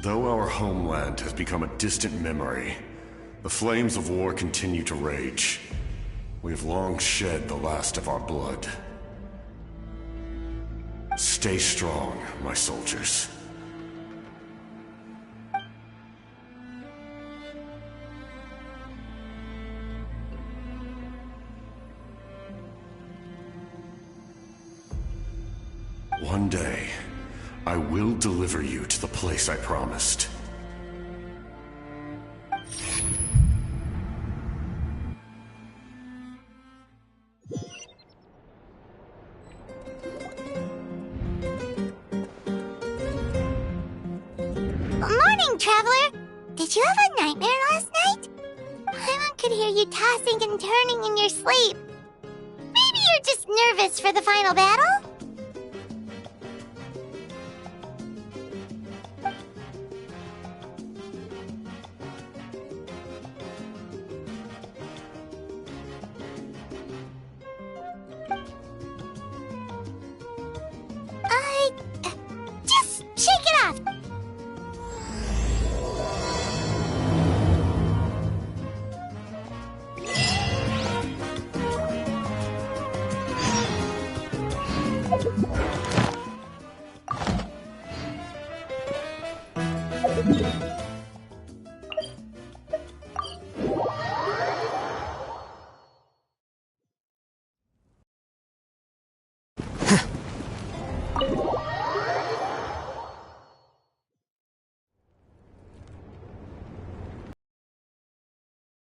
Though our homeland has become a distant memory, the flames of war continue to rage. We have long shed the last of our blood. Stay strong, my soldiers. One day, I will deliver you to the place I promised. Morning, Traveler! Did you have a nightmare last night? Paimon could hear you tossing and turning in your sleep. Maybe you're just nervous for the final battle? Just shake it off!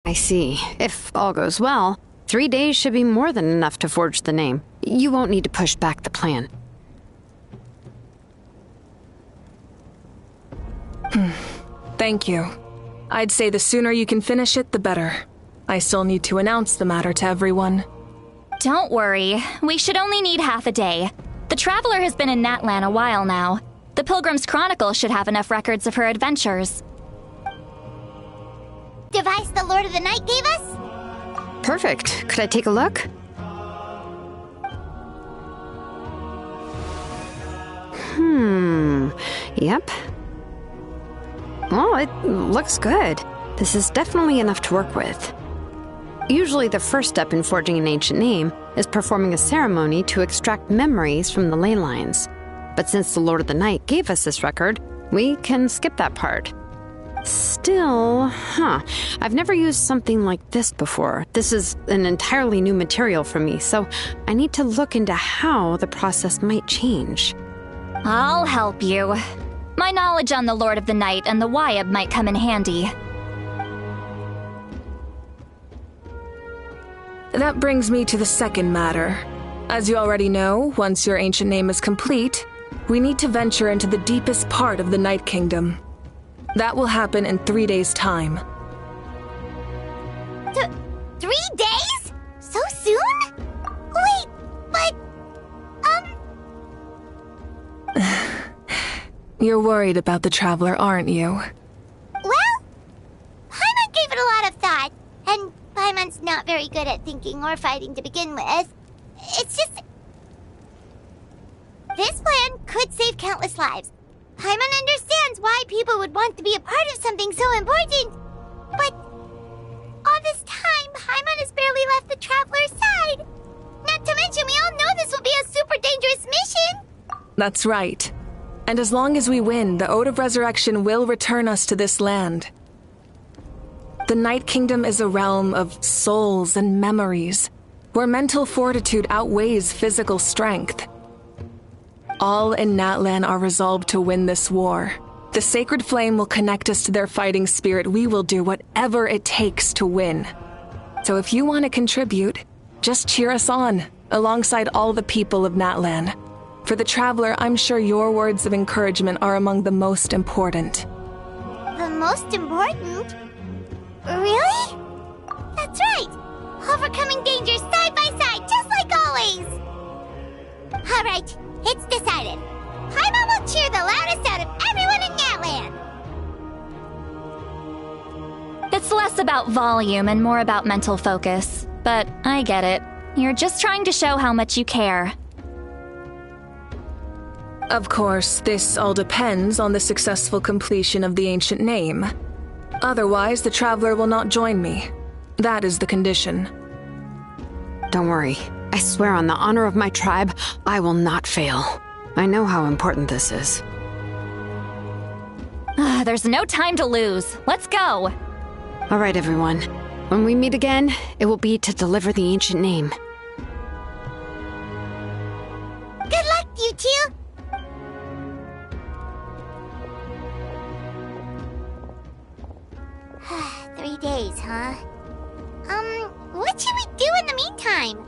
I see. If all goes well, 3 days should be more than enough to forge the name. You won't need to push back the plan. Thank you. I'd say the sooner you can finish it, the better. I still need to announce the matter to everyone. Don't worry. We should only need half a day. The Traveler has been in Natlan a while now. The Pilgrim's Chronicle should have enough records of her adventures. Device the Lord of the Night gave us? Perfect. Could I take a look? Yep. Well, it looks good. This is definitely enough to work with. Usually the first step in forging an ancient name is performing a ceremony to extract memories from the ley lines. But since the Lord of the Night gave us this record, we can skip that part. Still, I've never used something like this before. This is an entirely new material for me, so I need to look into how the process might change. I'll help you. My knowledge on the Lord of the Night and the Wyab might come in handy. That brings me to the second matter. As you already know, once your ancient name is complete, we need to venture into the deepest part of the Night Kingdom. That will happen in 3 days' time. 3 days? So soon? Wait, but... You're worried about the Traveler, aren't you? Well, Paimon gave it a lot of thought, and Paimon's not very good at thinking or fighting to begin with. It's just... This plan could save countless lives. Paimon understands why people would want to be a part of something so important. But all this time, Paimon has barely left the Traveler's side. Not to mention, we all know this will be a super dangerous mission. That's right. And as long as we win, the Ode of Resurrection will return us to this land. The Night Kingdom is a realm of souls and memories, where mental fortitude outweighs physical strength. All in Natlan are resolved to win this war. The sacred flame will connect us to their fighting spirit. We will do whatever it takes to win. So if you want to contribute, just cheer us on, alongside all the people of Natlan. For the Traveler, I'm sure your words of encouragement are among the most important. The most important? Really? That's right. Overcoming dangers side by side, just like always. All right, it's decided. Paimon will cheer the loudest out of everyone in Natlan. It's less about volume and more about mental focus. But I get it. You're just trying to show how much you care. Of course, this all depends on the successful completion of the ancient name. Otherwise, the Traveler will not join me. That is the condition. Don't worry. I swear on the honor of my tribe, I will not fail. I know how important this is. There's no time to lose. Let's go. All right, everyone. When we meet again, it will be to deliver the ancient name. Good luck, you two! 3 days, huh? What should we do in the meantime?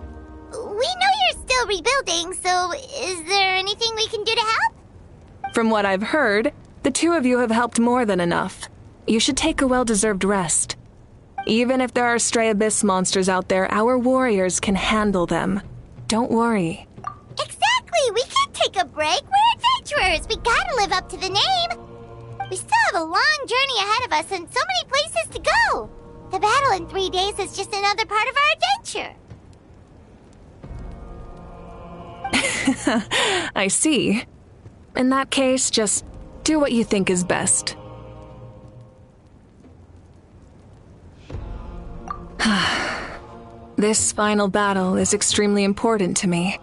We know you're still rebuilding, so is there anything we can do to help? From what I've heard, the two of you have helped more than enough. You should take a well-deserved rest. Even if there are stray abyss monsters out there, our warriors can handle them. Don't worry. Exactly! We can't take a break! We're adventurers! We gotta live up to the name! We still have a long journey ahead of us and so many places to go! The battle in 3 days is just another part of our adventure. I see. In that case, just do what you think is best. This final battle is extremely important to me.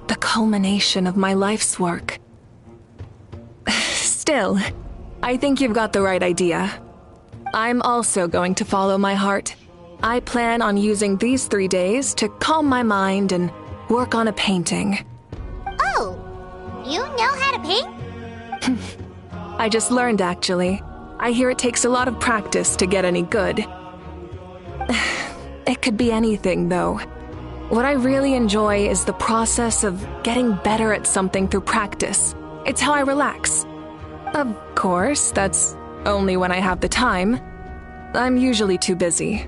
The culmination of my life's work. Still, I think you've got the right idea. I'm also going to follow my heart. I plan on using these 3 days to calm my mind and work on a painting. Oh, you know how to paint? I just learned, actually. I hear it takes a lot of practice to get any good. It could be anything, though. What I really enjoy is the process of getting better at something through practice. It's how I relax. Of course, that's only when I have the time. I'm usually too busy.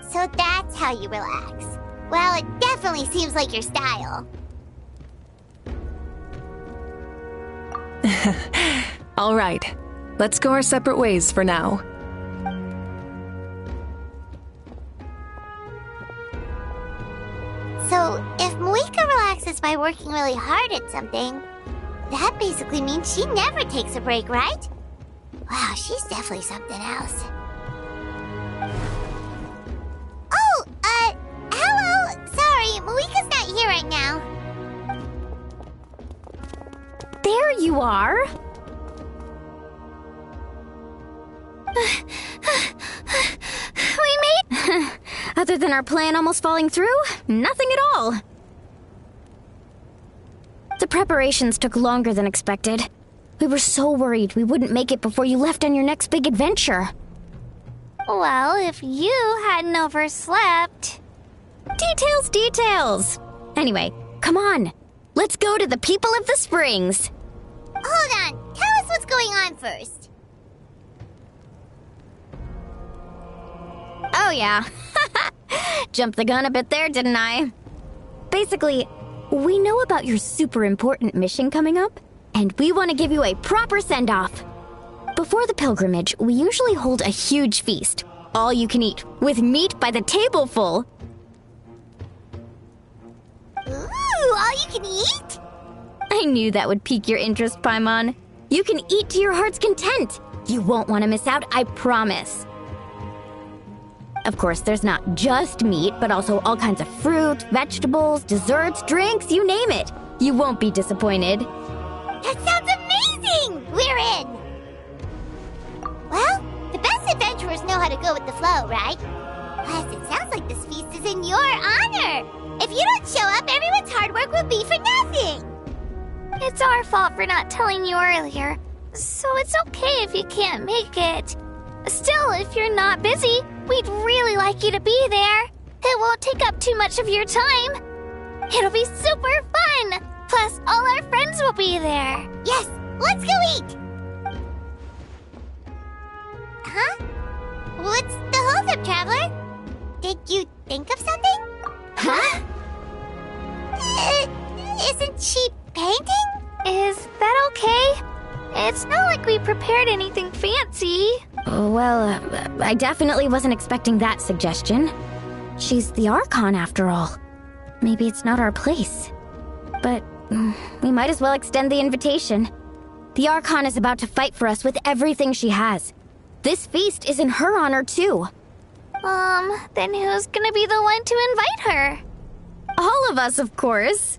So that's how you relax. Well, it definitely seems like your style. All right, let's go our separate ways for now. So, if Moika relaxes by working really hard at something, that basically means she never takes a break, right? Wow, she's definitely something else. Oh, hello! Sorry, Moika's not here right now. There you are. We made... Other than our plan almost falling through, nothing at all. The preparations took longer than expected. We were so worried we wouldn't make it before you left on your next big adventure. Well, if you hadn't overslept... Details! Anyway, come on. Let's go to the people of the springs. Hold on, tell us what's going on first. Oh yeah. Jumped the gun a bit there, didn't I? Basically, we know about your super important mission coming up, and we want to give you a proper send-off. Before the pilgrimage, we usually hold a huge feast, all you can eat, with meat by the tableful. Ooh, all you can eat? I knew that would pique your interest, Paimon. You can eat to your heart's content. You won't want to miss out, I promise. Of course, there's not just meat, but also all kinds of fruit, vegetables, desserts, drinks, you name it. You won't be disappointed. That sounds amazing! We're in! Well, the best adventurers know how to go with the flow, right? Plus, it sounds like this feast is in your honor. If you don't show up, everyone's hard work will be for nothing. It's our fault for not telling you earlier, so it's okay if you can't make it. Still, if you're not busy, we'd really like you to be there. It won't take up too much of your time. It'll be super fun. Plus, all our friends will be there. Yes, let's go eat! Huh? What's the holdup, Traveler? Did you think of something? Huh? Isn't she painting? Is that okay? It's not like we prepared anything fancy. Well, I definitely wasn't expecting that suggestion. She's the Archon, after all. Maybe it's not our place. But we might as well extend the invitation. The Archon is about to fight for us with everything she has. This feast is in her honor, too. Then who's gonna be the one to invite her? All of us, of course.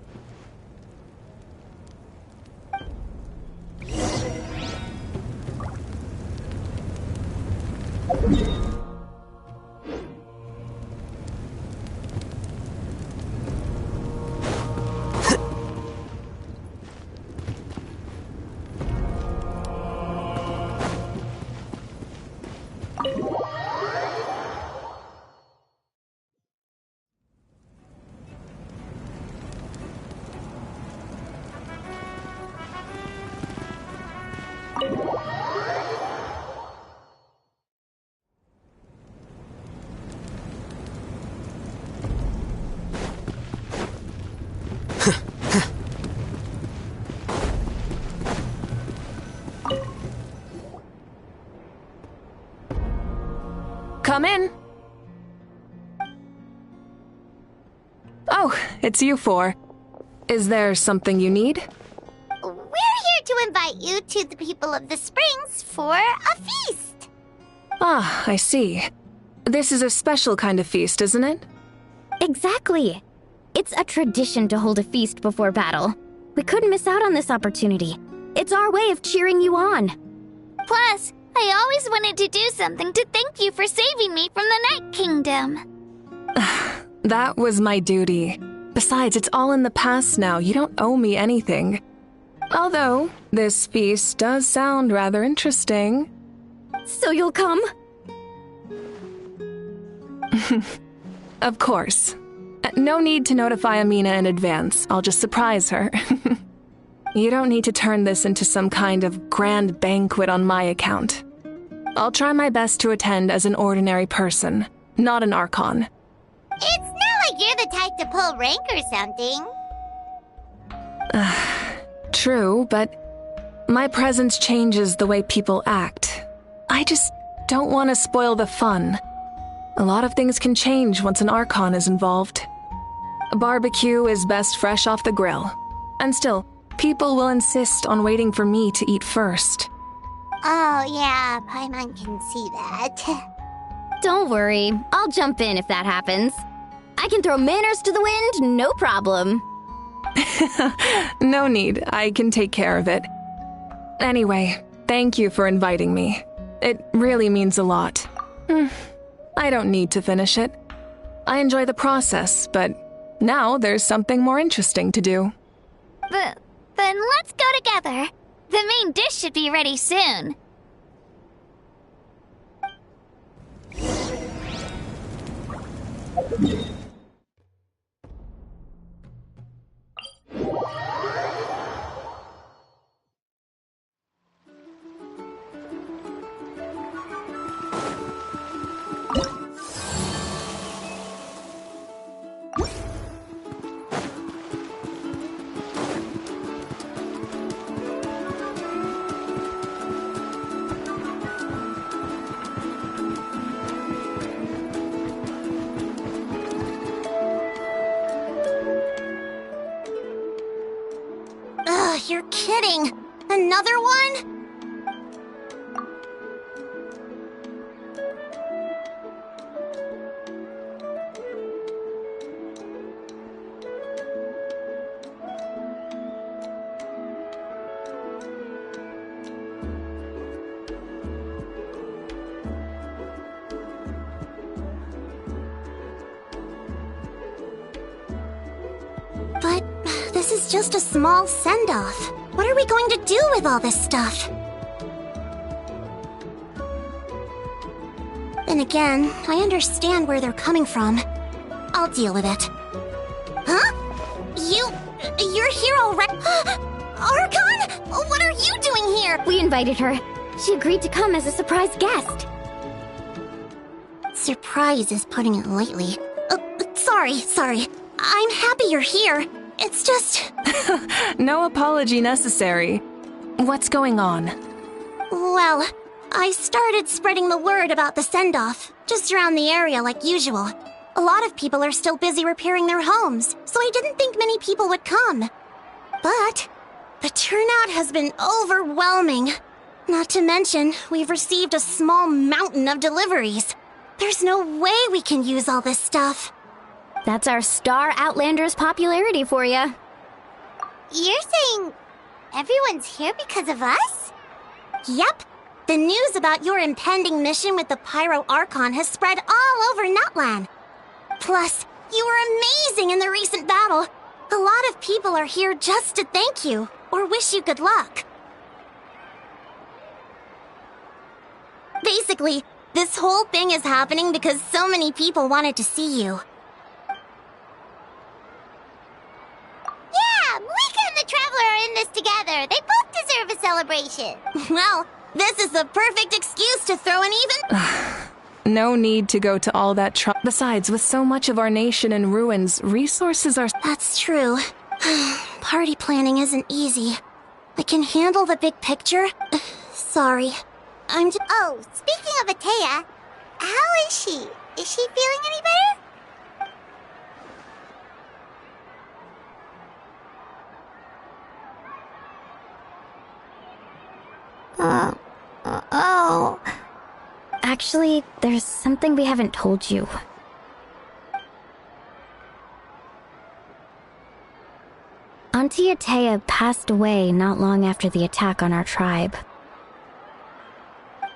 Come in. Oh, it's you four. Is there something you need? We're here to invite you to the people of the Springs for a feast. Ah, I see. This is a special kind of feast, isn't it? Exactly. It's a tradition to hold a feast before battle. We couldn't miss out on this opportunity. It's our way of cheering you on. Plus, I always wanted to do something to thank you for saving me from the Night Kingdom. That was my duty. Besides, it's all in the past now. You don't owe me anything. Although, this feast does sound rather interesting. So you'll come? Of course. No need to notify Amina in advance. I'll just surprise her. You don't need to turn this into some kind of grand banquet on my account. I'll try my best to attend as an ordinary person, not an Archon. It's not like you're the type to pull rank or something. True, but my presence changes the way people act. I just don't want to spoil the fun. A lot of things can change once an Archon is involved. A barbecue is best fresh off the grill. And still, people will insist on waiting for me to eat first. Oh, yeah, Paimon can see that. Don't worry, I'll jump in if that happens. I can throw manners to the wind, no problem. No need, I can take care of it. Anyway, thank you for inviting me. It really means a lot. I don't need to finish it. I enjoy the process, but now there's something more interesting to do. Then let's go together. The main dish should be ready soon. You're kidding. Another one? But this is just a small send-off. What are we going to do with all this stuff? Then again, I understand where they're coming from. I'll deal with it. Huh? You're here already? Archon? What are you doing here? We invited her. She agreed to come as a surprise guest. Surprise is putting it lightly. Sorry. I'm happy you're here. It's just... No apology necessary. What's going on? Well, I started spreading the word about the send-off, just around the area like usual. A lot of people are still busy repairing their homes, so I didn't think many people would come. But the turnout has been overwhelming. Not to mention, we've received a small mountain of deliveries. There's no way we can use all this stuff. That's our Star Outlander's popularity for you. You're saying everyone's here because of us? Yep. The news about your impending mission with the Pyro Archon has spread all over Natlan. Plus, you were amazing in the recent battle. A lot of people are here just to thank you, or wish you good luck. Basically, this whole thing is happening because so many people wanted to see you. Yeah, Malika and the Traveler are in this together. They both deserve a celebration. Well, this is the perfect excuse to throw an even... No need to go to all that trouble. Besides, with so much of our nation in ruins, resources are... That's true. Party planning isn't easy. I can handle the big picture. Sorry. I'm just... Oh, speaking of Atea, how is she? Is she feeling any better? Oh. Actually, there's something we haven't told you. Auntie Atea passed away not long after the attack on our tribe.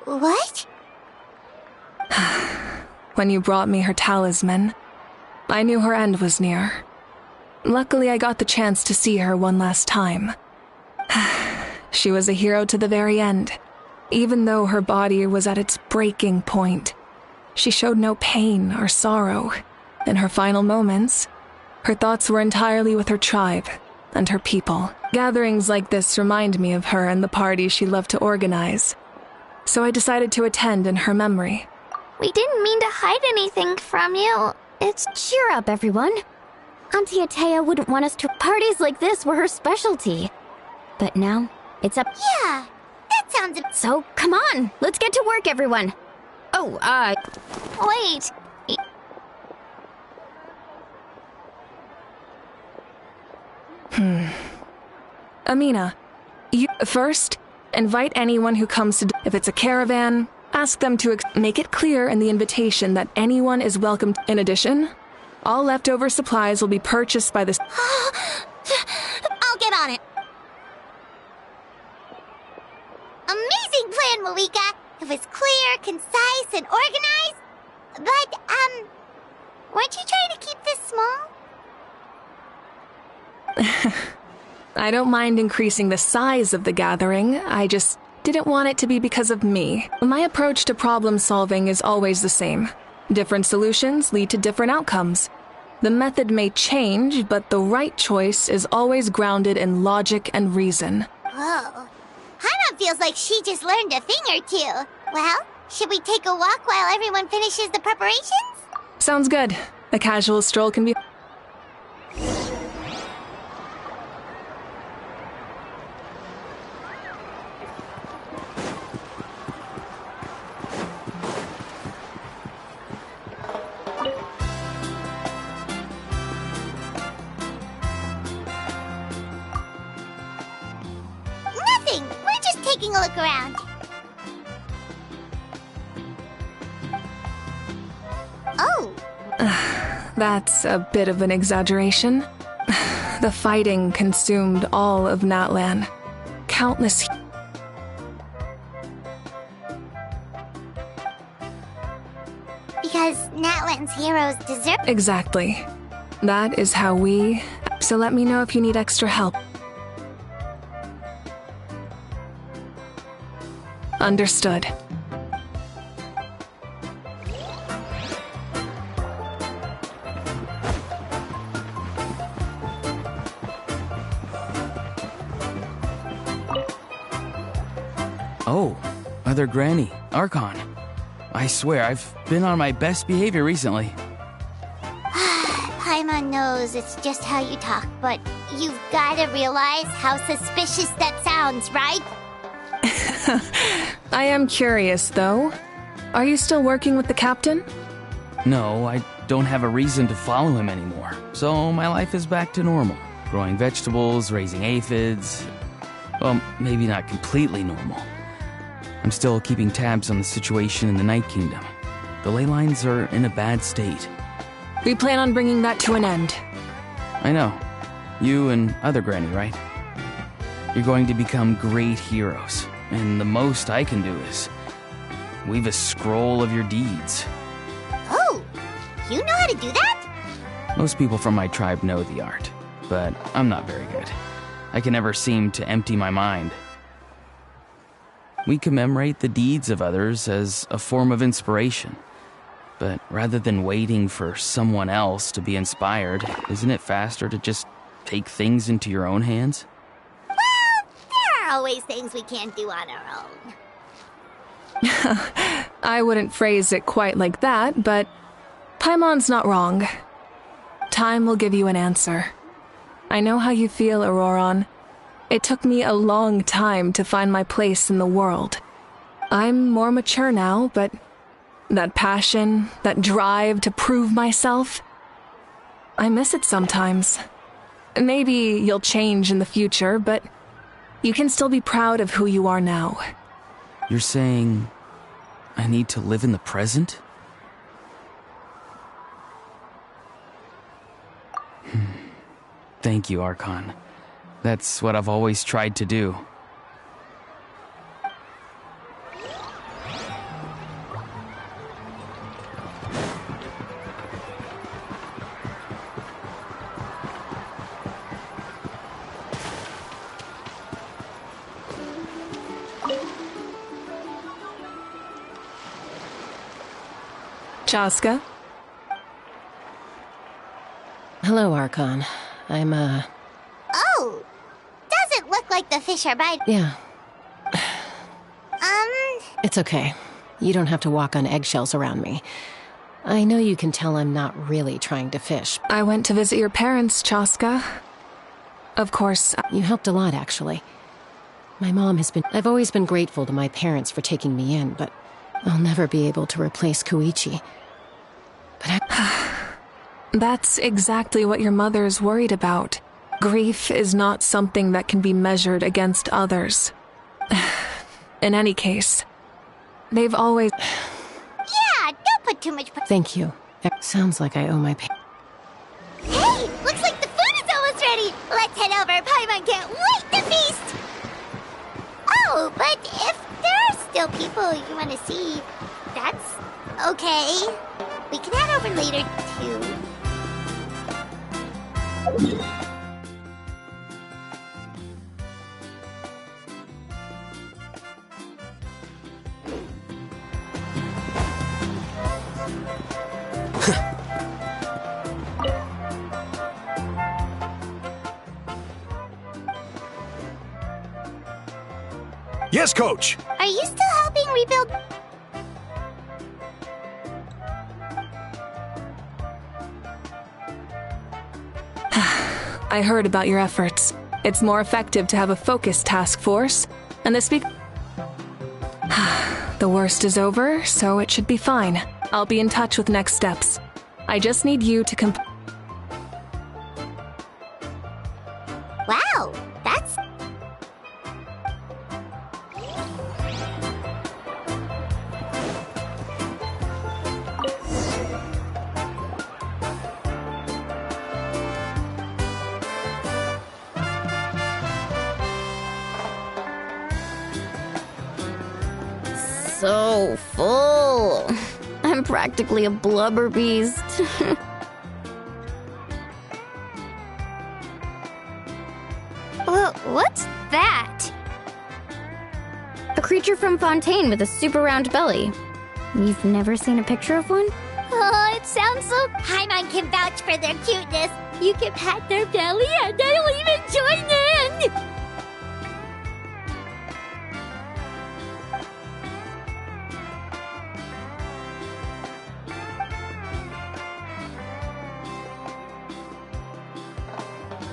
What? When you brought me her talisman, I knew her end was near. Luckily, I got the chance to see her one last time. She was a hero to the very end. Even though her body was at its breaking point, she showed no pain or sorrow. In her final moments, her thoughts were entirely with her tribe and her people. Gatherings like this remind me of her and the parties she loved to organize. So I decided to attend in her memory. We didn't mean to hide anything from you. It's... Cheer up, everyone. Auntie Atea wouldn't want us to... Parties like this were her specialty. But now, it's up... Yeah, that sounds... So, come on, let's get to work, everyone. Oh, Wait. Amina, you first invite anyone who comes to... If it's a caravan, ask them to make it clear in the invitation that anyone is welcome. In addition, all leftover supplies will be purchased by this... I'll get on it. Amazing plan, Malika. It was clear, concise, and organized. But, weren't you trying to keep this small? I don't mind increasing the size of the gathering. I just didn't want it to be because of me. My approach to problem solving is always the same. Different solutions lead to different outcomes. The method may change, but the right choice is always grounded in logic and reason. Whoa. Paimon feels like she just learned a thing or two. Well, should we take a walk while everyone finishes the preparations? Sounds good. A casual stroll can be... Nothing. We're just taking a look around. Oh. That's a bit of an exaggeration. The fighting consumed all of Natlan. Countless... Because Natlan's heroes deserve... Exactly. That is how we... So let me know if you need extra help. Understood. Oh, Mother Granny, Archon. I swear, I've been on my best behavior recently. Paimon knows it's just how you talk, but you've gotta realize how suspicious that sounds, right? I am curious, though. Are you still working with the captain? No, I don't have a reason to follow him anymore, so my life is back to normal. growing vegetables, raising aphids. Well, maybe not completely normal. I'm still keeping tabs on the situation in the Night Kingdom. The ley lines are in a bad state. We plan on bringing that to an end. I know. You and other Granny, right? You're going to become great heroes, and the most I can do is weave a scroll of your deeds. Oh, you know how to do that? Most people from my tribe know the art, but I'm not very good. I can never seem to empty my mind. We commemorate the deeds of others as a form of inspiration. But rather than waiting for someone else to be inspired, isn't it faster to just take things into your own hands? Well, there are always things we can't do on our own. I wouldn't phrase it quite like that, but Paimon's not wrong. Time will give you an answer. I know how you feel, Auroron. It took me a long time to find my place in the world. I'm more mature now, but that passion, that drive to prove myself, I miss it sometimes. Maybe you'll change in the future, but you can still be proud of who you are now. You're saying I need to live in the present? Thank you, Archon. That's what I've always tried to do. Chaska? Hello, Archon. I'm, Oh, doesn't look like the fish are biting. Yeah. It's okay. You don't have to walk on eggshells around me. I know you can tell I'm not really trying to fish. I went to visit your parents, Chaska. Of course, You helped a lot, actually. My mom has been... I've always been grateful to my parents for taking me in, but I'll never be able to replace Koichi. But that's exactly what your mother's worried about. Grief is not something that can be measured against others. In any case, they've always... Yeah, don't put too much... Thank you. It sounds like I owe my Hey, looks like the food is almost ready. Let's head over. Paimon can't wait to feast. Oh, but if there are still people you want to see, that's okay. We can head over later, too. Yes, Coach! Are you still helping rebuild? I heard about your efforts. It's more effective to have a focused task force, and the worst is over, so it should be fine. I'll be in touch with next steps. I just need you to Wow, that's... So full. I'm practically a blubber beast. What's that? A creature from Fontaine with a super round belly. You've never seen a picture of one? Oh, it sounds so... Paimon can vouch for their cuteness. You can pat their belly and they'll even join in.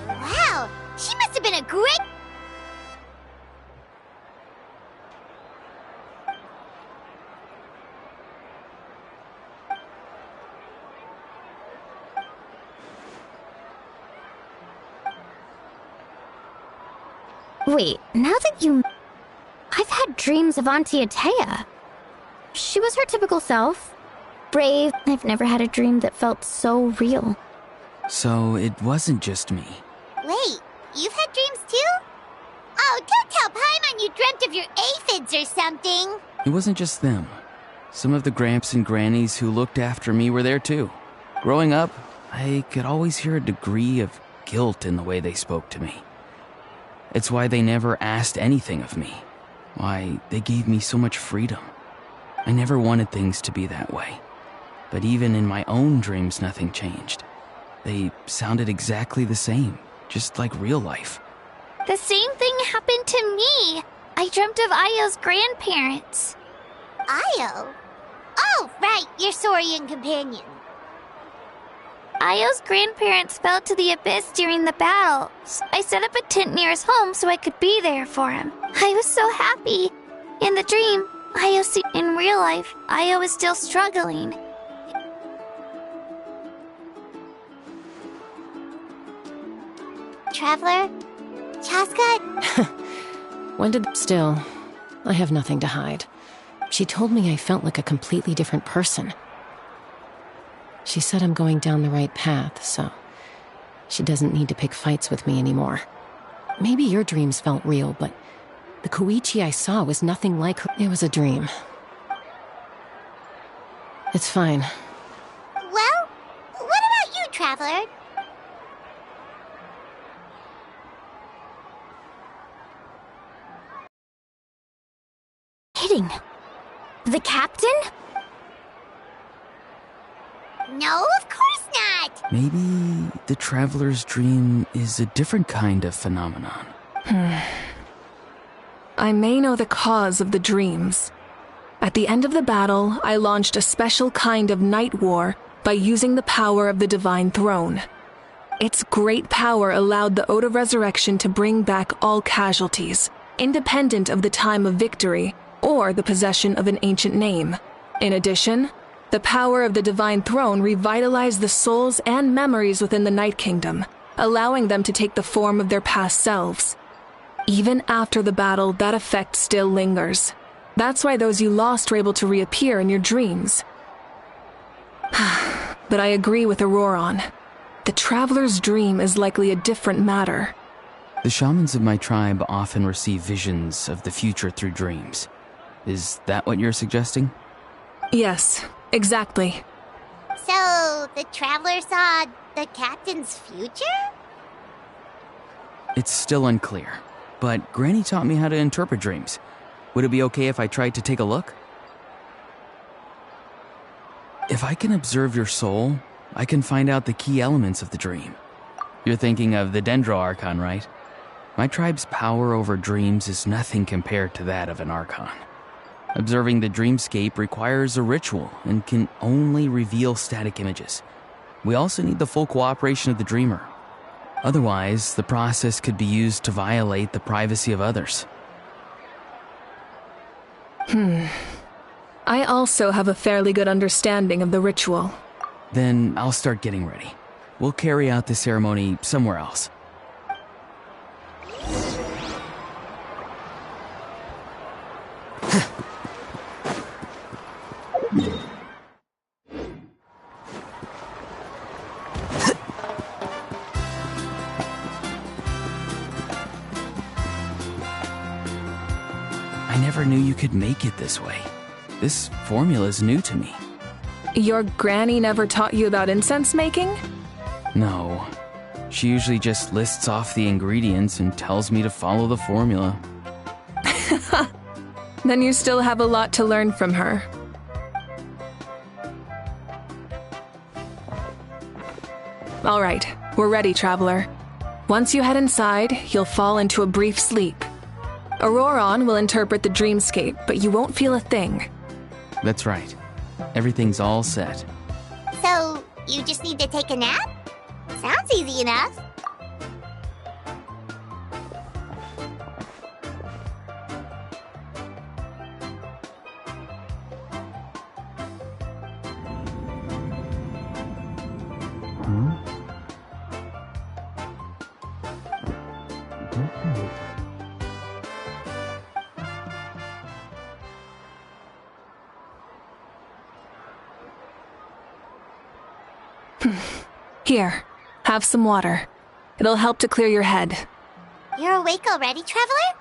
Wow, she must have been a great... Wait, now that you... I've had dreams of Auntie Atea. She was her typical self. Brave. I've never had a dream that felt so real. So it wasn't just me. Wait, you've had dreams too? Oh, don't tell Paimon you dreamt of your aphids or something. It wasn't just them. Some of the Gramps and Grannies who looked after me were there too. Growing up, I could always hear a degree of guilt in the way they spoke to me. It's why they never asked anything of me. Why they gave me so much freedom. I never wanted things to be that way. But even in my own dreams, nothing changed. They sounded exactly the same, just like real life. The same thing happened to me. I dreamt of Ayo's grandparents. Ayo? Oh, right, your Saurian companion. Ayo's grandparents fell to the abyss during the battle. I set up a tent near his home so I could be there for him. I was so happy. In the dream, in real life, Ayo is still struggling. Traveler? Chaska? When did... Still, I have nothing to hide. She told me I felt like a completely different person. She said I'm going down the right path, so she doesn't need to pick fights with me anymore. Maybe your dreams felt real, but the Koichi I saw was nothing like her. It was a dream. It's fine. Well, what about you, Traveler? Kidding. The captain? No, of course not! Maybe the Traveler's dream is a different kind of phenomenon. I may know the cause of the dreams. At the end of the battle, I launched a special kind of night war by using the power of the Divine Throne. Its great power allowed the Ode of Resurrection to bring back all casualties, independent of the time of victory or the possession of an ancient name. In addition, the power of the Divine Throne revitalized the souls and memories within the Night Kingdom, allowing them to take the form of their past selves. Even after the battle, that effect still lingers. That's why those you lost were able to reappear in your dreams. But I agree with Auroron. The Traveler's dream is likely a different matter. The shamans of my tribe often receive visions of the future through dreams. Is that what you're suggesting? Yes, exactly. So, the Traveler saw the captain's future? It's still unclear, but Granny taught me how to interpret dreams. Would it be okay if I tried to take a look? If I can observe your soul, I can find out the key elements of the dream. You're thinking of the Dendro Archon, right? My tribe's power over dreams is nothing compared to that of an Archon. Observing the dreamscape requires a ritual and can only reveal static images. We also need the full cooperation of the dreamer. Otherwise, the process could be used to violate the privacy of others. I also have a fairly good understanding of the ritual. Then I'll start getting ready. We'll carry out the ceremony somewhere else. I never knew you could make it this way. This formula's new to me. Your granny never taught you about incense making? No. She usually just lists off the ingredients and tells me to follow the formula. Then you still have a lot to learn from her. All right, we're ready, Traveler. Once you head inside, you'll fall into a brief sleep. Auroron will interpret the dreamscape, but you won't feel a thing. That's right. Everything's all set. So, you just need to take a nap? Sounds easy enough. Here, have some water. It'll help to clear your head. You're awake already, Traveler?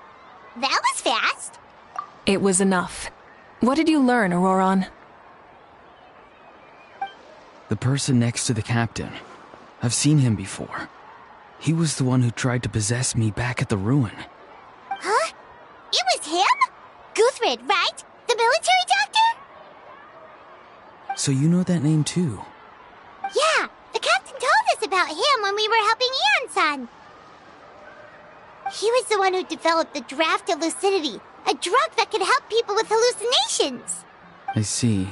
That was fast. It was enough. What did you learn, Auroron? The person next to the captain. I've seen him before. He was the one who tried to possess me back at the ruin. Huh? It was him? Guthred, right? The military doctor? So you know that name too? Yeah, the captain told us about him when we were helping Eon-san. He was the one who developed the draft of lucidity, a drug that could help people with hallucinations. I see.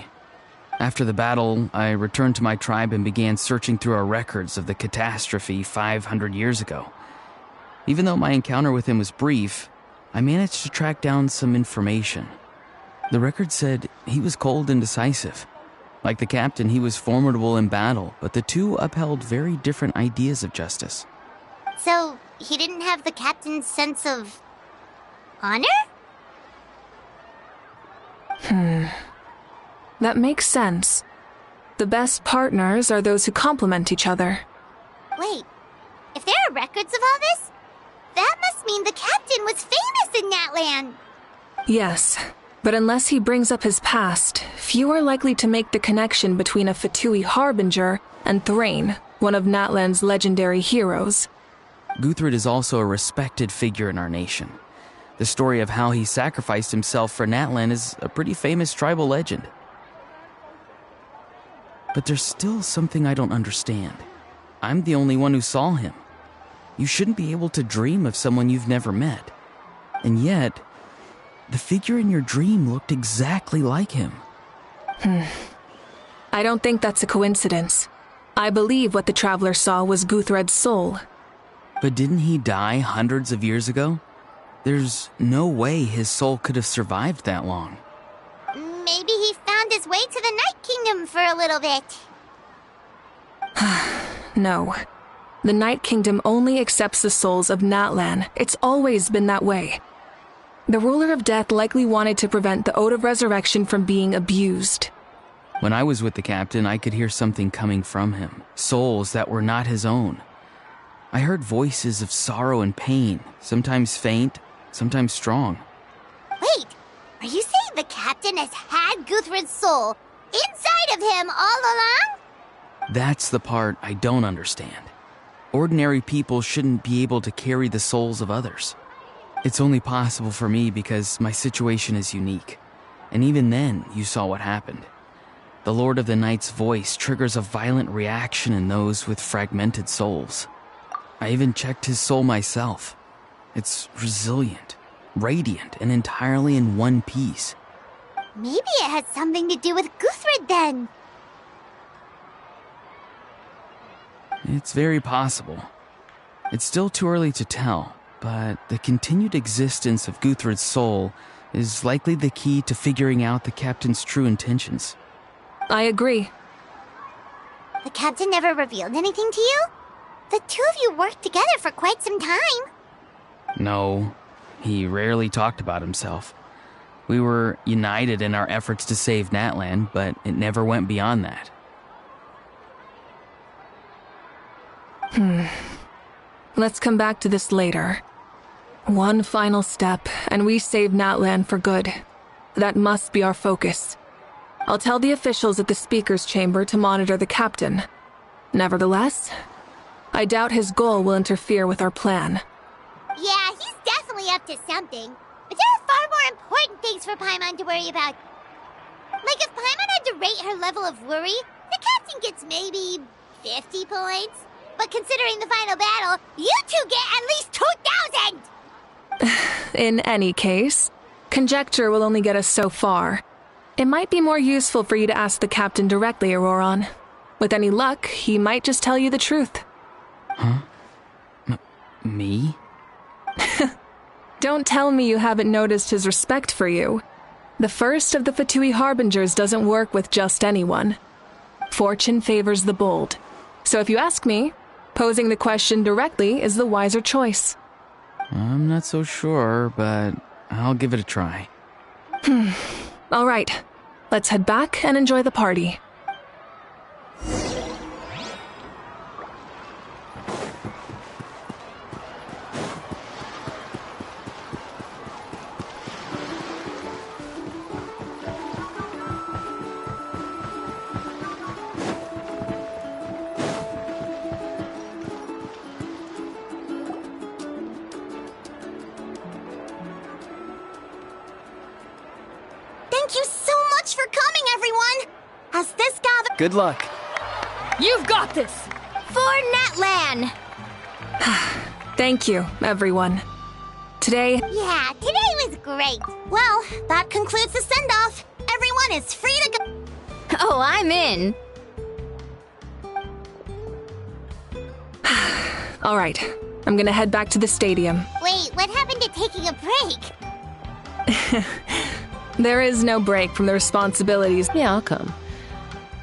After the battle, I returned to my tribe and began searching through our records of the catastrophe 500 years ago. Even though my encounter with him was brief, I managed to track down some information. The record said he was cold and decisive. Like the captain, he was formidable in battle, but the two upheld very different ideas of justice. So, he didn't have the captain's sense of honor? That makes sense. The best partners are those who complement each other. Wait, if there are records of all this, that must mean the captain was famous in Natlan. Yes, but unless he brings up his past, few are likely to make the connection between a Fatui harbinger and Thrain, one of Natlan's legendary heroes. Guthred is also a respected figure in our nation. The story of how he sacrificed himself for Natlan is a pretty famous tribal legend. But there's still something I don't understand. I'm the only one who saw him. You shouldn't be able to dream of someone you've never met. And yet, the figure in your dream looked exactly like him. I don't think that's a coincidence. I believe what the Traveler saw was Guthred's soul. But didn't he die hundreds of years ago? There's no way his soul could have survived that long. Maybe he found his way to the Night Kingdom for a little bit. No. The Night Kingdom only accepts the souls of Natlan. It's always been that way. The Ruler of Death likely wanted to prevent the Ode of Resurrection from being abused. When I was with the captain, I could hear something coming from him. Souls that were not his own. I heard voices of sorrow and pain, sometimes faint, sometimes strong. Wait, are you saying the captain has had Guthred's soul inside of him all along? That's the part I don't understand. Ordinary people shouldn't be able to carry the souls of others. It's only possible for me because my situation is unique. And even then, you saw what happened. The Lord of the Night's voice triggers a violent reaction in those with fragmented souls. I even checked his soul myself. It's resilient, radiant, and entirely in one piece. Maybe it has something to do with Guthred then. It's very possible. It's still too early to tell, but the continued existence of Guthred's soul is likely the key to figuring out the captain's true intentions. I agree. The captain never revealed anything to you? The two of you worked together for quite some time. No, he rarely talked about himself. We were united in our efforts to save Natlan, but it never went beyond that. Let's come back to this later. One final step, and we save Natlan for good. That must be our focus. I'll tell the officials at the speaker's chamber to monitor the captain. Nevertheless, I doubt his goal will interfere with our plan. Yeah, he's definitely up to something. But there are far more important things for Paimon to worry about. Like if Paimon had to rate her level of worry, the captain gets maybe 50 points. But considering the final battle, you two get at least 2,000! In any case, conjecture will only get us so far. It might be more useful for you to ask the captain directly, Auroron. With any luck, he might just tell you the truth. Huh? Me? Don't tell me you haven't noticed his respect for you. The first of the Fatui Harbingers doesn't work with just anyone. Fortune favors the bold. So if you ask me, posing the question directly is the wiser choice. I'm not so sure, but I'll give it a try. All right, let's head back and enjoy the party. Good luck. You've got this! For Natlan! Thank you, everyone. Today, Yeah, today was great. Well, that concludes the send-off. Everyone is free to go. Oh, I'm in. all right, I'm gonna head back to the stadium. Wait, what happened to taking a break? There is no break from the responsibilities. Yeah, I'll come.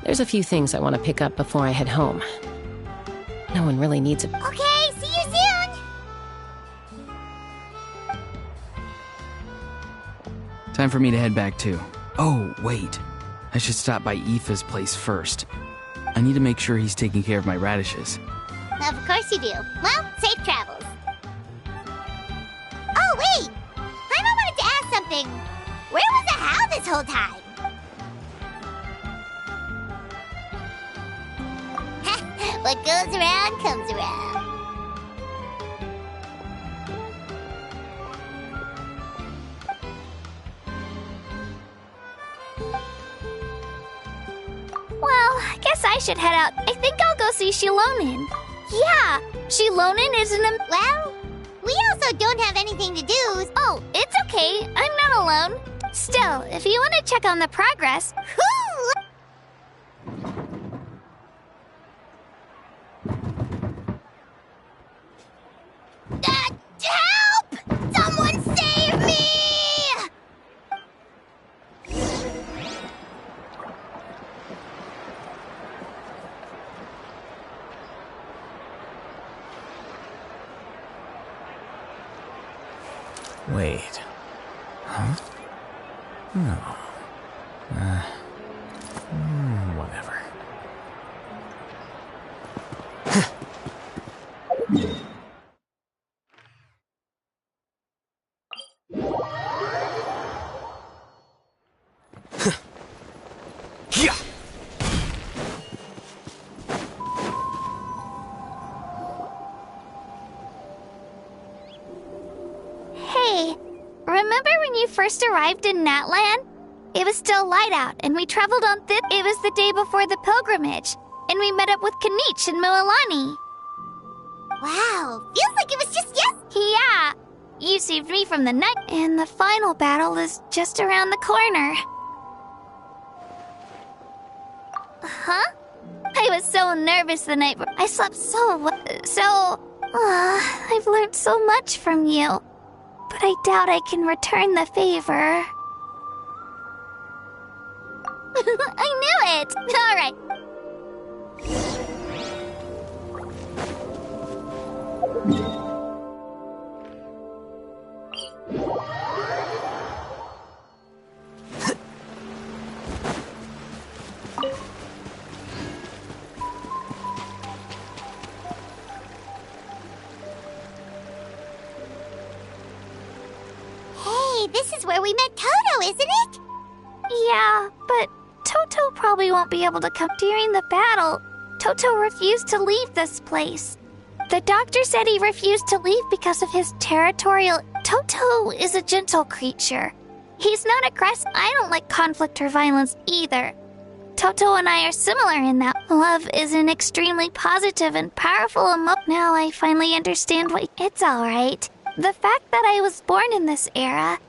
There's a few things I want to pick up before I head home. No one really needs a... Okay, see you soon. Time for me to head back too. Oh, wait. I should stop by Aoife's place first. I need to make sure he's taking care of my radishes. Of course you do. Well, safe travels. Oh, wait! Paimon wanted to ask something. Where was the How this whole time? What goes around comes around. Well, I guess I should head out. I think I'll go see Shilonin. Yeah, Shilonin isn't a... Well, we also don't have anything to do. Oh, it's okay. I'm not alone. Still, if you want to check on the progress... Whew! Help! Someone save me! Wait. Huh? No. Whatever. Hey, remember when you first arrived in Natlan? It was still light out, and we traveled on It was the day before the pilgrimage, and we met up with Kanich and Moalani. Wow, feels like it was just Yeah, you saved me from the night, and the final battle is just around the corner. Huh? I was so nervous the night before. I slept I've learned so much from you, but I doubt I can return the favor. I knew it! All right. Hey, this is where we met Toto, isn't it? Yeah, but Toto probably won't be able to come during the battle. Toto refused to leave this place. The doctor said he refused to leave because of his territorial... Toto is a gentle creature. He's not aggressive. I don't like conflict or violence either. Toto and I are similar in that love is an extremely positive and powerful emotion. Now I finally understand why... It's alright. The fact that I was born in this era,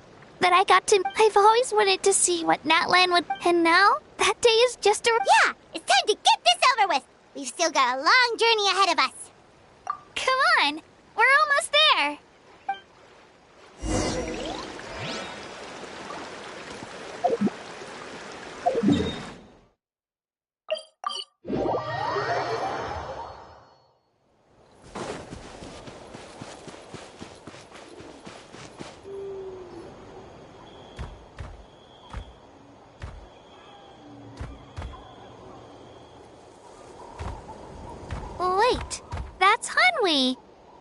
that I got to... I've always wanted to see what Natlan would... And now, that day is just a... Yeah, it's time to get this over with. We've still got a long journey ahead of us. Come on, we're almost there. Wait, that's Hanwi.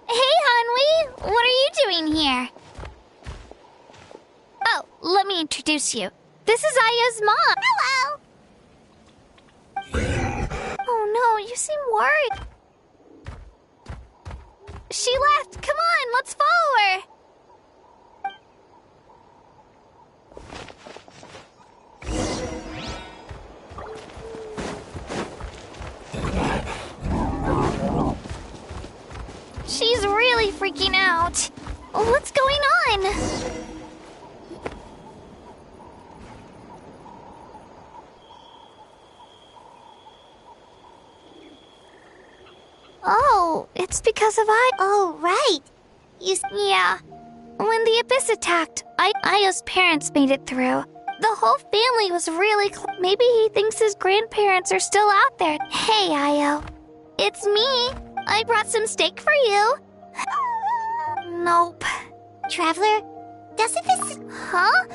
Hey, Hanwi, what are you doing here? Oh, let me introduce you. This is Aya's mom. Hello. Oh no, you seem worried. She left. Come on, let's follow her. freaking out. What's going on? Oh, it's because of Oh, right. Yeah. When the Abyss attacked, Io's parents made it through. The whole family was really Maybe he thinks his grandparents are still out there. Hey, Io. It's me. I brought some steak for you. Nope. Traveler, doesn't this... Huh?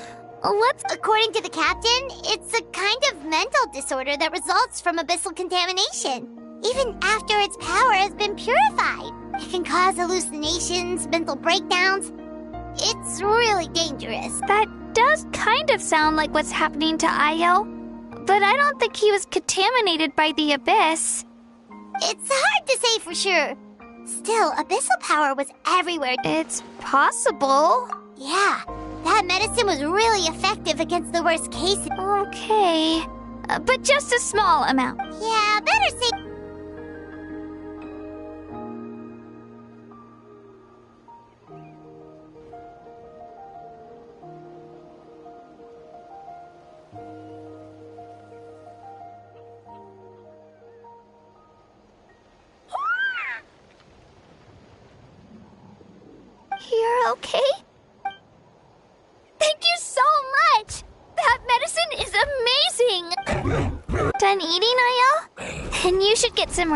What's... According to the captain, it's a kind of mental disorder that results from abyssal contamination. Even after its power has been purified, it can cause hallucinations, mental breakdowns. It's really dangerous. That does kind of sound like what's happening to Io, but I don't think he was contaminated by the Abyss. It's hard to say for sure. Still, abyssal power was everywhere. It's possible. Yeah, that medicine was really effective against the worst cases. Okay, but just a small amount. Yeah, better say... You're okay? Thank you so much! That medicine is amazing! Done eating, Io? Then you should get some...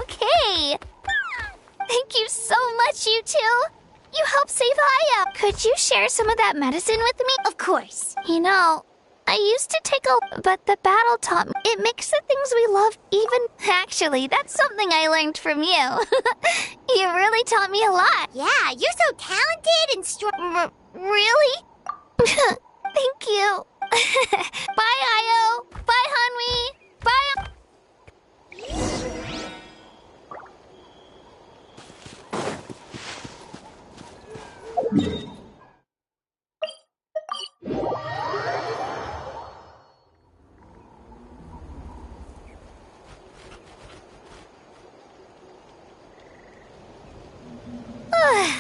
Okay. Thank you so much, you two. You helped save Io. Could you share some of that medicine with me? Of course. You know, I used to take but the battle taught me it makes the things we love even... Actually, that's something I learned from you. You really taught me a lot. Yeah, you're so talented and strong. Really? Thank you. Bye, Io. Bye, Hanwi. Bye.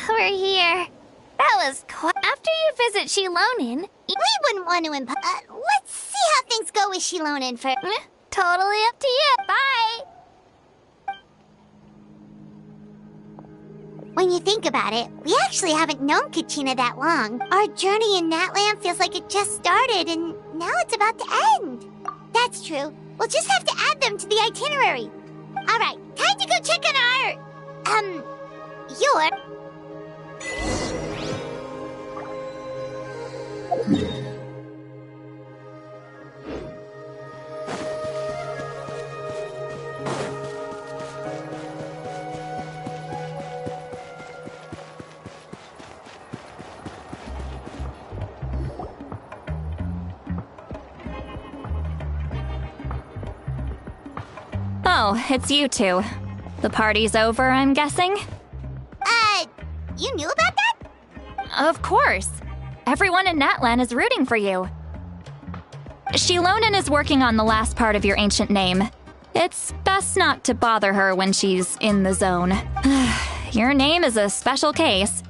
We're here. That was cool. After you visit Shilonin... We wouldn't want to let's see how things go with Shilonin first. Totally up to you. Bye. When you think about it, we actually haven't known Kachina that long. Our journey in Natlan feels like it just started, and now it's about to end. That's true. We'll just have to add them to the itinerary. All right, time to go check on your... Oh, it's you two. The party's over, I'm guessing? You knew about that? Of course. Everyone in Natlan is rooting for you. Shilonin is working on the last part of your ancient name. It's best not to bother her when she's in the zone. Your name is a special case.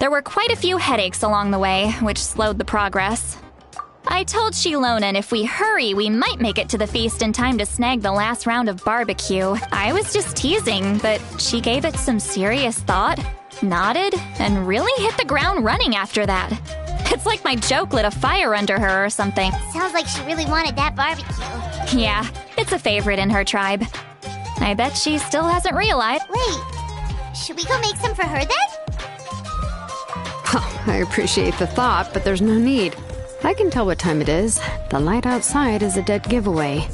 There were quite a few headaches along the way, which slowed the progress. I told Shilonin if we hurry, we might make it to the feast in time to snag the last round of barbecue. I was just teasing, but she gave it some serious thought, nodded, and really hit the ground running after that. It's like my joke lit a fire under her or something. Sounds like she really wanted that barbecue. Yeah, it's a favorite in her tribe. I bet she still hasn't realized. Wait, should we go make some for her then? Well, I appreciate the thought, but there's no need. I can tell what time it is. The light outside is a dead giveaway.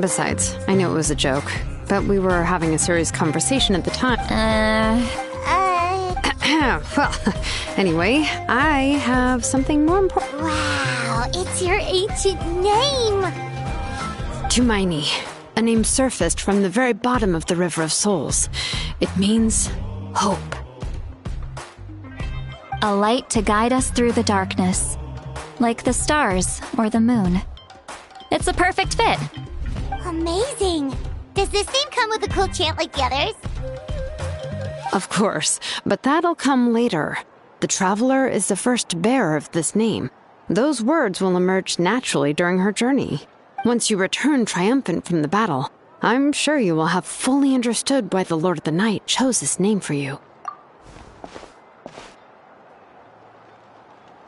Besides, I know it was a joke, but we were having a serious conversation at the time. Well, anyway, I have something more important. Wow, it's your ancient name! Tumaini, a name surfaced from the very bottom of the River of Souls. It means hope. A light to guide us through the darkness, like the stars or the moon. It's a perfect fit. Amazing! Does this name come with a cool chant like the others? Of course, but that'll come later. The Traveler is the first bearer of this name. Those words will emerge naturally during her journey. Once you return triumphant from the battle, I'm sure you will have fully understood why the Lord of the Night chose this name for you.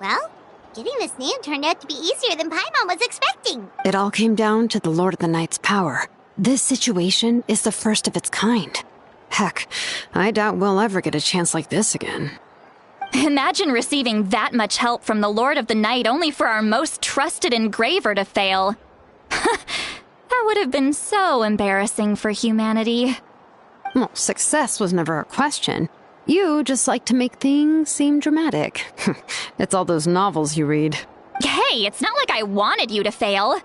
Well, getting this name turned out to be easier than Paimon was expecting. It all came down to the Lord of the Night's power. This situation is the first of its kind. Heck, I doubt we'll ever get a chance like this again. Imagine receiving that much help from the Lord of the Night only for our most trusted engraver to fail. That would have been so embarrassing for humanity. Well, success was never a question. You just like to make things seem dramatic. It's all those novels you read. Hey, it's not like I wanted you to fail.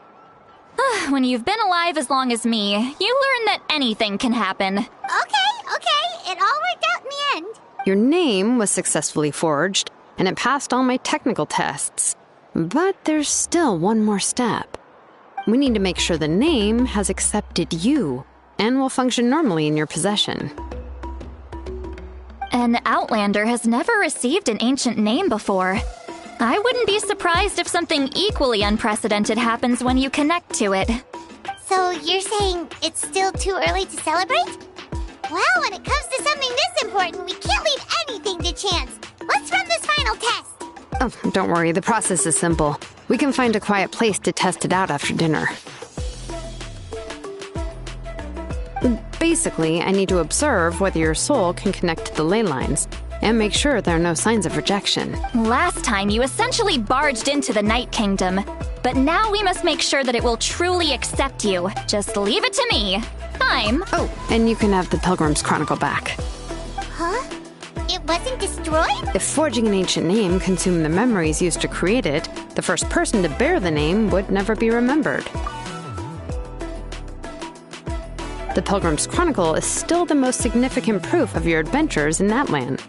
When you've been alive as long as me, you learn that anything can happen. Okay, it all worked out in the end. Your name was successfully forged, and it passed all my technical tests. But there's still one more step. We need to make sure the name has accepted you, and will function normally in your possession. An Outlander has never received an ancient name before. I wouldn't be surprised if something equally unprecedented happens when you connect to it. So you're saying it's still too early to celebrate? Well, when it comes to something this important, we can't leave anything to chance. Let's run this final test. Oh, don't worry, the process is simple. We can find a quiet place to test it out after dinner. Basically, I need to observe whether your soul can connect to the ley lines, and make sure there are no signs of rejection. Last time, you essentially barged into the Night Kingdom, but now we must make sure that it will truly accept you. Just leave it to me. Oh, and you can have the Pilgrim's Chronicle back. Huh? It wasn't destroyed? If forging an ancient name consumed the memories used to create it, the first person to bear the name would never be remembered. The Pilgrim's Chronicle is still the most significant proof of your adventures in Natlan.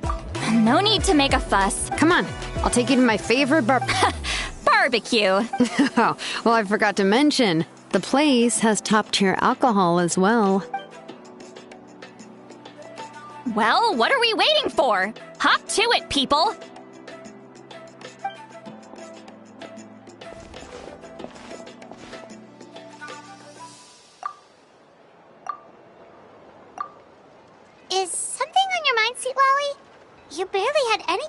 No need to make a fuss. Come on, I'll take you to my favorite barbecue. Oh, well, I forgot to mention, the place has top-tier alcohol as well. Well, what are we waiting for? Hop to it, people! Is something on your mind, Sweet Lolly? You barely had any...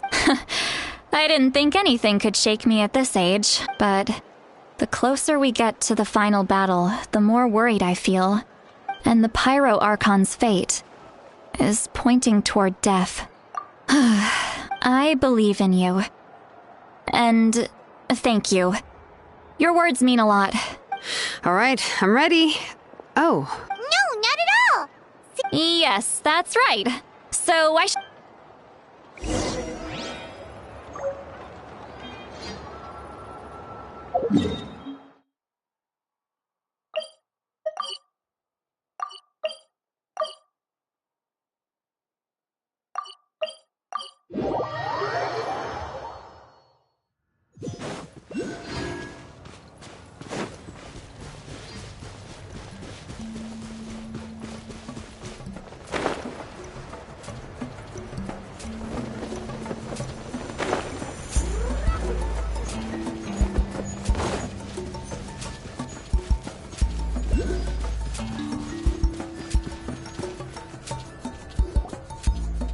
I didn't think anything could shake me at this age, but the closer we get to the final battle, the more worried I feel. And the Pyro Archon's fate is pointing toward death. I believe in you. And thank you. Your words mean a lot. All right, I'm ready. Oh. No, not at all! Yes, that's right. So I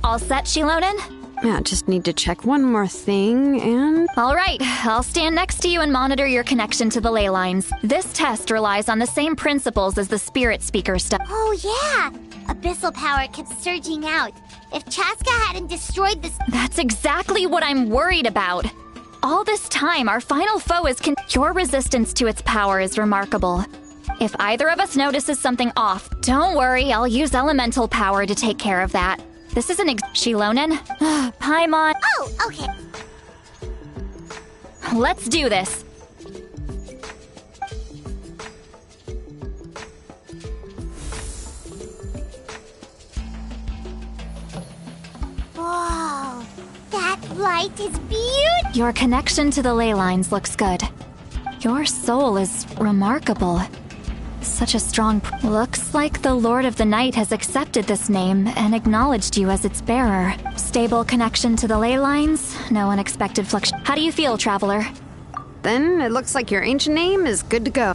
all set, Shilonen? Yeah, just need to check one more thing, and... All right, I'll stand next to you and monitor your connection to the ley lines. This test relies on the same principles as the spirit speaker stuff. Oh, yeah! Abyssal power kept surging out. If Chaska hadn't destroyed this... That's exactly what I'm worried about. All this time, our final foe is your resistance to its power is remarkable. If either of us notices something off, don't worry, I'll use elemental power to take care of that. This isn't Shilonen. Paimon. Oh, okay. Let's do this. Whoa, that light is beautiful. Your connection to the ley lines looks good. Your soul is remarkable. Such a strong... Looks Looks like the Lord of the Night has accepted this name and acknowledged you as its bearer. Stable connection to the ley lines, no unexpected fluctuation. How do you feel, Traveler? Then it looks like your ancient name is good to go.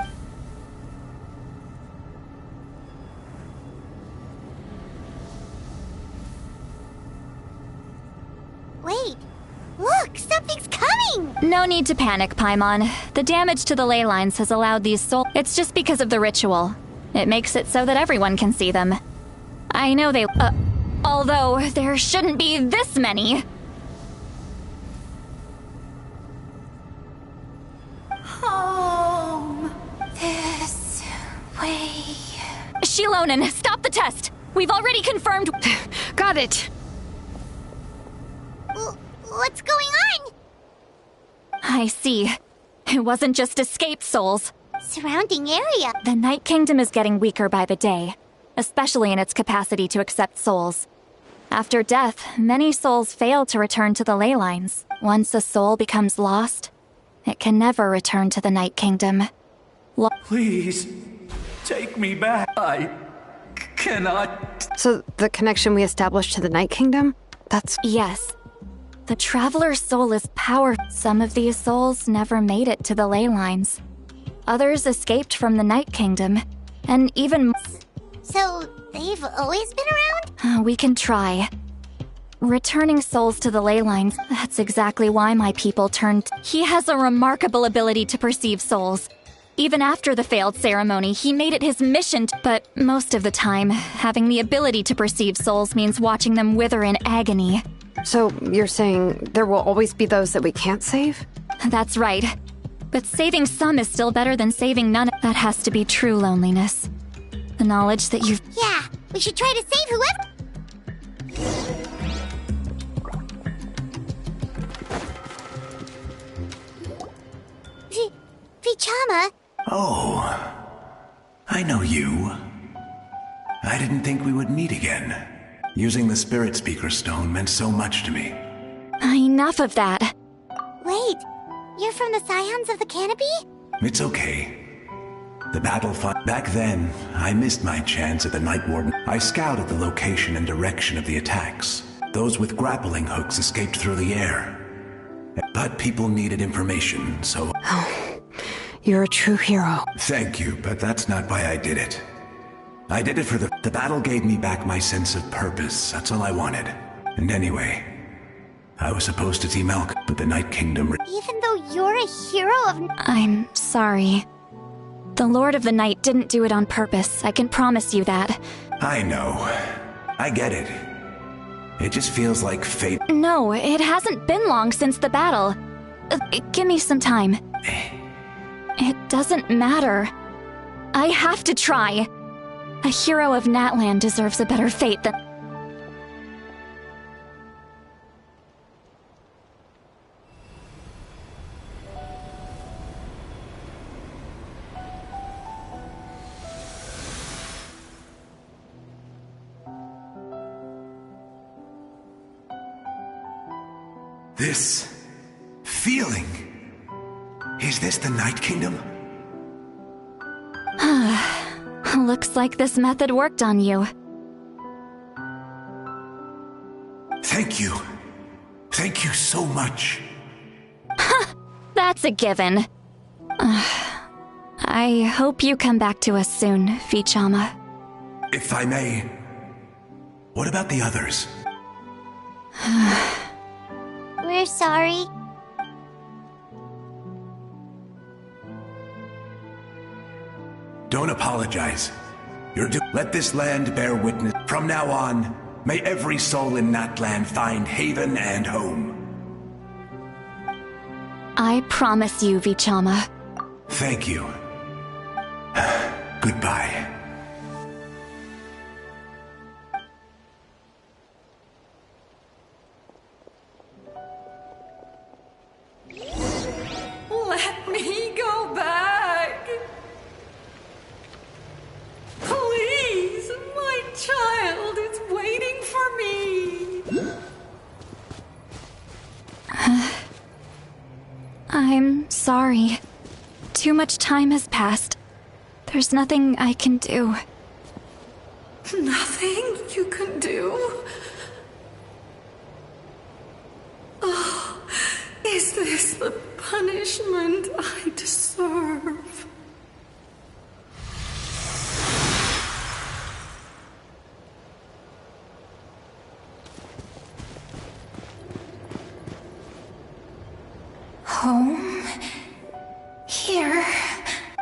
Wait, look, something's coming! No need to panic, Paimon. The damage to the ley lines has allowed these souls. It's just because of the ritual. It makes it so that everyone can see them. I know they. Although there shouldn't be this many. Home. This way. Shilonen, stop the test! We've already confirmed. Got it. What's going on? I see. It wasn't just escaped souls. Surrounding area. The Night Kingdom is getting weaker by the day, especially in its capacity to accept souls. After death, many souls fail to return to the ley lines. Once a soul becomes lost, it can never return to the Night Kingdom. Please, take me back. I cannot. So the connection we established to the Night Kingdom? That's... Yes. The Traveler's soul is powerful. Some of these souls never made it to the ley lines. Others escaped from the Night Kingdom, and even... So, they've always been around? We can try. Returning souls to the ley lines, that's exactly why my people turned... He has a remarkable ability to perceive souls. Even after the failed ceremony, he made it his mission But most of the time, having the ability to perceive souls means watching them wither in agony. So you're saying there will always be those that we can't save? That's right. But saving some is still better than saving none. That has to be true loneliness. The knowledge that you've... Yeah, we should try to save whoever... Vichama? Oh, I know you. I didn't think we would meet again. Using the Spirit Speaker Stone meant so much to me. Enough of that. Wait, you're from the Scions of the Canopy? It's okay. The battle fought. Back then, I missed my chance at the Night Warden. I scouted the location and direction of the attacks. Those with grappling hooks escaped through the air. But people needed information, so... Oh, you're a true hero. Thank you, but that's not why I did it. I did it for the battle gave me back my sense of purpose. That's all I wanted. And anyway, I was supposed to team Elk, but the Night Kingdom... Even though you're a hero of... I'm sorry. The Lord of the Night didn't do it on purpose. I can promise you that. I know. I get it. It just feels like fate. No, it hasn't been long since the battle. Give me some time. It doesn't matter. I have to try. A hero of Natlan deserves a better fate than... This feeling. Is this the Night Kingdom? Looks like this method worked on you. Thank you. Thank you so much. That's a given. I hope you come back to us soon, Vichama. If I may, what about the others? We're sorry. Don't apologize. Let this land bear witness. From now on, may every soul in Natlan find haven and home. I promise you, Vichama. Thank you. Goodbye. Let me go back. Please, my child is waiting for me. I'm sorry. Too much time has passed. There's nothing I can do. nothing you can do? Oh, is this the punishment I deserve? Home? Here?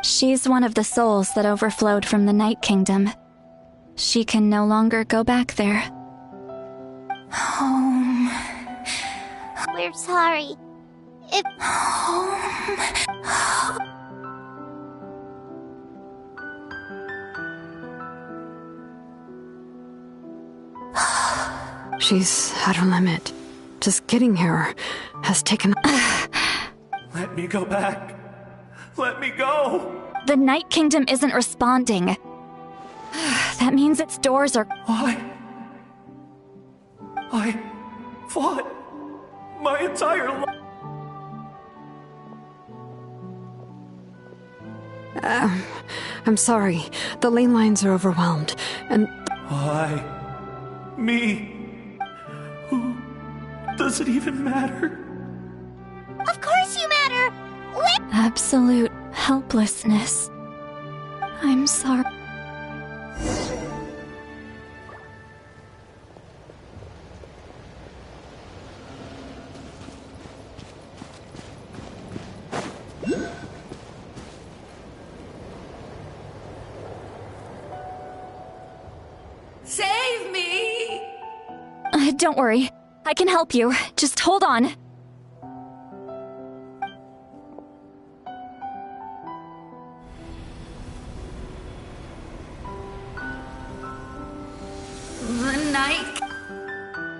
She's one of the souls that overflowed from the Night Kingdom. She can no longer go back there. Home. We're sorry. If She's at her limit. Just getting here has taken... Let me go back. Let me go. The Night Kingdom isn't responding. That means its doors are... I fought my entire life. I'm sorry. The lane lines are overwhelmed, and... Why? Me? Who? Does it even matter? of course you matter. Absolute helplessness. I'm sorry. Save me! Don't worry. I can help you. Just hold on. The night.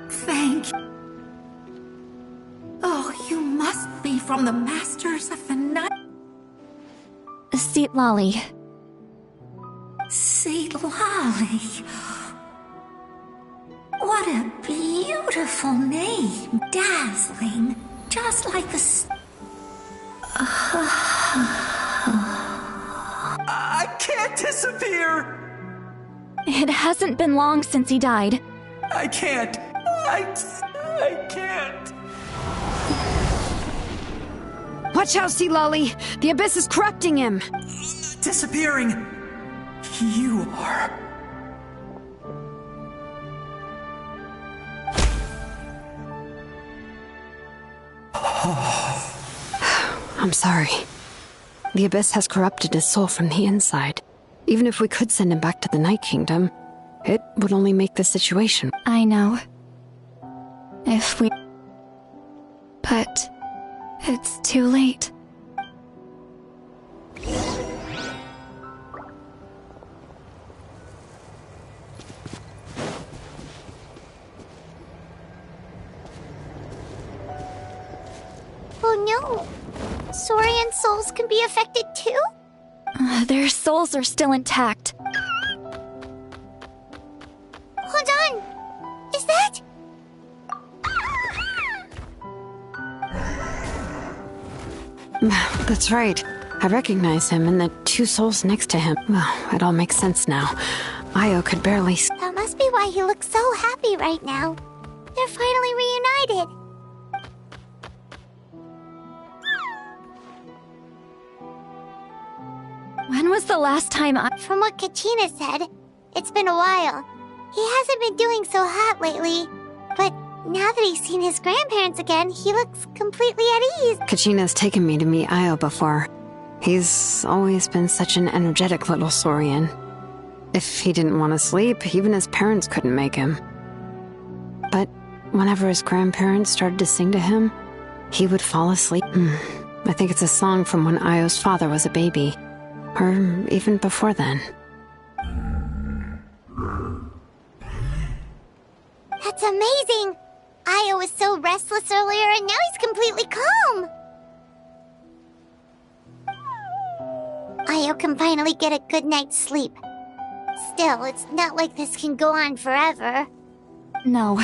Thank you. Oh, you must be from the Masters of the Night. Seat Lolly. Seat Lolly. What a beautiful name. Dazzling. Just like the... I can't disappear. It hasn't been long since he died. I can't. I can't. Watch out, Sea Lolly! The Abyss is corrupting him! Disappearing. You are. I'm sorry. The Abyss has corrupted his soul from the inside. Even if we could send him back to the Night Kingdom, it would only make the situation... I know. If we... But... it's too late. Oh no! Saurian souls can be affected too? Their souls are still intact. Hold on! Is that... That's right. I recognize him and the two souls next to him. Well, it all makes sense now. Io could barely... That must be why he looks so happy right now. They're finally reunited. When was the last time From what Kachina said, it's been a while. He hasn't been doing so hot lately. But now that he's seen his grandparents again, he looks completely at ease. Kachina's taken me to meet Io before. He's always been such an energetic little Saurian. If he didn't want to sleep, even his parents couldn't make him. But whenever his grandparents started to sing to him, he would fall asleep. I think it's a song from when Io's father was a baby. Or even before then. That's amazing! Io was so restless earlier and now he's completely calm! Io can finally get a good night's sleep. Still, it's not like this can go on forever. No.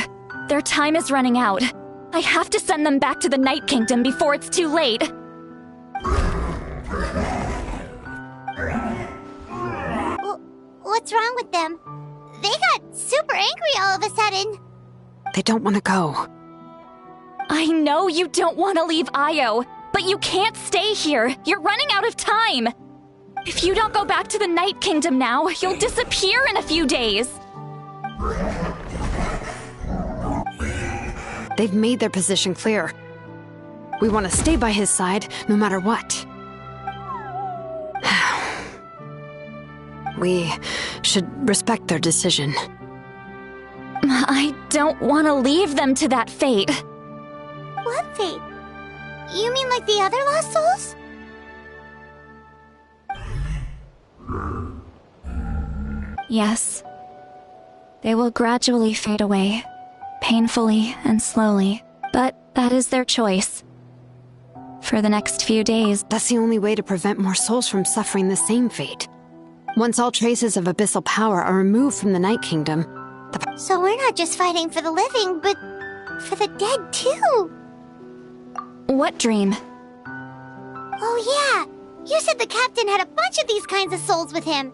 Their time is running out. I have to send them back to the Night Kingdom before it's too late. What's wrong with them? They angry all of a sudden? They don't want to go. I know you don't want to leave Io, but you can't stay here. You're running out of time. If you don't go back to the Night Kingdom now, you'll disappear in a few days. They've made their position clear. We want to stay by his side, no matter what. We should respect their decision. I don't want to leave them to that fate. What fate? You mean like the other lost souls? Yes. They will gradually fade away, painfully and slowly, but that is their choice. For the next few days. That's the only way to prevent more souls from suffering the same fate. Once all traces of abyssal power are removed from the Night Kingdom, So we're not just fighting for the living, but for the dead too. What dream? Oh yeah, you said the captain had a bunch of these kinds of souls with him.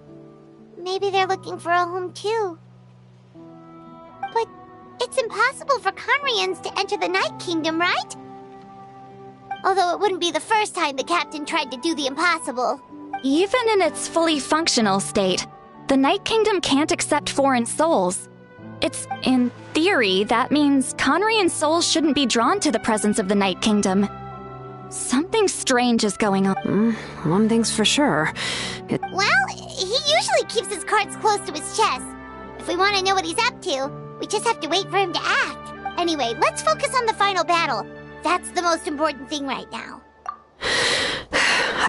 Maybe they're looking for a home too. But it's impossible for Conrians to enter the Night Kingdom, right? Although it wouldn't be the first time the captain tried to do the impossible. Even in its fully functional state, the Night Kingdom can't accept foreign souls. It's, in theory, that means Conrian souls shouldn't be drawn to the presence of the Night Kingdom. Something strange is going on. One thing's for sure. Well, he usually keeps his cards close to his chest. If we want to know what he's up to, we just have to wait for him to act. Anyway, let's focus on the final battle. That's the most important thing right now.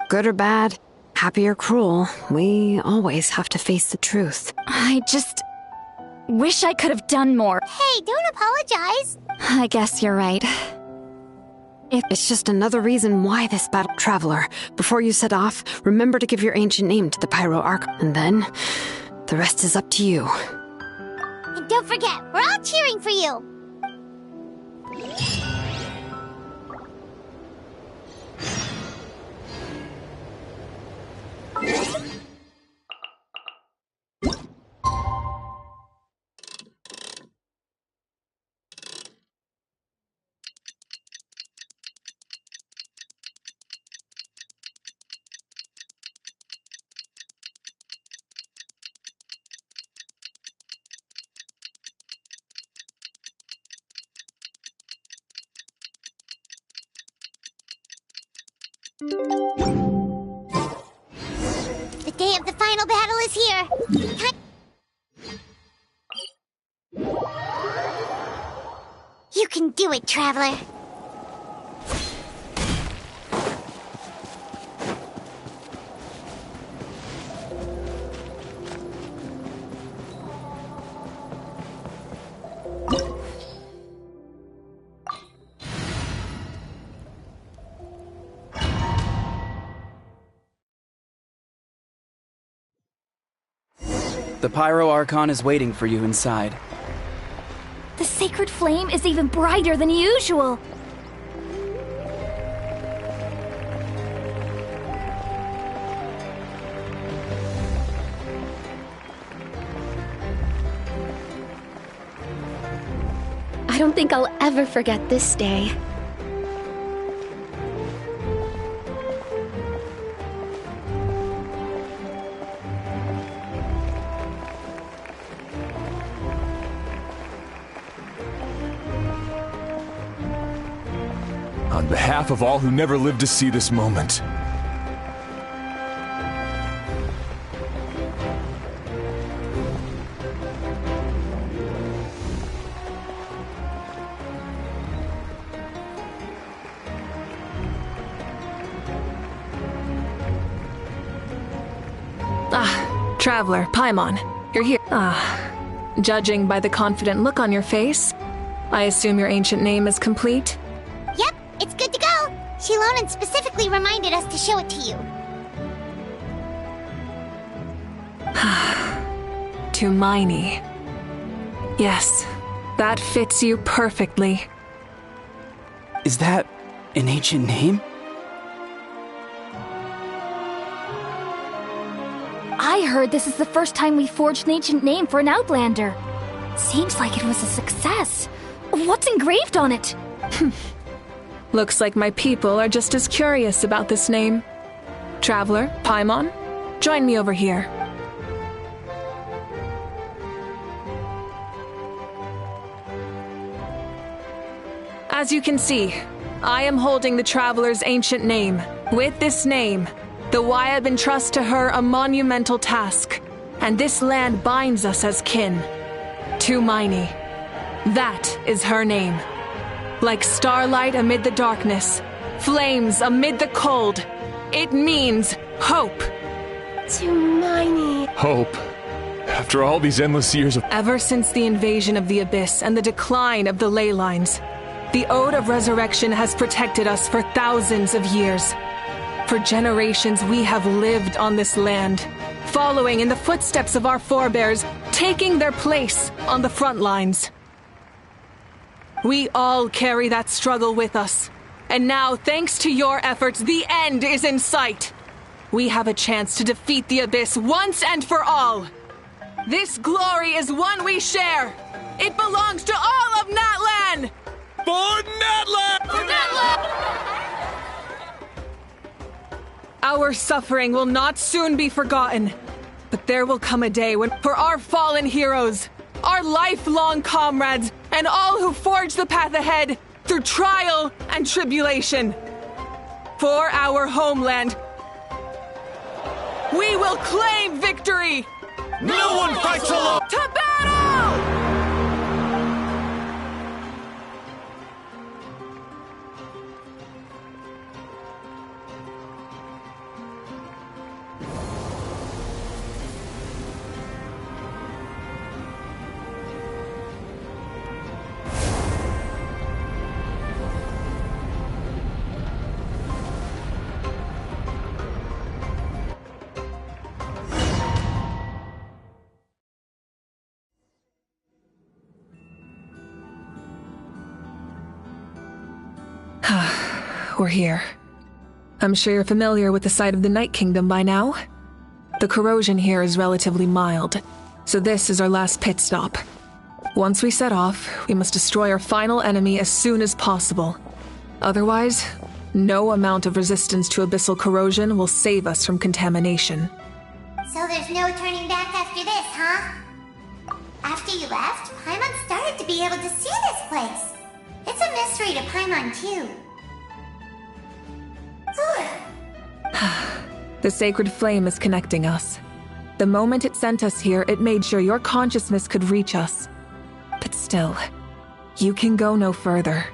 Good or bad, happy or cruel, we always have to face the truth. I just wish I could have done more. Hey, don't apologize. I guess you're right. It's just another reason why this battle. Traveler, before you set off, remember to give your ancient name to the Pyro Archon, and then the rest is up to you. And don't forget, we're all cheering for you. The day of the final battle is here. You can do it, Traveler. The Pyro Archon is waiting for you inside. The sacred flame is even brighter than usual. I don't think I'll ever forget this day. On behalf of all who never lived to see this moment. Traveler, Paimon, you're here. Judging by the confident look on your face, I assume your ancient name is complete? Yep, it's good to go. Shilonan specifically reminded us to show it to you. Tumaini. Yes, that fits you perfectly. Is that an ancient name? I heard this is the first time we forged an ancient name for an Outlander. Seems like it was a success. What's engraved on it? Looks like my people are just as curious about this name. Traveler, Paimon, join me over here. As you can see, I am holding the Traveler's ancient name. With this name, the Wyatt entrusts to her a monumental task, and this land binds us as kin. To Miney. That is her name. Like starlight amid the darkness, flames amid the cold, it means hope. To Miney. Hope. After all these endless years of... Ever since the invasion of the Abyss and the decline of the ley lines, the Ode of Resurrection has protected us for thousands of years. For generations, we have lived on this land, following in the footsteps of our forebears, taking their place on the front lines. We all carry that struggle with us. And now, thanks to your efforts, the end is in sight. We have a chance to defeat the Abyss once and for all. This glory is one we share. It belongs to all of Natlan! For Natlan! For Natlan! Our suffering will not soon be forgotten. But there will come a day when, for our fallen heroes, our lifelong comrades, and all who forge the path ahead through trial and tribulation, for our homeland, we will claim victory! No one fights alone! To battle! We're here. I'm sure you're familiar with the site of the Night Kingdom by now. The corrosion here is relatively mild, so this is our last pit stop. Once we set off, we must destroy our final enemy as soon as possible. Otherwise, no amount of resistance to abyssal corrosion will save us from contamination. So there's no turning back after this, huh? After you left, Paimon started to be able to see this place. It's a mystery to Paimon, too. The sacred flame is connecting us. The moment it sent us here, it made sure your consciousness could reach us. But still, you can go no further.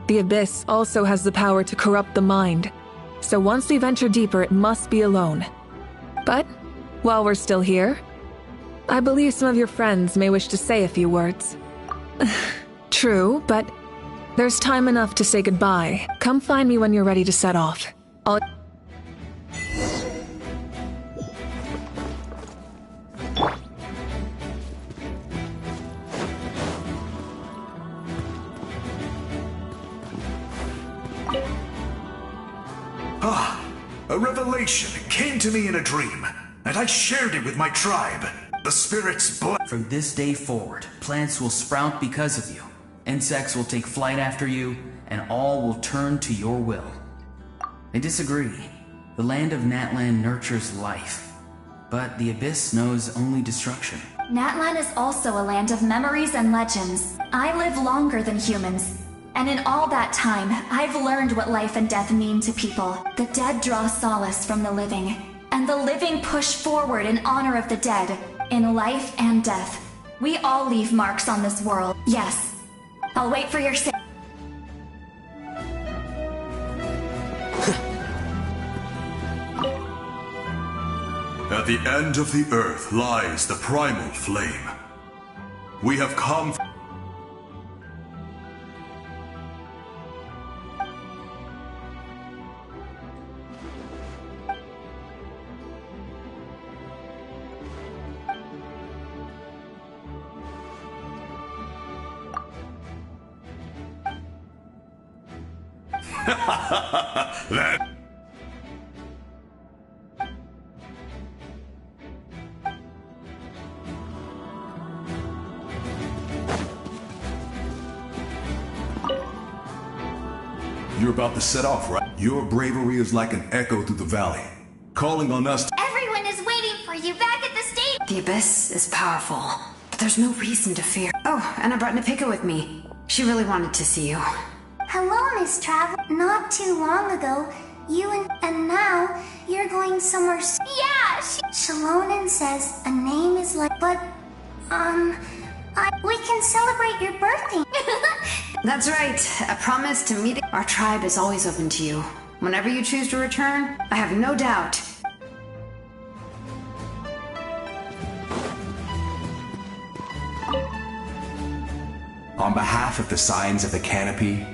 The Abyss also has the power to corrupt the mind, so once we venture deeper, it must be alone. But, while we're still here, I believe some of your friends may wish to say a few words. True, but there's time enough to say goodbye. Come find me when you're ready to set off. A revelation came to me in a dream, and I shared it with my tribe. The spirits From this day forward, plants will sprout because of you. Insects will take flight after you, and all will turn to your will. I disagree. The land of Natlan nurtures life, but the Abyss knows only destruction. Natlan is also a land of memories and legends. I live longer than humans, and in all that time, I've learned what life and death mean to people. The dead draw solace from the living, and the living push forward in honor of the dead, in life and death. We all leave marks on this world. Yes. I'll wait for your At the end of the earth lies the primal flame. We have come... that... You're about to set off, right? Your bravery is like an echo through the valley, calling on us to... Everyone is waiting for you back at the stage. The Abyss is powerful, but there's no reason to fear. Oh, and I brought Napika with me. She really wanted to see you. Hello, Miss Travel. Not too long ago, you and now you're going somewhere. Yeah, Shalonen says a name is like, but we can celebrate your birthday. That's right. A promise to meet. Our tribe is always open to you. Whenever you choose to return, I have no doubt. On behalf of the Signs of the Canopy,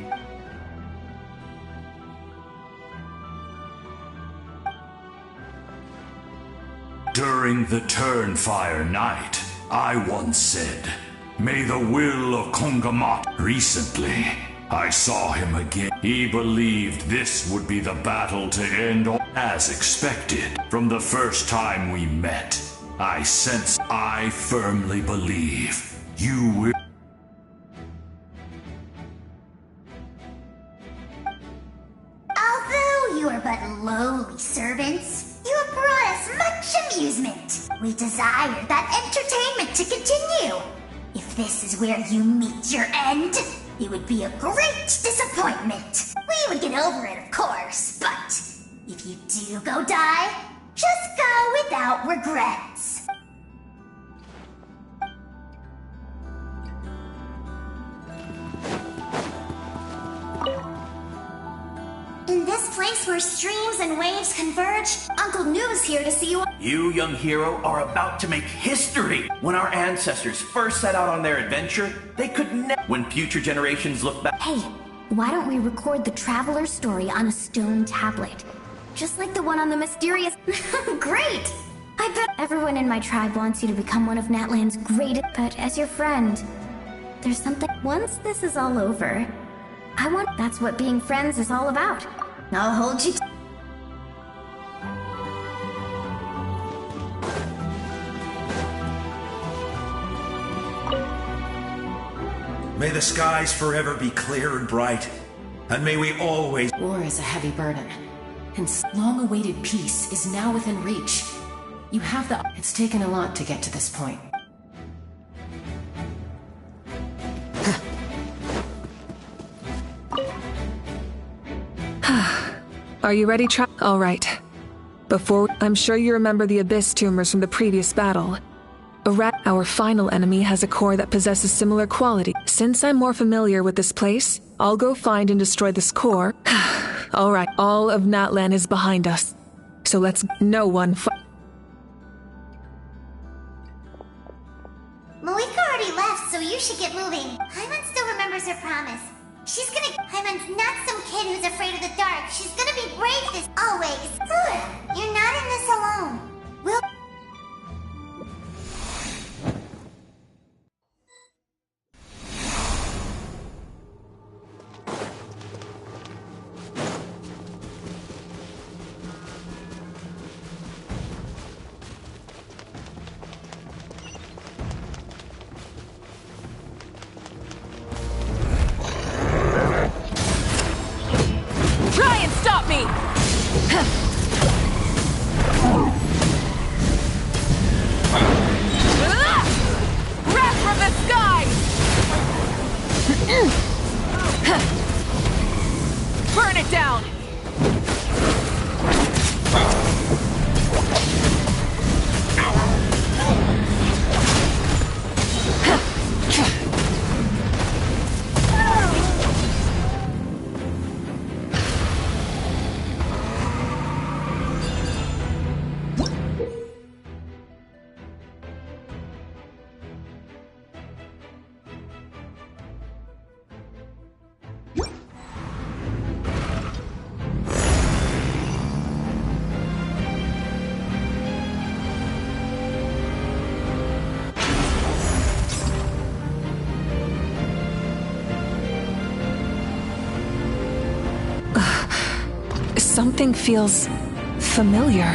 during the Turnfire Night, I once said, "May the will of Kongamat." Recently, I saw him again. He believed this would be the battle to end all. As expected, from the first time we met, I firmly believe you will. Although you are but lowly servants, you have brought us much amusement. We desire that entertainment to continue. If this is where you meet your end, it would be a great disappointment. We would get over it, of course, but if you do go die, just go without regrets. In this place where streams and waves converge, Uncle Noo's here to see you. You, young hero, are about to make history. When our ancestors first set out on their adventure, they could never. When future generations look back. Hey, why don't we record the traveler's story on a stone tablet? Just like the one on the mysterious... Great! I bet everyone in my tribe wants you to become one of Natlan's greatest... But as your friend, there's something... Once this is all over, That's what being friends is all about. I'll hold you... May the skies forever be clear and bright, and may we always... War is a heavy burden, and long-awaited peace is now within reach. You have the... It's taken a lot to get to this point. Are you ready, All right. I'm sure you remember the Abyss tumors from the previous battle. Our final enemy has a core that possesses similar quality. Since I'm more familiar with this place, I'll go find and destroy this core. All right, all of Natlan is behind us. So let's... No one... Malika already left, so you should get moving. Hyman still remembers her promise. She's gonna... Hyman's not some kid who's afraid of the dark. She's gonna be brave this... Always. You're not in this alone. We'll... Burn it down! Something feels familiar.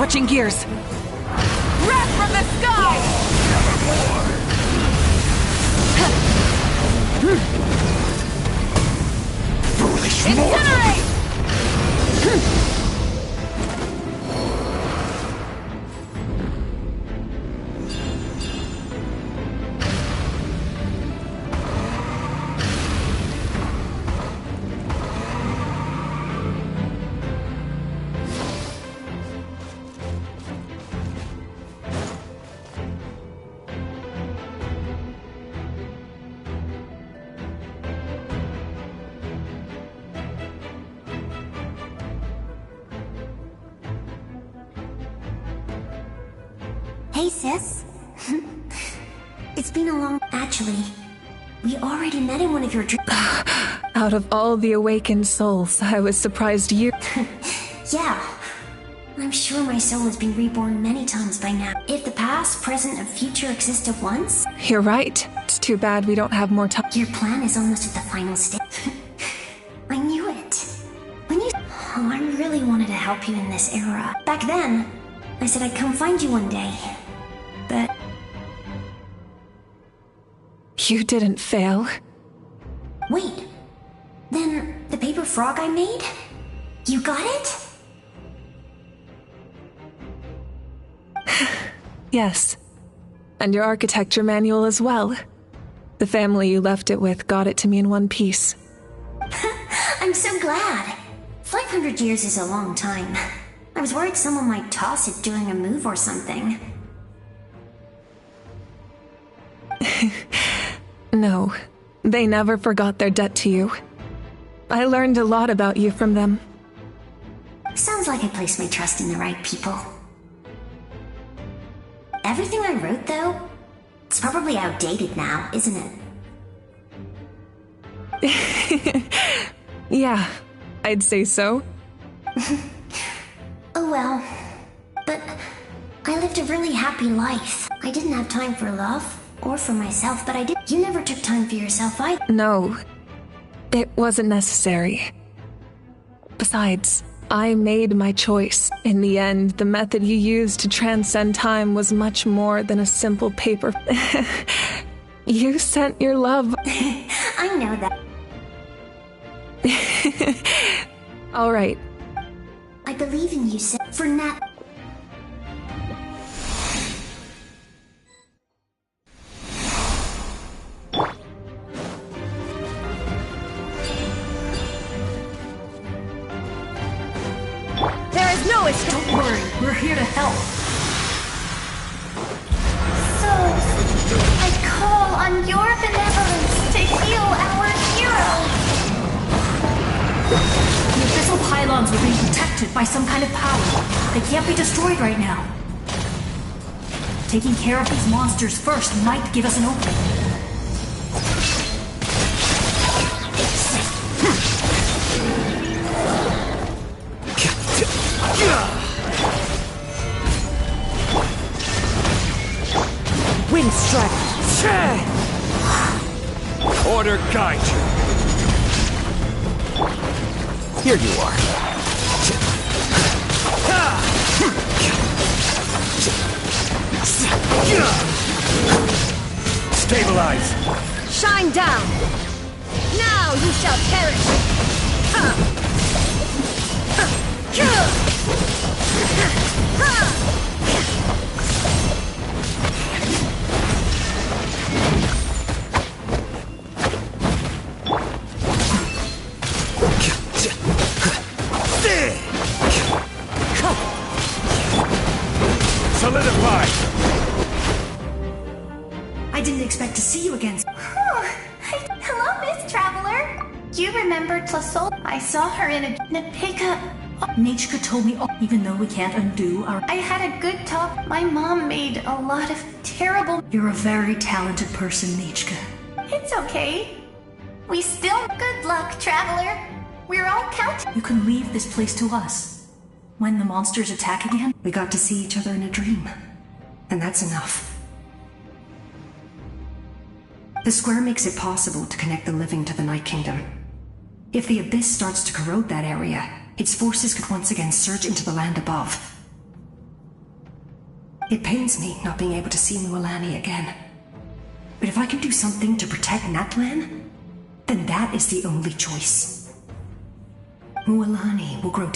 Switching gears. Wrath from the sky! Foolish Incinerate! Hey, sis. It's been a long... Actually, we already met in one of your dreams. Out of all the awakened souls, I was surprised you... Yeah. I'm sure my soul has been reborn many times by now. If the past, present, and future exist at once... You're right. It's too bad we don't have more time. Your plan is almost at the final stage. I knew it. When you... Oh, I really wanted to help you in this era. Back then, I said I'd come find you one day. But... You didn't fail. Wait. Then, the paper frog I made? You got it? Yes. And your architecture manual as well. The family you left it with got it to me in one piece. I'm so glad. 500 years is a long time. I was worried someone might toss it during a move or something. No, they never forgot their debt to you. I learned a lot about you from them. Sounds like I placed my trust in the right people. Everything I wrote, though, it's probably outdated now, isn't it? Yeah, I'd say so. Oh well. But I lived a really happy life. I didn't have time for love, or for myself, but I did. You never took time for yourself either. No, it wasn't necessary. Besides, I made my choice. In the end, the method you used to transcend time was much more than a simple paper. You sent your love. I know that. All right. I believe in you, Sid. For Nat. There is no escape. Don't worry, we're here to help. So, I call on your benevolence to heal our hero. The abyssal pylons are being protected by some kind of power. They can't be destroyed right now. Taking care of these monsters first might give us an opening. Wind strike! Order guide you! Here you are. Stabilize! Shine down! Now you shall perish! Solidify! I didn't expect to see you again. Hello, Miss Traveler. You remember Tlasol? I saw her in a Napika. Nachka told me, even though we can't undo our... I had a good talk. My mom made a lot of terrible... You're a very talented person, Nachka. It's okay. We still... Good luck, Traveler. We're all counting. You can leave this place to us. When the monsters attack again, we got to see each other in a dream. And that's enough. The square makes it possible to connect the living to the Night Kingdom. If the abyss starts to corrode that area, its forces could once again surge into the land above. It pains me not being able to see Mualani again. But if I can do something to protect Natlan, then that is the only choice. Mualani will grow.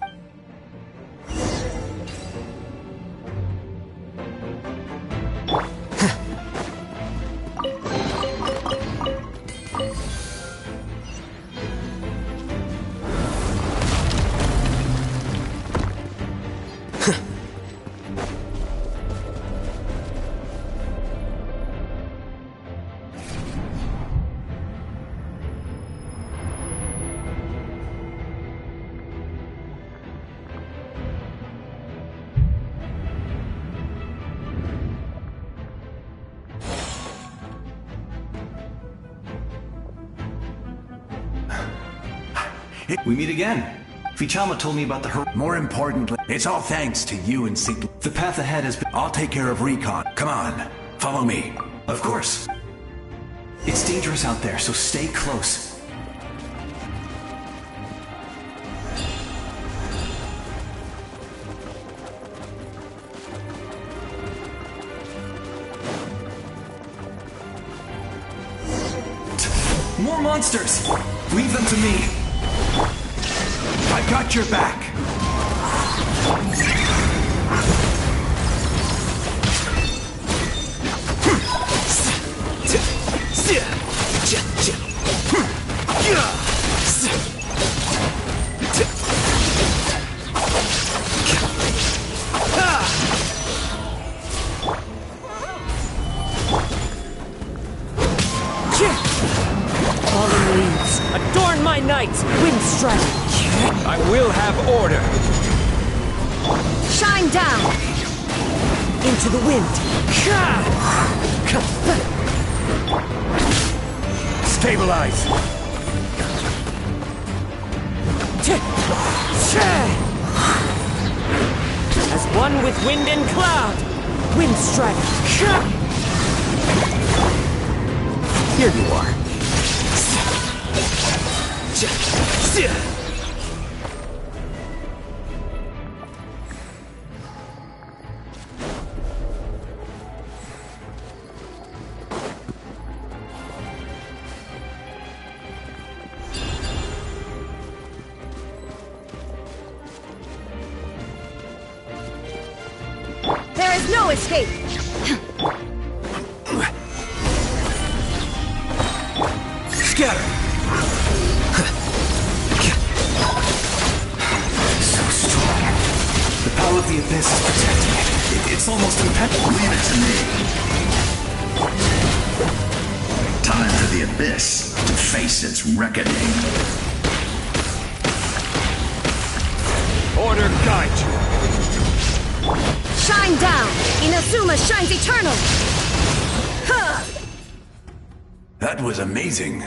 We meet again. Fichama told me about the More importantly, it's all thanks to you and Seek. The path ahead has been... I'll take care of recon. Come on, follow me. Of course. It's dangerous out there, so stay close. More monsters! Leave them to me. I've got your back. Fallen leaves, adorn my night, Windstrike. I will have order. Shine down into the wind. Stabilize. As one with wind and cloud, Windstrike. Here you are. There is no escape. Scatter! So strong. The power of the Abyss is protecting it. It's almost impenetrable. Leave it to me. Time for the Abyss to face its reckoning. Order guide you. Shine down! Inazuma shines eternal! That was amazing.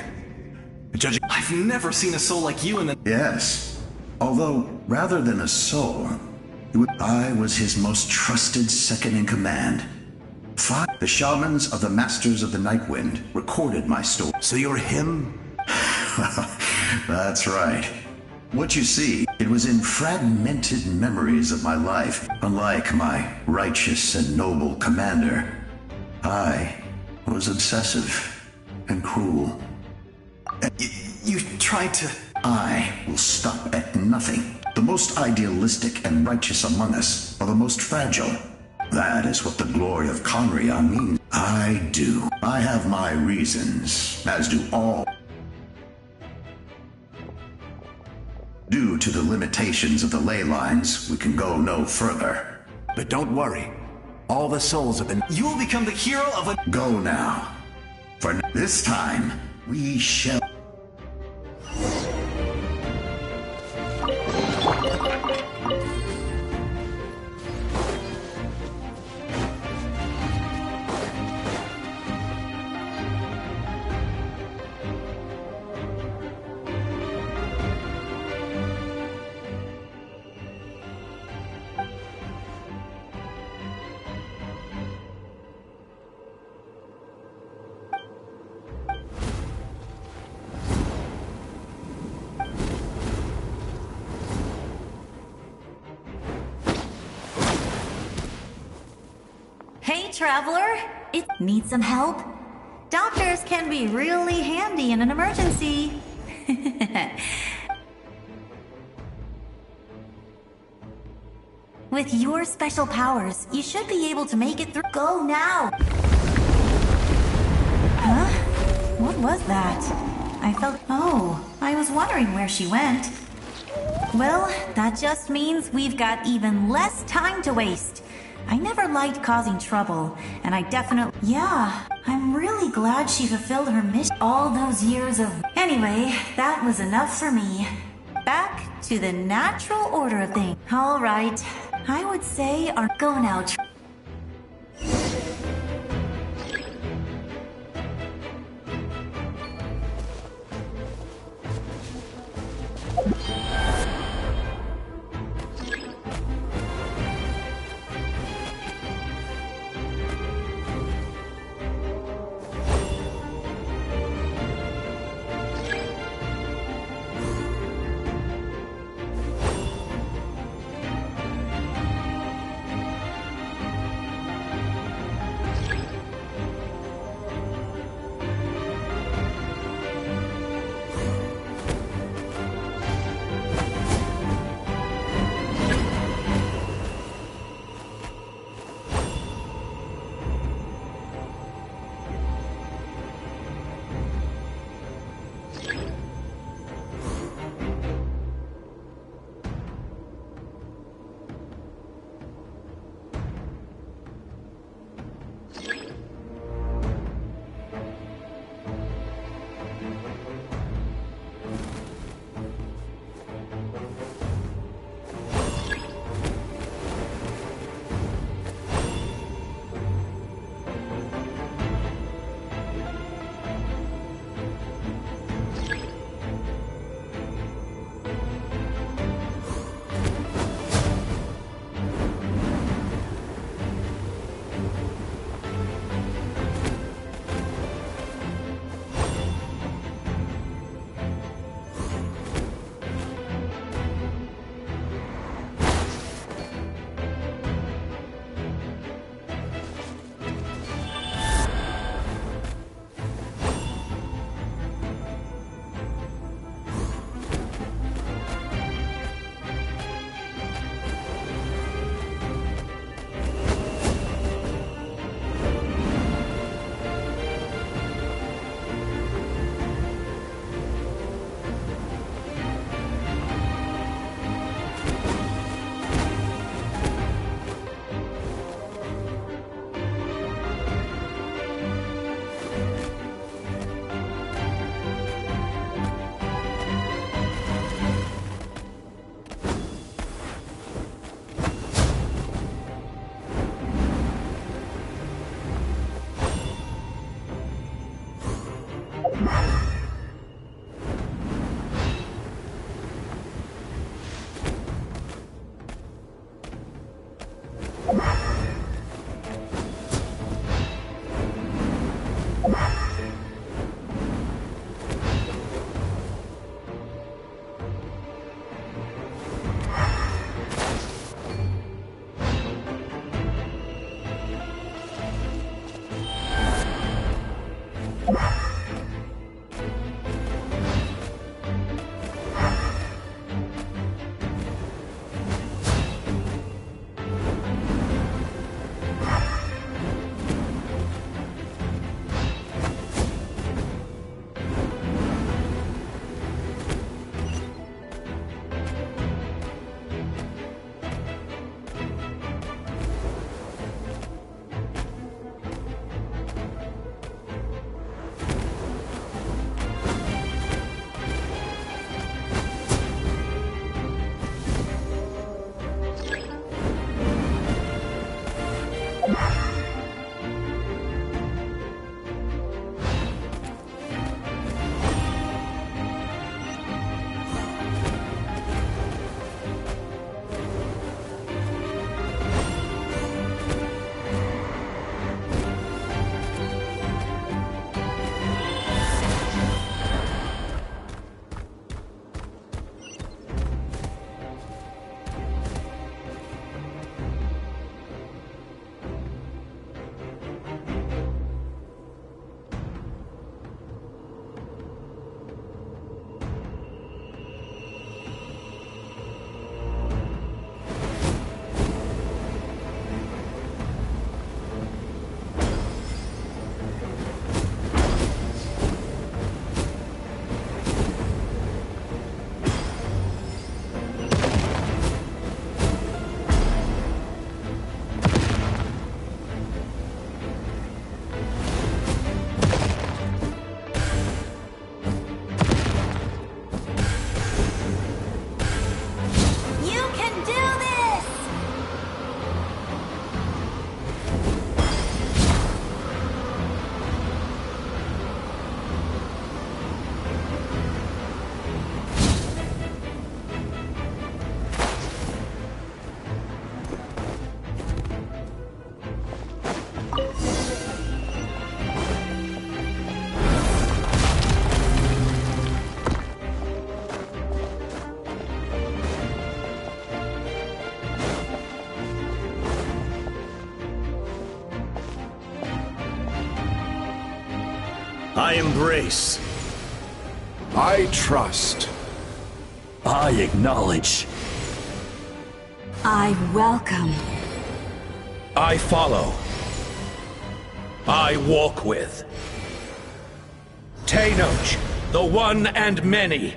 Judging... I've never seen a soul like you in the... Yes. Although, rather than a soul, I was his most trusted second-in-command. The shamans of the Masters of the Nightwind recorded my story. So you're him? That's right. What you see, it was in fragmented memories of my life. Unlike my righteous and noble commander, I was obsessive and cruel. You tried to... I will stop at nothing. The most idealistic and righteous among us are the most fragile. That is what the glory of Conria means. I do. I have my reasons, as do all. Due to the limitations of the ley lines, we can go no further. But don't worry. All the souls have been... You will become the hero of a... Go now. For this time, we shall... traveler. Need some help? Doctors can be really handy in an emergency. With your special powers, you should be able to make it through. Go now! Huh? What was that? I felt... Oh, I was wondering where she went. Well, that just means we've got even less time to waste. I never liked causing trouble, and I definitely... Yeah, I'm really glad she fulfilled her mission all those years of... Anyway, that was enough for me. Back to the natural order of things. All right, I would say our... Go now. I embrace. I trust. I acknowledge. I welcome. I follow. I walk with. Tenoch, the one and many.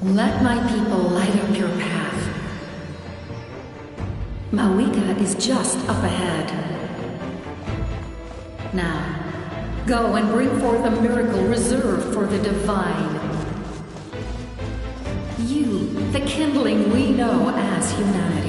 Let my people light up your path. Mawika is just up ahead. Now, go and bring forth a miracle reserved for the divine. You, the kindling we know as humanity.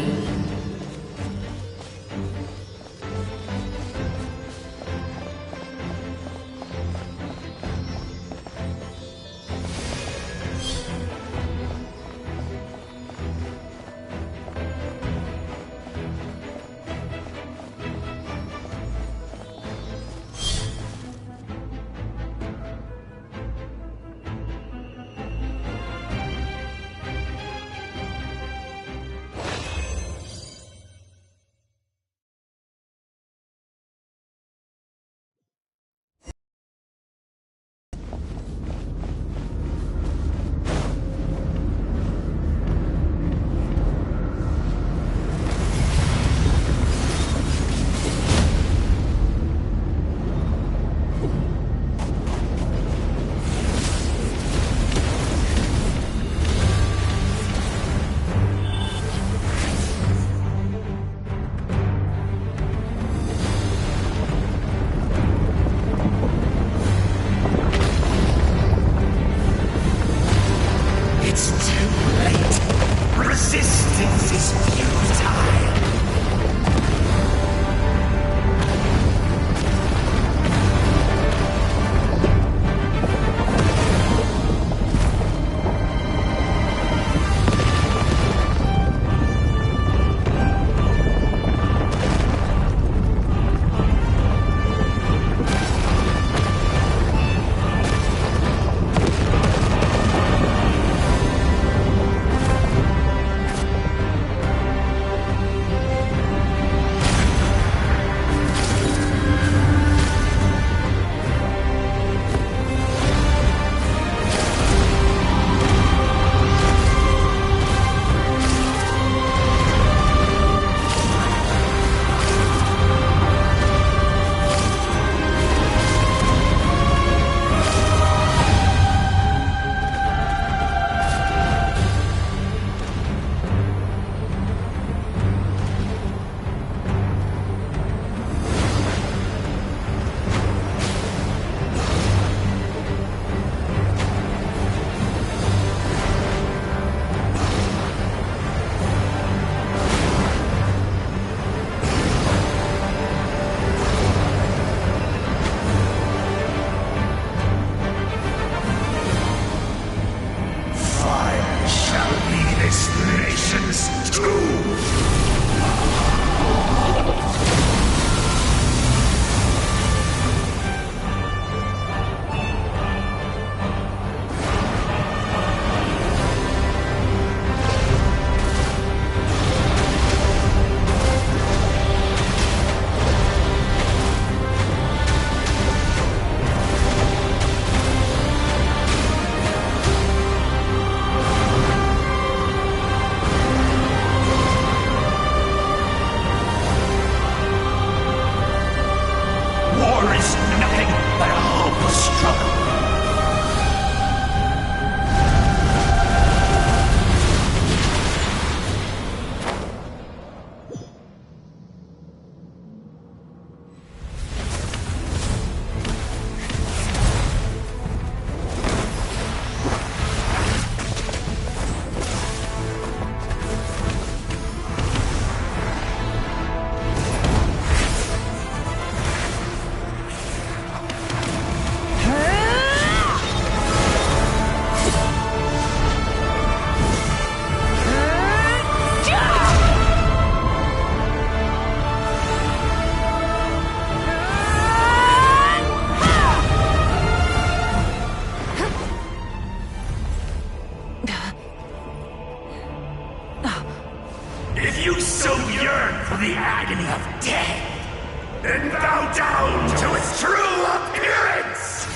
you so yearn for the agony of death, then bow down to its true appearance!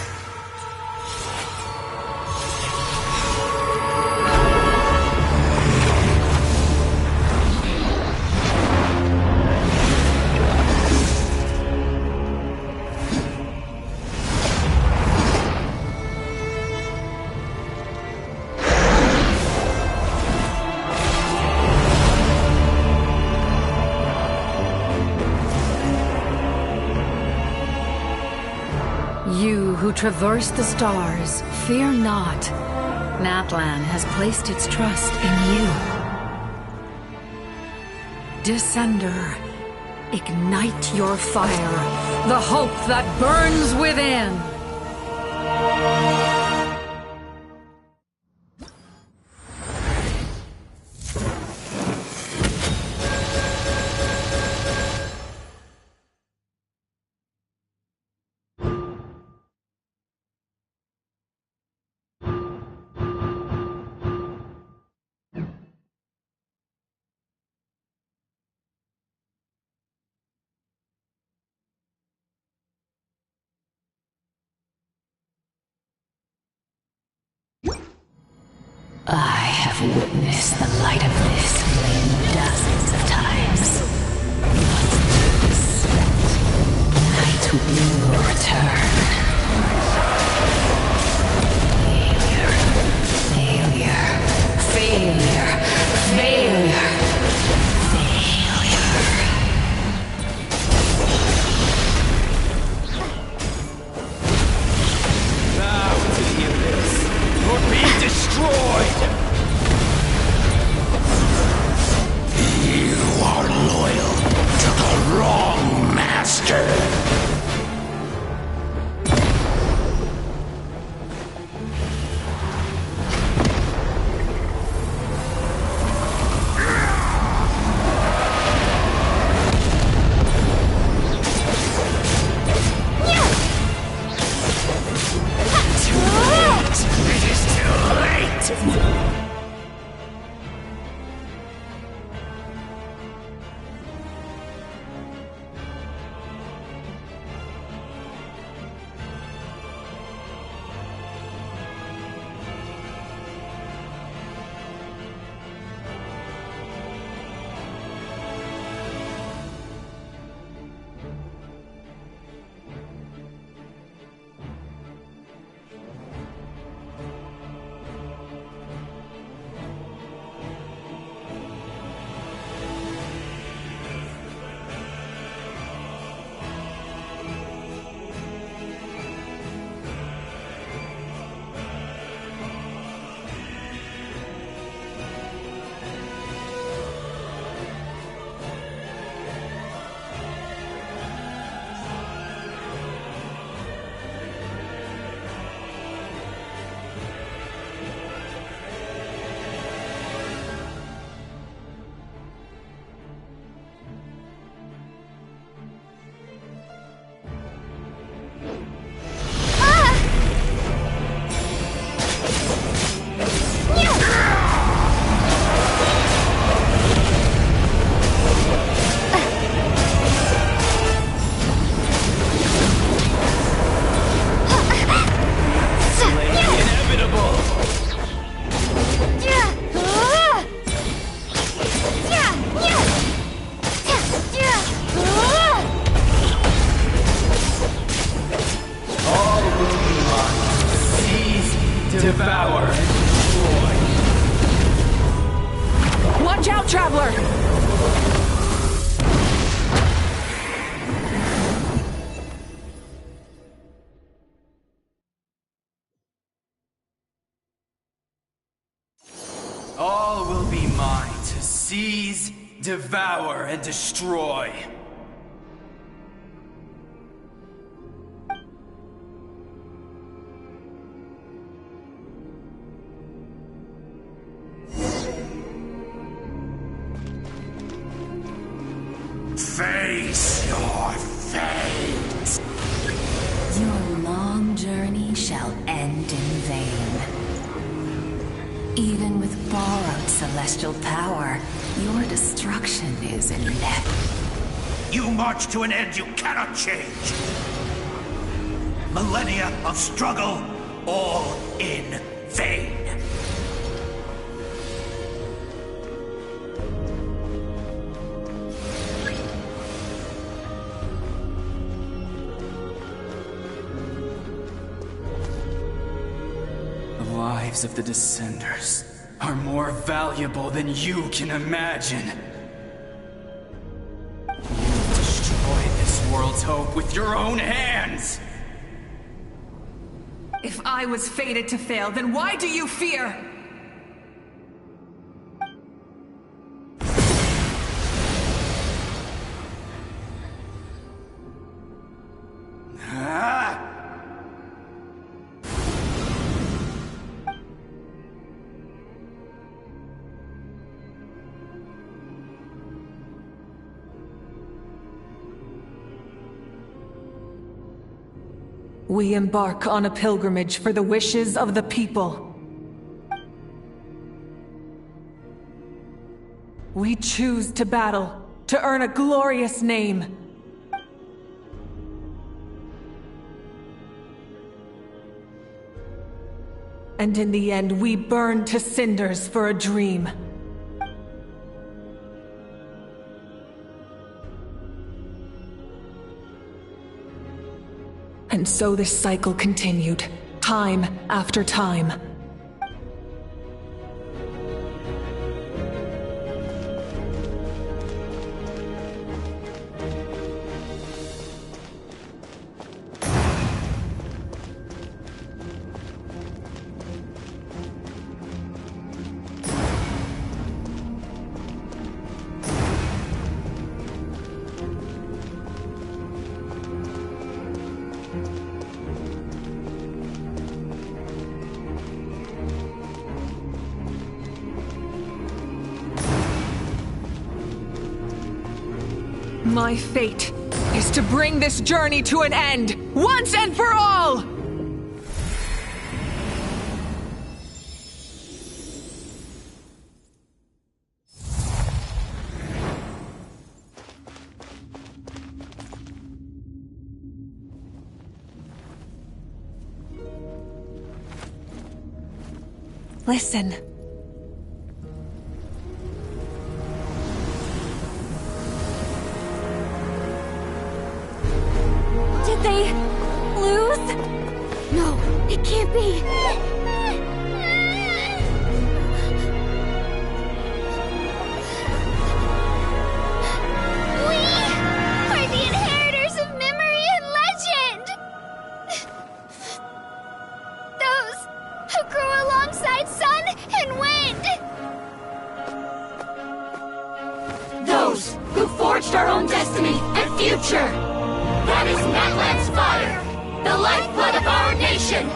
You who traverse the stars, fear not. Natlan has placed its trust in you. Descender, ignite your fire, the hope that burns within. I have witnessed the light of this flame dozens of times. Night will return. Failure. Failure. Failure. Bow to the abyss, or be destroyed! You are loyal to the wrong master! Devour and destroy. Watch out, Traveler! All will be mine to seize, devour, and destroy. Face your fate! Your long journey shall end in vain. Even with borrowed celestial power, your destruction is inevitable. You march to an end you cannot change. Millennia of struggle, all in vain. The lives of the Descenders are more valuable than you can imagine. You destroyed this world's hope with your own hands! If I was fated to fail, then why do you fear? We embark on a pilgrimage for the wishes of the people. We choose to battle, to earn a glorious name. And in the end, we burn to cinders for a dream. And so this cycle continued, time after time. My fate is to bring this journey to an end, once and for all! Listen. Did they lose? No, it can't be. We are the inheritors of memory and legend. Those who grew alongside sun and wind. Those who forged our own destiny and future. That is Natlan's fire, the lifeblood of our nation!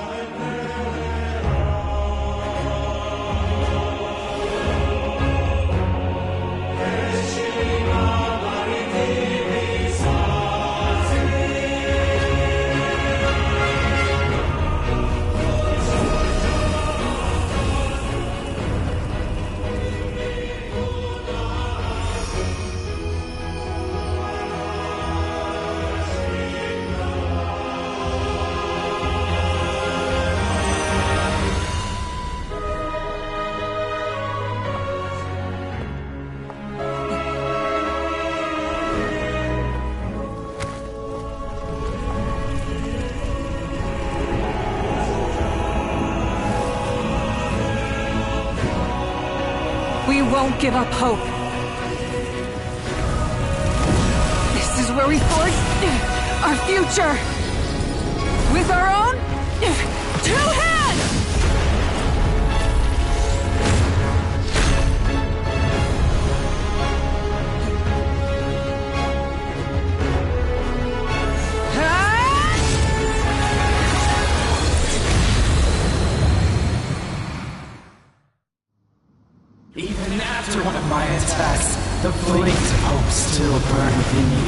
We won't give up hope. This is where we forge our future. With our own 2 hands! Even after one of my attacks, the flames of hope still burn within you.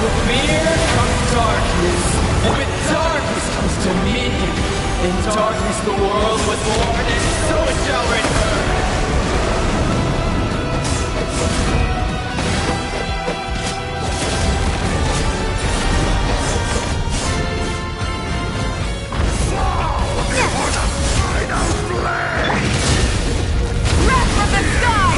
With fear comes darkness, and with darkness comes dominion. In darkness the world was born, and so it shall return. Wrath from the sky!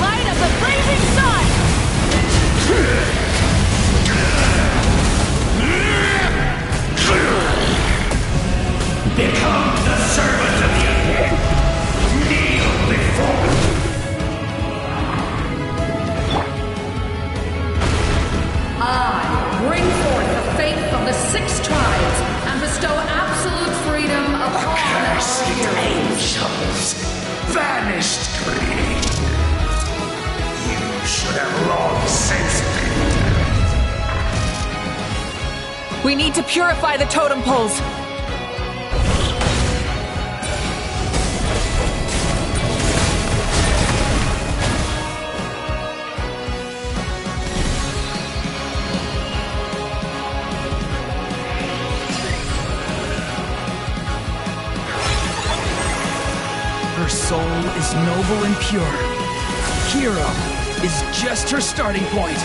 Light of the blazing sun! Become the servant of the Undead. Kneel before me. I bring forth the faith of the 6 tribes and bestow absolute freedom upon Cursed our heroes. angels, vanished greed. You should have long since been dead. We need to purify the totem poles. Her soul is noble and pure. Hero is just her starting point.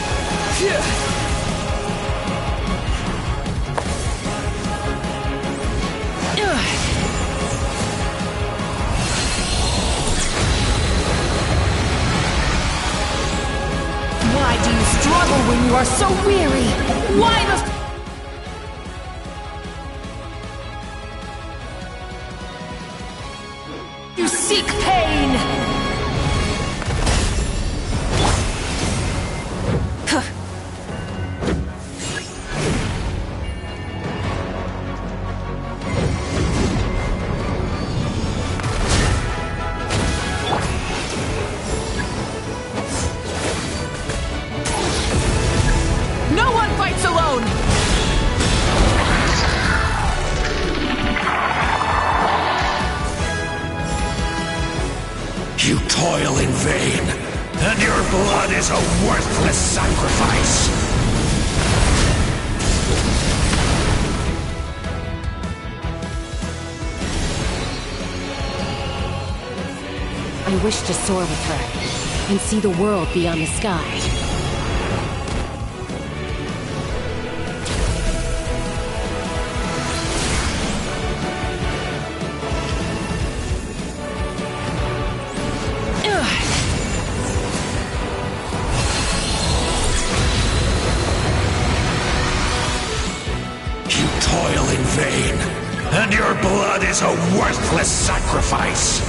Why do you struggle when you are so weary? Why must... you seek pain? No one fights alone! You toil in vain, and your blood is a worthless sacrifice. I wish to soar with her and see the world beyond the sky. You toil in vain, and your blood is a worthless sacrifice.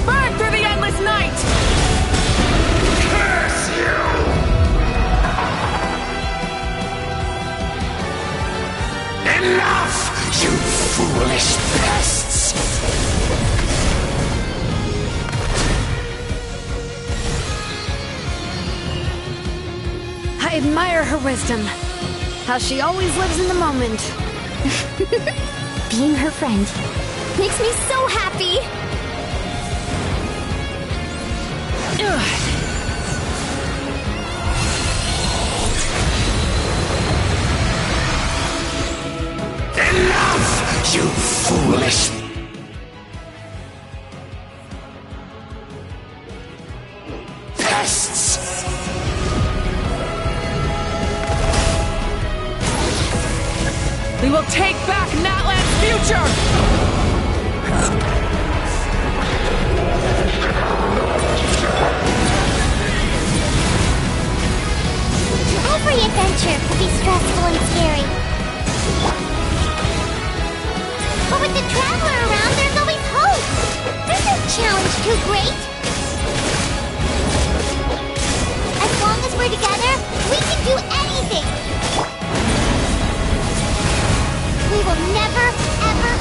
Burn through the endless night! Curse you! Enough, you foolish pests! I admire her wisdom. How she always lives in the moment. Being her friend makes me so happy. Enough, you foolish... pests! We will take back Natlan's future! adventure could be stressful and scary. But with the Traveler around, there's always hope. There's no challenge too great. As long as we're together, we can do anything. We will never, ever...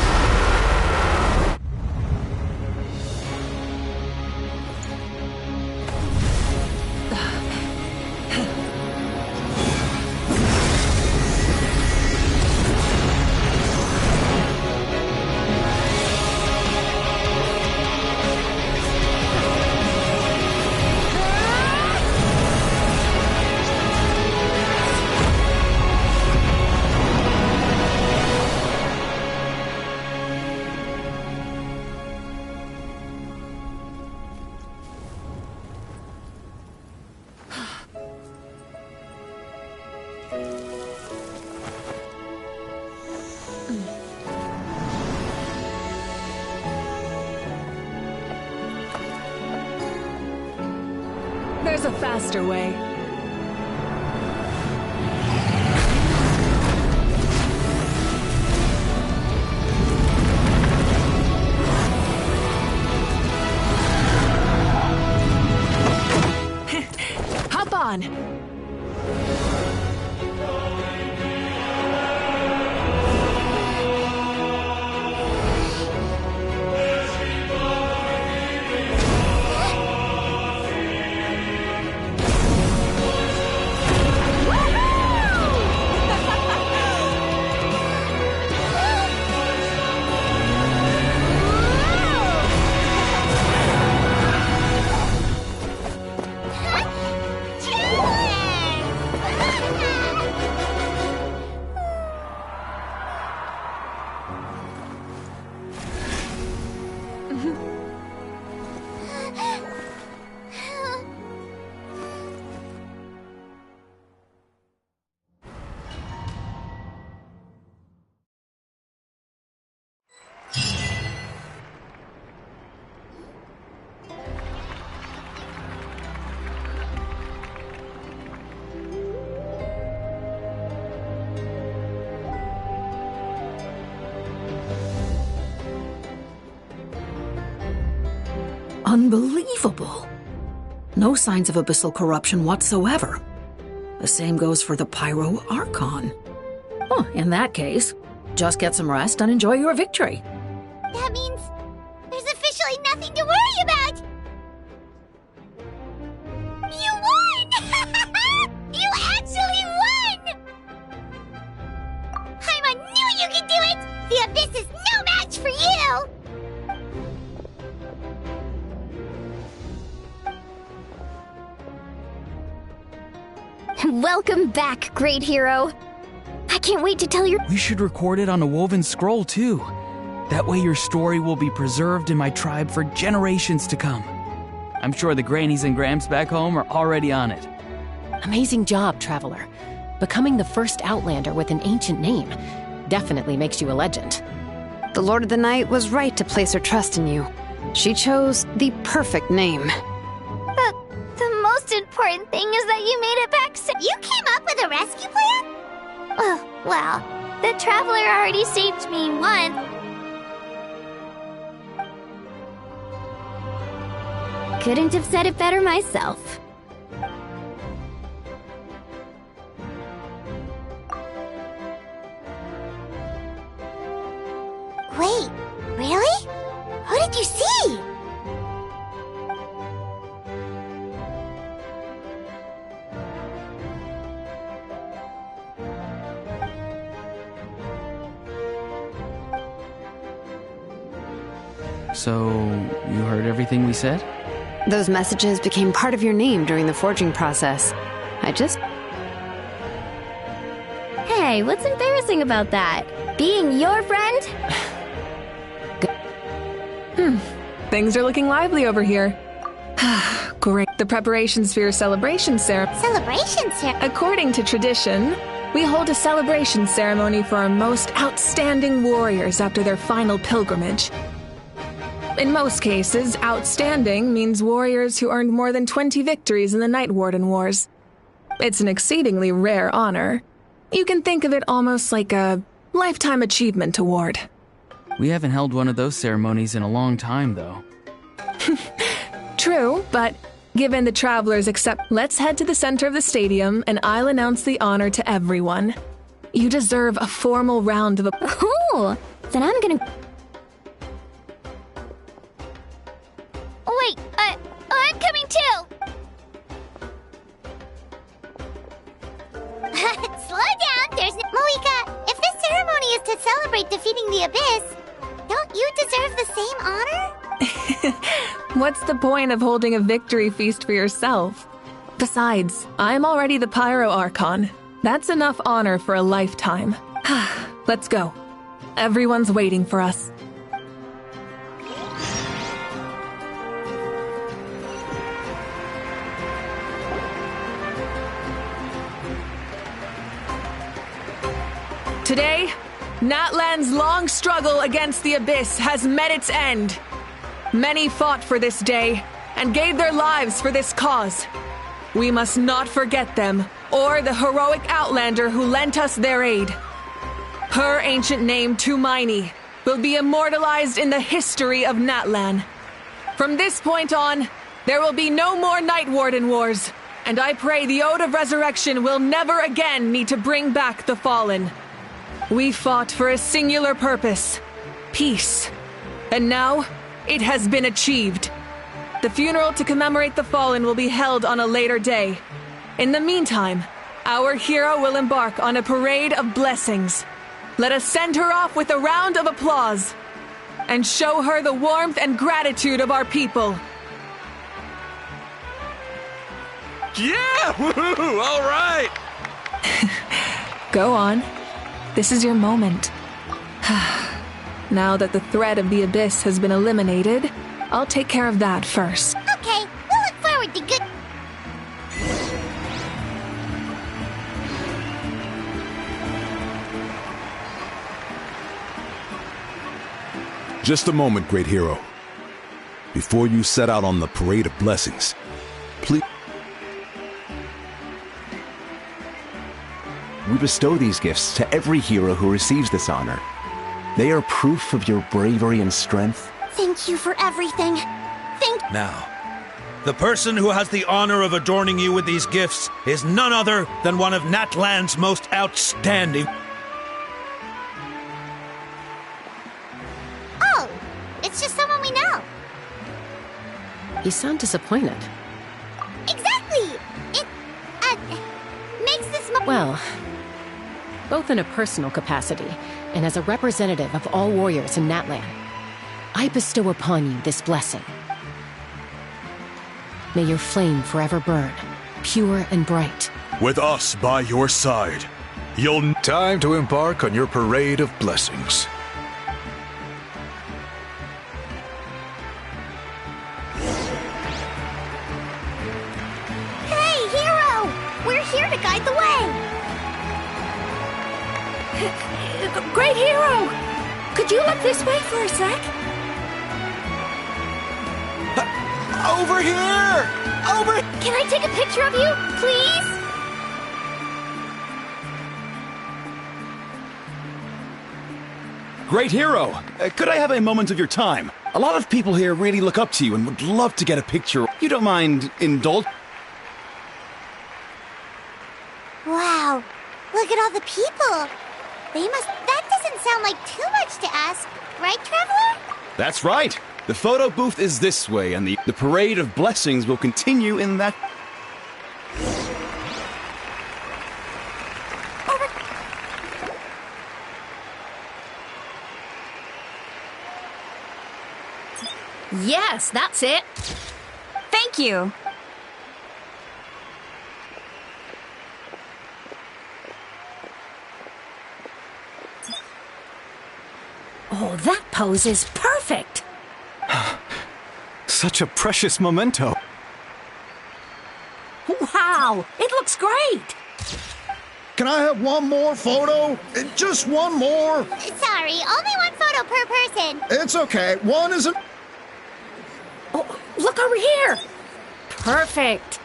There's a faster way. Hop on! Unbelievable. No signs of abyssal corruption whatsoever. The same goes for the Pyro Archon. Oh, in that case, just get some rest and enjoy your victory. That means there's officially nothing to worry about! You won! You actually won! Paimon knew you could do it! The Abyss is no match for you! Welcome back, great hero. I can't wait to tell your— We should record it on a woven scroll, too. That way your story will be preserved in my tribe for generations to come. I'm sure the Grannies and Gramps back home are already on it. Amazing job, Traveler. Becoming the first Outlander with an ancient name definitely makes you a legend. The Lord of the Night was right to place her trust in you. She chose the perfect name. The most important thing is that you made it back safe. You came up with a rescue plan? Well, the Traveler already saved me once. Couldn't have said it better myself. Wait, really? Who did you see? So, you heard everything we said? Those messages became part of your name during the forging process. Hey, what's embarrassing about that? Being your friend? Things are looking lively over here. Great. The preparations for your celebration ceremony. Celebration ceremony? According to tradition, we hold a celebration ceremony for our most outstanding warriors after their final pilgrimage. In most cases, outstanding means warriors who earned more than 20 victories in the Night Warden Wars. It's an exceedingly rare honor. You can think of it almost like a lifetime achievement award. We haven't held one of those ceremonies in a long time, though. True, but given the travelers let's head to the center of the stadium and I'll announce the honor to everyone. You deserve a formal round of Oh, then I'm gonna... Wait, I'm coming too! Slow down, there's no... Moika, if this ceremony is to celebrate defeating the Abyss, don't you deserve the same honor? What's the point of holding a victory feast for yourself? Besides, I'm already the Pyro Archon. That's enough honor for a lifetime. Let's go. Everyone's waiting for us. Today, Natlan's long struggle against the Abyss has met its end. Many fought for this day and gave their lives for this cause. We must not forget them or the heroic Outlander who lent us their aid. Her ancient name, Tumaini, will be immortalized in the history of Natlan. From this point on, there will be no more Night Warden wars, and I pray the Ode of Resurrection will never again need to bring back the Fallen. We fought for a singular purpose, peace. And now, it has been achieved. The funeral to commemorate the Fallen will be held on a later day. In the meantime, our hero will embark on a parade of blessings. Let us send her off with a round of applause and show her the warmth and gratitude of our people. Yeah! Woohoo! All right! Go on. This is your moment. Now that the threat of the Abyss has been eliminated, I'll take care of that first. Okay, we'll look forward to good... Just a moment, great hero. Before you set out on the parade of blessings, please... We bestow these gifts to every hero who receives this honor. They are proof of your bravery and strength. Thank you for everything. Now, the person who has the honor of adorning you with these gifts is none other than one of Natlan's most outstanding... Oh, it's just someone we know. You sound disappointed. Exactly! It, makes this... Well, both in a personal capacity and as a representative of all warriors in Natlan, I bestow upon you this blessing. May your flame forever burn, pure and bright. With us by your side, you'll... Time to embark on your parade of blessings. Hey, hero! We're here to guide the way! Great hero! Could you look this way for a sec? Over here! Over... Can I take a picture of you, please? Great hero! Could I have a moment of your time? A lot of people here really look up to you and would love to get a picture. You don't mind indulge... Wow, look at all the people. That doesn't sound like too much to ask, right, Traveler? That's right! The photo booth is this way, and the parade of blessings will continue in that... Yes, that's it. Thank you. Oh, that pose is perfect. Such a precious memento. Wow, it looks great. Can I have one more photo? Just one more. Sorry, only one photo per person. It's okay. One isn't... Oh, look over here. Perfect.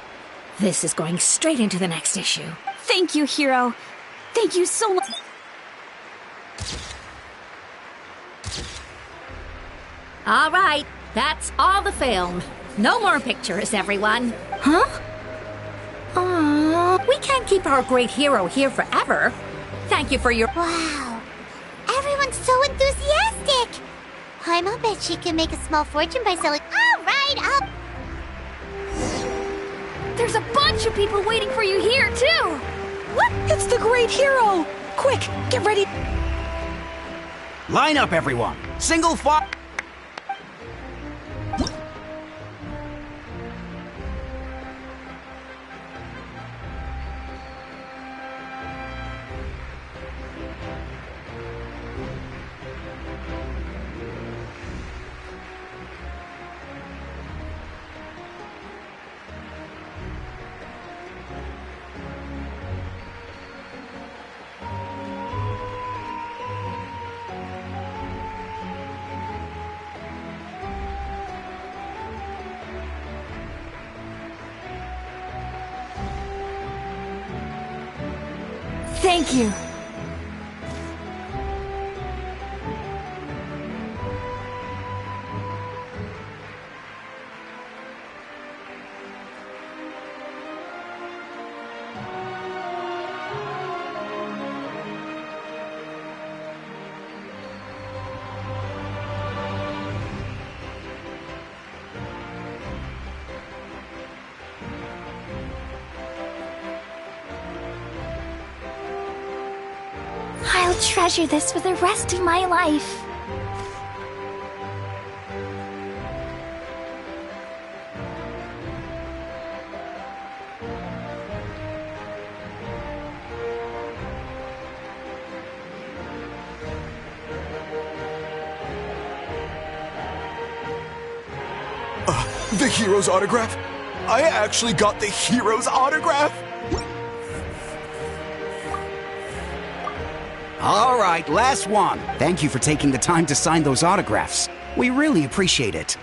This is going straight into the next issue. Thank you, Hero. Thank you so much. All right, that's all the film. No more pictures, everyone. Huh? Aww, we can't keep our great hero here forever. Thank you for your... Wow. Everyone's so enthusiastic. Paimon bet she can make a small fortune by selling... All right, up. There's a bunch of people waiting for you here, too. What? It's the great hero. Quick, get ready. Line up, everyone. Single file. Thank you. I'll treasure this for the rest of my life. The hero's autograph? I actually got the hero's autograph? All right, last one. Thank you for taking the time to sign those autographs. We really appreciate it.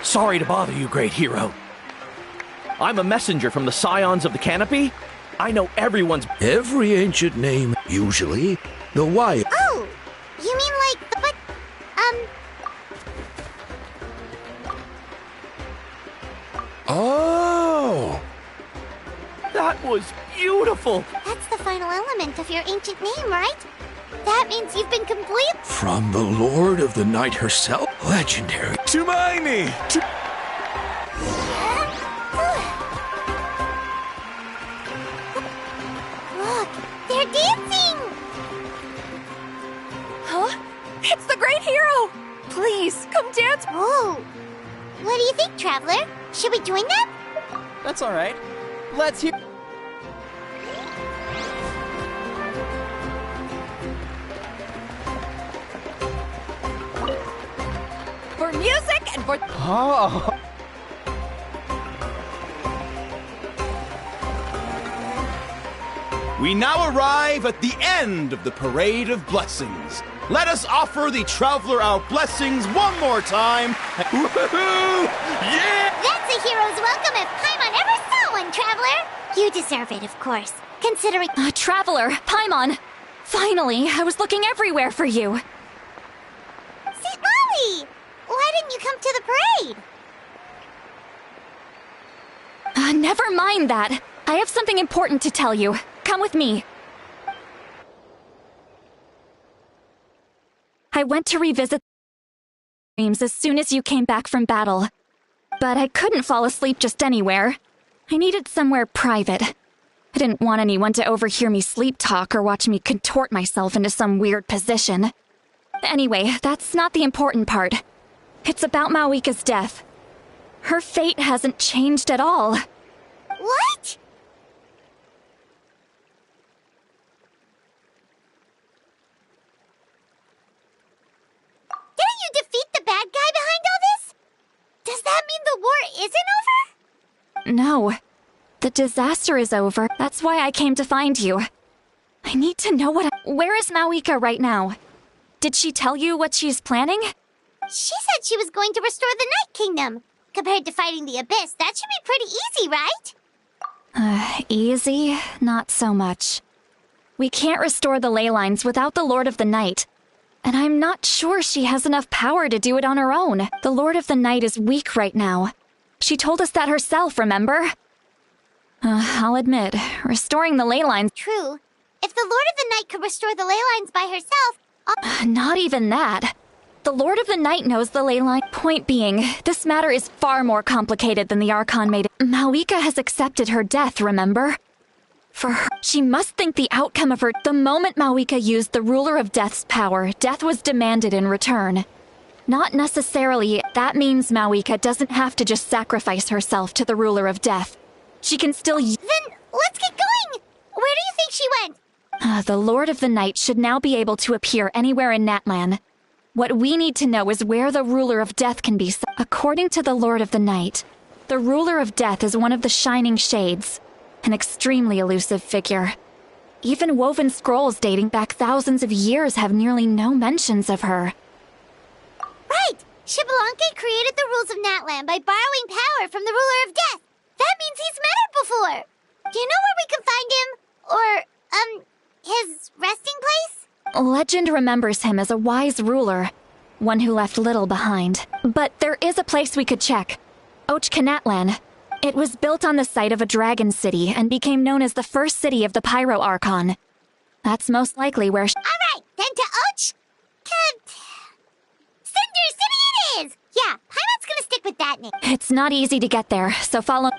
Sorry to bother you, great hero. I'm a messenger from the Scions of the Canopy. I know everyone's... Every ancient name, usually. The why... Oh! You mean like... But... Oh! That was beautiful! That's the final element of your ancient name, right? That means you've been complete... From the Lord of the Night herself? Legendary. Hermione! Look, they're dancing! Huh? It's the great hero! Please, come dance! Oh! What do you think, Traveler? Should we join them? That's all right. Let's hear... For music and for... Oh! We now arrive at the end of the Parade of Blessings. Let us offer the Traveler our blessings one more time. Woohoo! Yeah! That's a hero's welcome if Paimon ever saw one, Traveler! You deserve it, of course, considering... Traveler, Paimon! Finally, I was looking everywhere for you. St. Molly! Why didn't you come to the parade? Never mind that. I have something important to tell you. Come with me. I went to revisit dreams as soon as you came back from battle. But I couldn't fall asleep just anywhere. I needed somewhere private. I didn't want anyone to overhear me sleep talk or watch me contort myself into some weird position. Anyway, that's not the important part. It's about Mawika's death. Her fate hasn't changed at all. What? know. The disaster is over. That's why I came to find you. I need to know Where is Mawika right now? Did she tell you what she's planning? She said she was going to restore the Night Kingdom. Compared to fighting the Abyss, that should be pretty easy, right? Easy? Not so much. We can't restore the ley lines without the Lord of the Night. And I'm not sure she has enough power to do it on her own. The Lord of the Night is weak right now. She told us that herself, remember? I'll admit, restoring the ley lines... True. If the Lord of the Night could restore the ley lines by herself... Not even that. The Lord of the Night knows the ley line. Point being, this matter is far more complicated than the Archon made it. Mawika has accepted her death, remember? For her, she must think the outcome of her... The moment Mawika used the Ruler of Death's power, death was demanded in return. Not necessarily. That means Mawika doesn't have to just sacrifice herself to the Ruler of Death. She can still... Then let's get going! Where do you think she went? The Lord of the Night should now be able to appear anywhere in Natlan. What we need to know is where the Ruler of Death can be. According to the Lord of the Night, the Ruler of Death is one of the Shining Shades, an extremely elusive figure. Even woven scrolls dating back thousands of years have nearly no mentions of her. Right! Xbalanque created the rules of Natlan by borrowing power from the Ruler of Death. That means he's met her before. Do you know where we can find him? Or, his resting place? Legend remembers him as a wise ruler, one who left little behind. But there is a place we could check. Natlan. It was built on the site of a dragon city and became known as the first city of the Pyro Archon. That's most likely where Alright, then to Cinder City it is! Yeah, Paimon's gonna stick with that name. It's not easy to get there, so follow...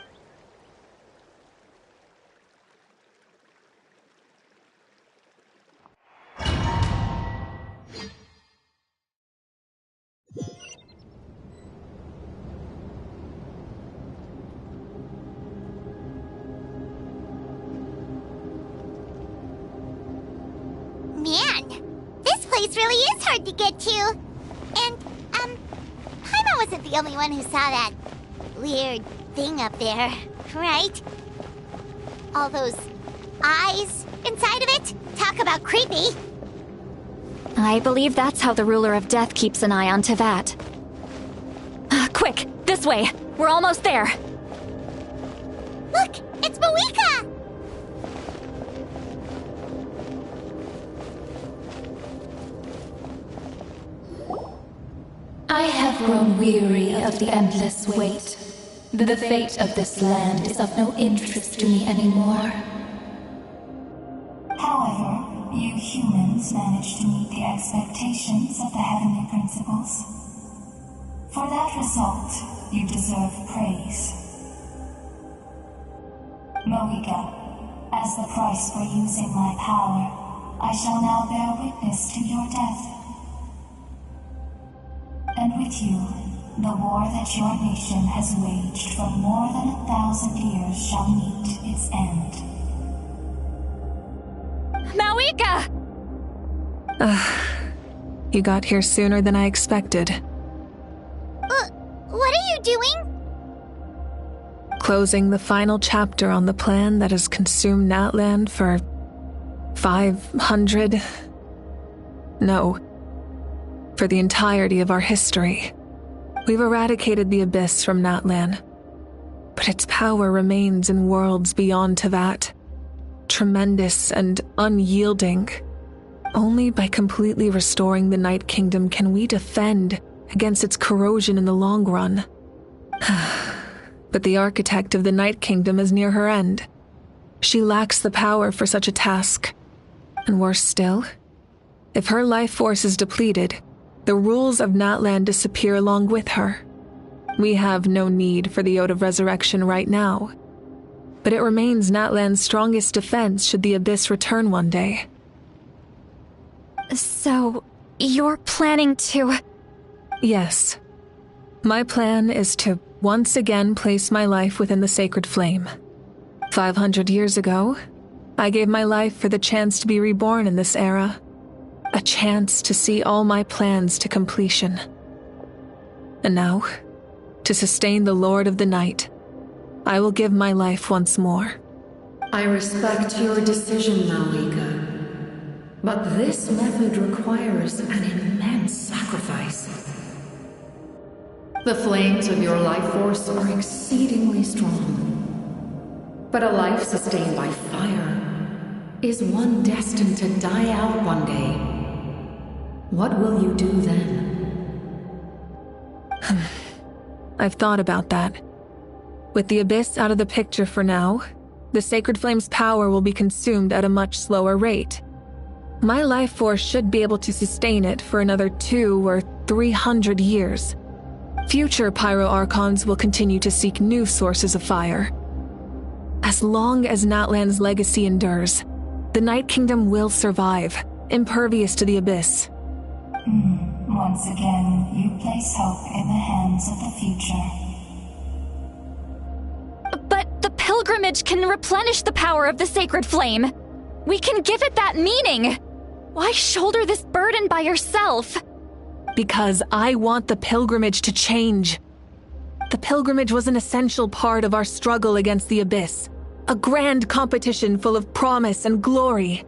Man, this place really is hard to get to. And, Paimon wasn't the only one who saw that weird thing up there, right? All those eyes inside of it? Talk about creepy. I believe that's how the Ruler of Death keeps an eye on Tevat. Quick, this way! We're almost there! Look, it's Mawika! I have grown weary of the endless wait. The fate of this land is of no interest to me anymore. However, you humans managed to meet the expectations of the Heavenly Principles. For that result, you deserve praise. Mawika, as the price for using my power, I shall now bear witness to your death. And with you, the war that your nation has waged for more than 1,000 years shall meet its end. Mawika! You got here sooner than I expected. What are you doing? Closing the final chapter on the plan that has consumed Natlan for 500... No. For the entirety of our history. We've eradicated the Abyss from Natlan, but its power remains in worlds beyond Tevat. Tremendous and unyielding. Only by completely restoring the Night Kingdom can we defend against its corrosion in the long run. But the architect of the Night Kingdom is near her end. She lacks the power for such a task. And worse still, if her life force is depleted, the rules of Natlan disappear along with her. We have no need for the Ode of Resurrection right now, but it remains Natlan's strongest defense should the Abyss return one day. So, you're planning to... Yes. My plan is to once again place my life within the sacred flame. 500 years ago, I gave my life for the chance to be reborn in this era. A chance to see all my plans to completion. And now, to sustain the Lord of the Night, I will give my life once more. I respect your decision, Malika. But this method requires an immense sacrifice. The flames of your life force are exceedingly strong. But a life sustained by fire is one destined to die out one day. What will you do then? I've thought about that. With the Abyss out of the picture for now, the Sacred Flame's power will be consumed at a much slower rate. My life force should be able to sustain it for another 200 or 300 years. Future Pyro Archons will continue to seek new sources of fire. As long as Natlan's legacy endures, the Night Kingdom will survive, impervious to the Abyss. Once again, you place hope in the hands of the future. But the pilgrimage can replenish the power of the Sacred Flame. We can give it that meaning. Why shoulder this burden by yourself? Because I want the pilgrimage to change. The pilgrimage was an essential part of our struggle against the Abyss, a grand competition full of promise and glory.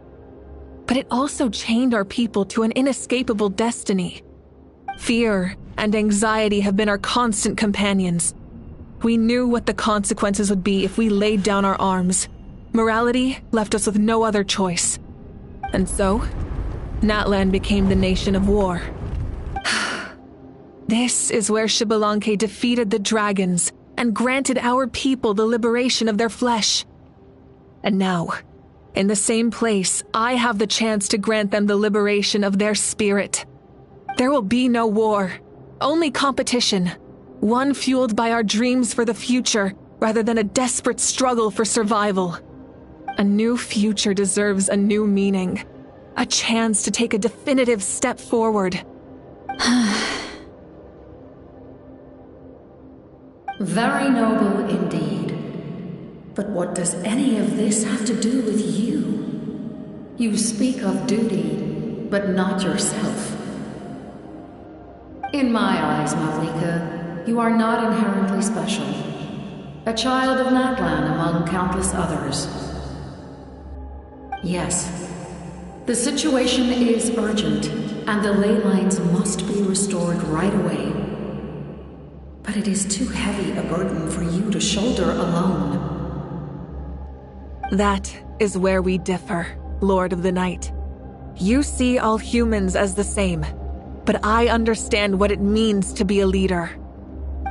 But it also chained our people to an inescapable destiny. Fear and anxiety have been our constant companions. We knew what the consequences would be if we laid down our arms. Morality left us with no other choice. And so, Natlan became the nation of war. This is where Xbalanque defeated the dragons and granted our people the liberation of their flesh. And now, in the same place, I have the chance to grant them the liberation of their spirit. There will be no war, only competition, one fueled by our dreams for the future rather than a desperate struggle for survival. A new future deserves a new meaning, a chance to take a definitive step forward. Very noble indeed. But what does any of this have to do with you? You speak of duty, but not yourself. In my eyes, Malika, you are not inherently special. A child of Natlan among countless others. Yes, the situation is urgent, and the ley lines must be restored right away. But it is too heavy a burden for you to shoulder alone. That is where we differ, Lord of the Night. You see all humans as the same, but I understand what it means to be a leader.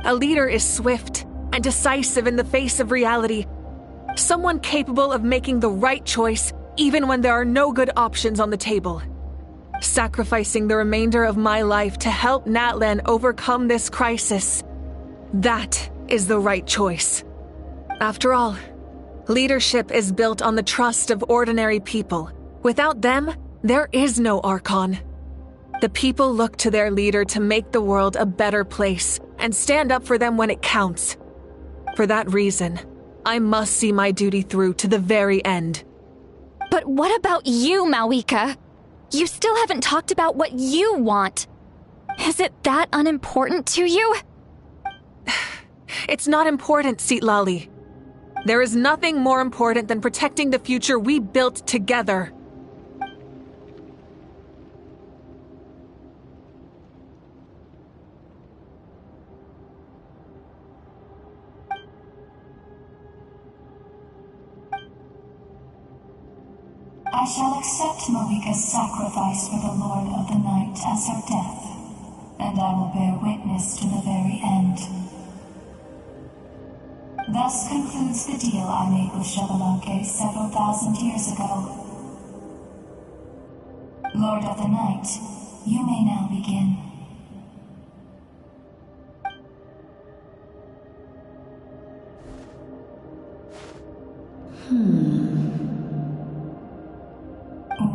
A leader is swift and decisive in the face of reality. Someone capable of making the right choice even when there are no good options on the table. Sacrificing the remainder of my life to help Natlan overcome this crisis. That is the right choice. After all, leadership is built on the trust of ordinary people. Without them, there is no Archon. The people look to their leader to make the world a better place and stand up for them when it counts. For that reason, I must see my duty through to the very end. But what about you, Malika? You still haven't talked about what you want. Is it that unimportant to you? It's not important, Citlali. There is nothing more important than protecting the future we built together. I shall accept Malika's sacrifice for the Lord of the Night as her death, and I will bear witness to the very end. Thus concludes the deal I made with Xbalanque several thousand years ago. Lord of the Night, you may now begin.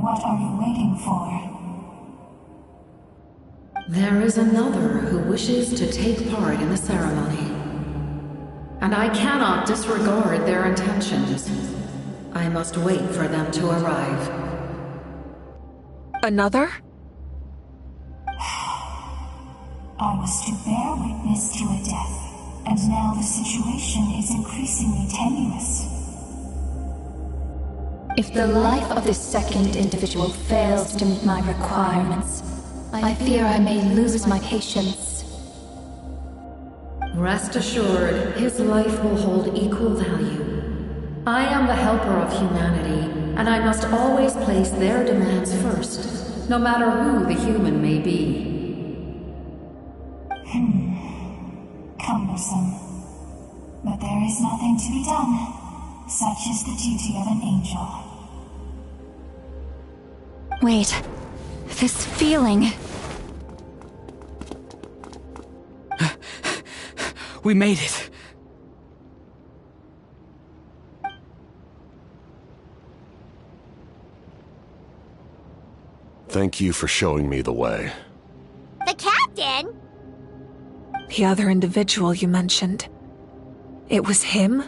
What are you waiting for? There is another who wishes to take part in the ceremony. And I cannot disregard their intentions. I must wait for them to arrive. Another? I was to bear witness to a death, and now the situation is increasingly tenuous. If the life of this second individual fails to meet my requirements, I fear I may lose my patience. Rest assured, his life will hold equal value. I am the helper of humanity, and I must always place their demands first, no matter who the human may be. Cumbersome. But there is nothing to be done. Such is the duty of an angel. Wait. This feeling. We made it. Thank you for showing me the way. The captain? The other individual you mentioned. It was him?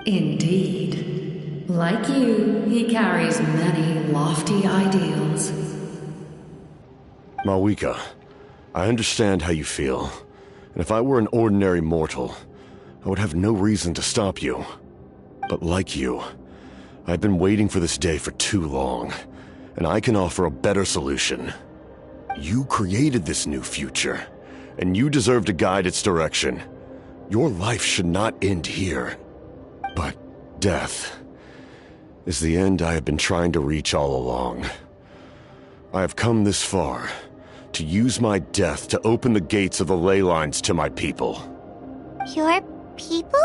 Indeed. Like you, he carries many lofty ideals. Malwika, I understand how you feel. And if I were an ordinary mortal, I would have no reason to stop you. But like you, I've been waiting for this day for too long, and I can offer a better solution. You created this new future, and you deserve to guide its direction. Your life should not end here. But death is the end I have been trying to reach all along. I have come this far to use my death to open the gates of the ley lines to my people. Your people?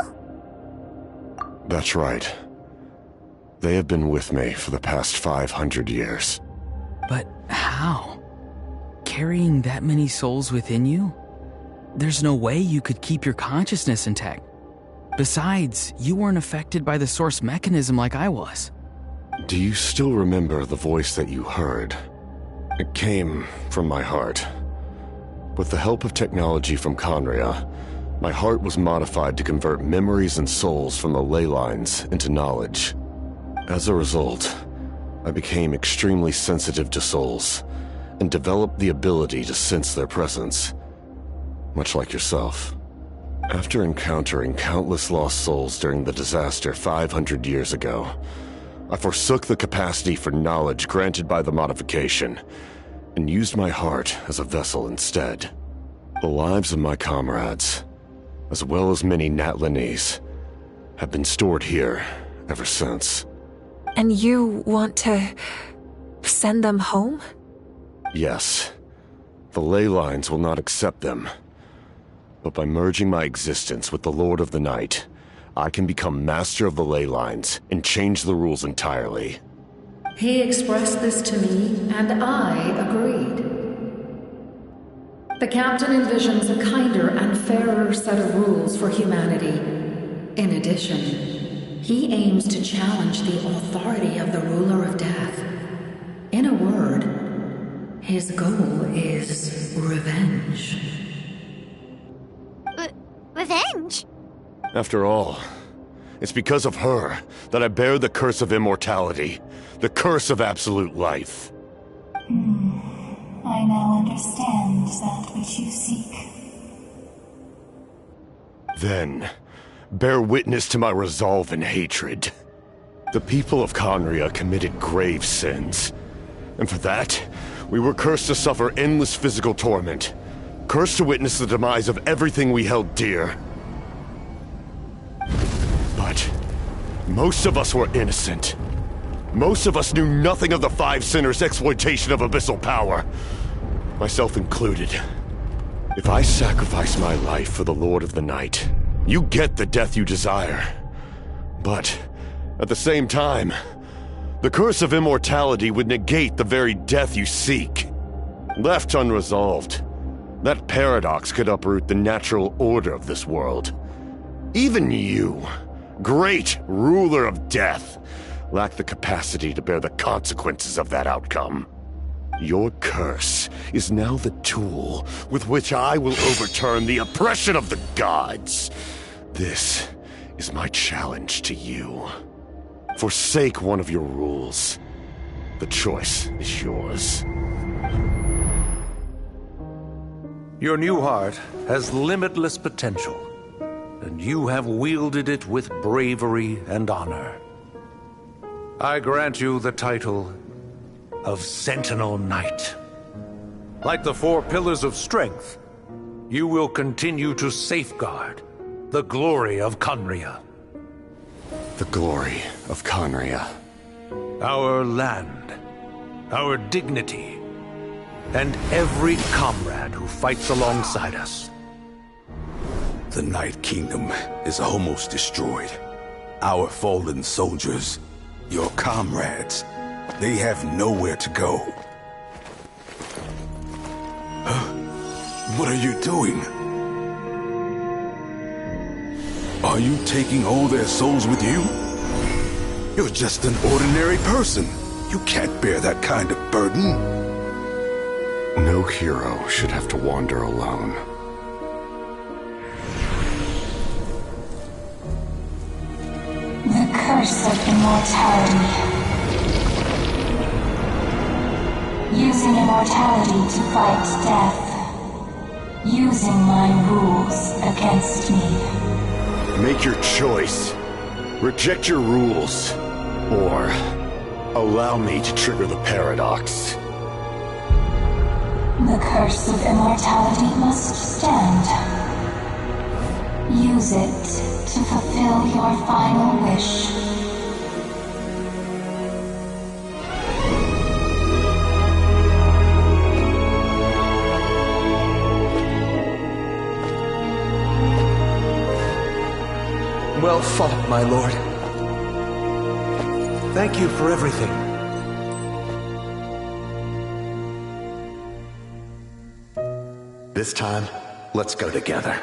That's right. They have been with me for the past 500 years. But how? Carrying that many souls within you? There's no way you could keep your consciousness intact. Besides, you weren't affected by the source mechanism like I was. Do you still remember the voice that you heard? It came from my heart. With the help of technology from Conria, my heart was modified to convert memories and souls from the ley lines into knowledge. As a result, I became extremely sensitive to souls, and developed the ability to sense their presence, much like yourself. After encountering countless lost souls during the disaster 500 years ago, I forsook the capacity for knowledge granted by the modification, and used my heart as a vessel instead. The lives of my comrades, as well as many Natlanese, have been stored here ever since. And you want to send them home? Yes. The ley lines will not accept them. But by merging my existence with the Lord of the Night, I can become master of the ley lines and change the rules entirely. He expressed this to me, and I agreed. The captain envisions a kinder and fairer set of rules for humanity. In addition, he aims to challenge the authority of the ruler of death. In a word, his goal is revenge. Revenge? After all, it's because of her that I bear the curse of immortality, the curse of absolute life. I now understand that which you seek. Then, bear witness to my resolve and hatred. The people of Conria committed grave sins, and for that, we were cursed to suffer endless physical torment, cursed to witness the demise of everything we held dear. But most of us were innocent. Most of us knew nothing of the Five Sinners' exploitation of abyssal power, myself included. If I sacrifice my life for the Lord of the Night, you get the death you desire. But at the same time, the curse of immortality would negate the very death you seek. Left unresolved, that paradox could uproot the natural order of this world. Even you, great ruler of death, lack the capacity to bear the consequences of that outcome. Your curse is now the tool with which I will overturn the oppression of the gods. This is my challenge to you. Forsake one of your rules. The choice is yours. Your new heart has limitless potential. and you have wielded it with bravery and honor. I grant you the title of Sentinel Knight. Like the 4 pillars of strength, you will continue to safeguard the glory of Conria. The glory of Conria. Our land, our dignity, and every comrade who fights alongside us. The Night Kingdom is almost destroyed. Our fallen soldiers, your comrades, they have nowhere to go. What are you doing? Are you taking all their souls with you? You're just an ordinary person. You can't bear that kind of burden. No hero should have to wander alone. The curse of immortality. Using immortality to fight death. Using my rules against me. Make your choice. Reject your rules. Or allow me to trigger the paradox. The curse of immortality must stand. Use it to fulfill your final wish. Well fought, my lord. Thank you for everything. This time, let's go together.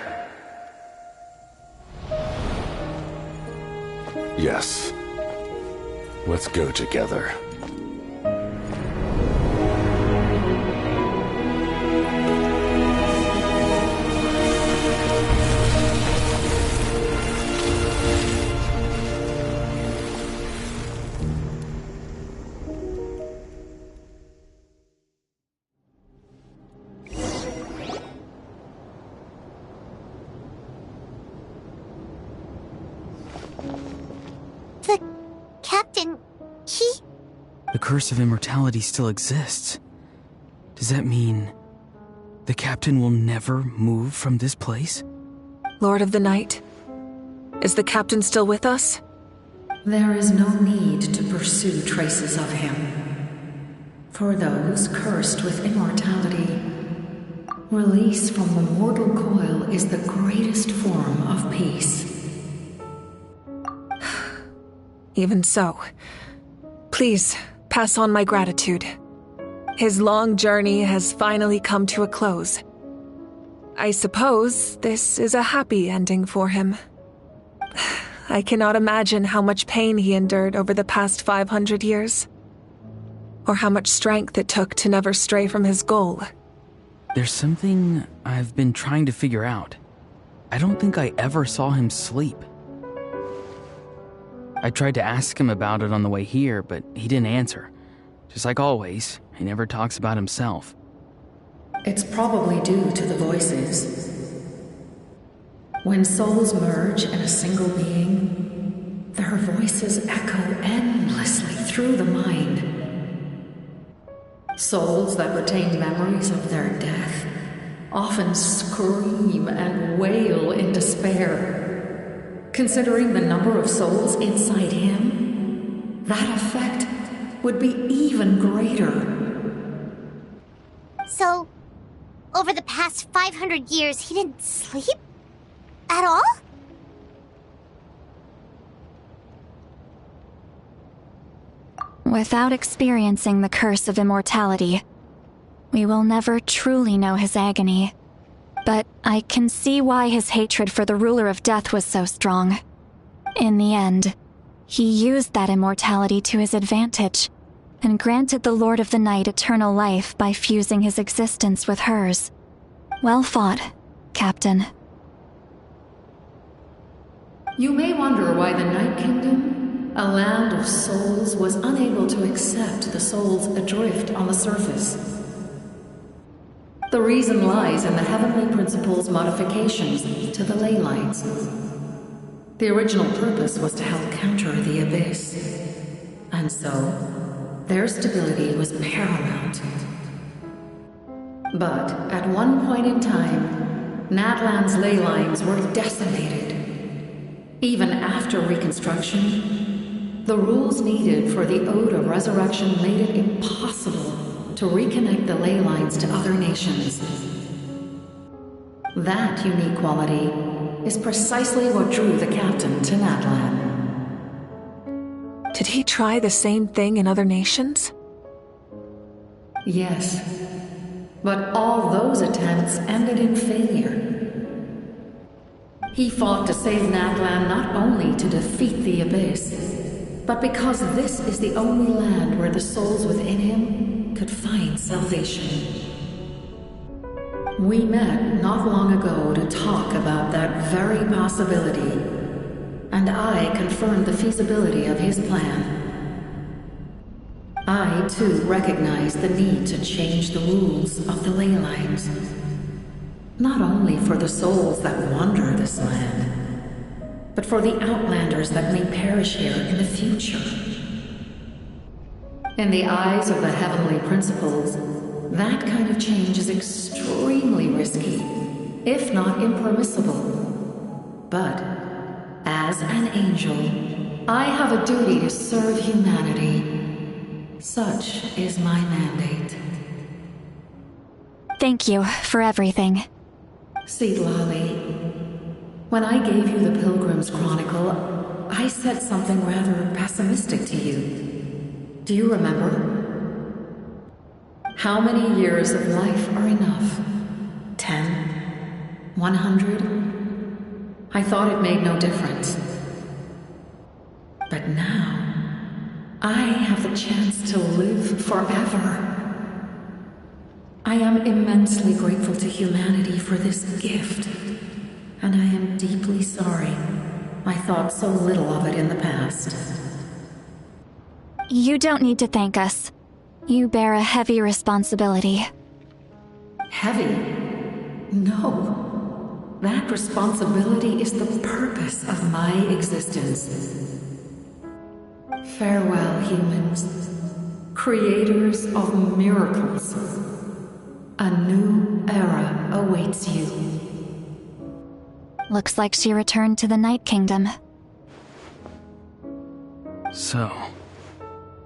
Yes. Let's go together. The curse of immortality still exists. Does that mean the captain will never move from this place? Lord of the Night, is the captain still with us? There is no need to pursue traces of him. For those cursed with immortality, release from the mortal coil is the greatest form of peace. Even so, please pass on my gratitude. His long journey has finally come to a close. I suppose this is a happy ending for him. I cannot imagine how much pain he endured over the past 500 years, or how much strength it took to never stray from his goal. There's something I've been trying to figure out. I don't think I ever saw him sleep. I tried to ask him about it on the way here, but he didn't answer. Just like always, he never talks about himself. It's probably due to the voices. When souls merge in a single being, their voices echo endlessly through the mind. Souls that retain memories of their death often scream and wail in despair. Considering the number of souls inside him, that effect would be even greater. So, over the past 500 years, he didn't sleep? At all? Without experiencing the curse of immortality, we will never truly know his agony. But I can see why his hatred for the ruler of death was so strong. In the end, he used that immortality to his advantage, and granted the Lord of the Night eternal life by fusing his existence with hers. Well fought, Captain. You may wonder why the Night Kingdom, a land of souls, was unable to accept the souls adrift on the surface. The reason lies in the Heavenly Principle's modifications to the ley lights. The original purpose was to help counter the Abyss. And so, their stability was paramount. But at one point in time, Natlan's ley lines were decimated. Even after reconstruction, the rules needed for the Ode of Resurrection made it impossible to reconnect the ley lines to other nations. That unique quality is precisely what drew the captain to Natlan. Did he try the same thing in other nations? Yes, but all those attempts ended in failure. He fought to save Natlan not only to defeat the Abyss, but because this is the only land where the souls within him could find salvation. We met not long ago to talk about that very possibility, and I confirmed the feasibility of his plan. I, too, recognize the need to change the rules of the ley lines. Not only for the souls that wander this land, but for the outlanders that may perish here in the future. In the eyes of the heavenly principles, that kind of change is extremely risky, if not impermissible. But, as an angel, I have a duty to serve humanity. Such is my mandate. Thank you for everything. Lali, when I gave you the Pilgrim's Chronicle, I said something rather pessimistic to you. Do you remember? How many years of life are enough? 10? 100? I thought it made no difference. But now, I have the chance to live forever. I am immensely grateful to humanity for this gift, and I am deeply sorry I thought so little of it in the past. You don't need to thank us. You bear a heavy responsibility. Heavy? No. That responsibility is the purpose of my existence. Farewell, humans. Creators of miracles. A new era awaits you. Looks like she returned to the Night Kingdom. So,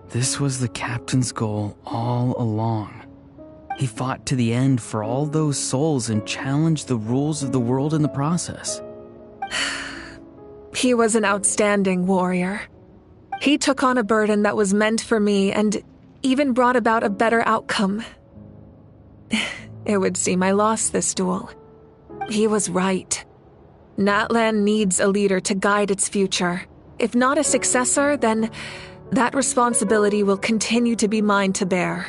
this was the captain's goal all along. He fought to the end for all those souls and challenged the rules of the world in the process. He was an outstanding warrior. He took on a burden that was meant for me and even brought about a better outcome. It would seem I lost this duel. He was right. Natlan needs a leader to guide its future. If not a successor, then that responsibility will continue to be mine to bear.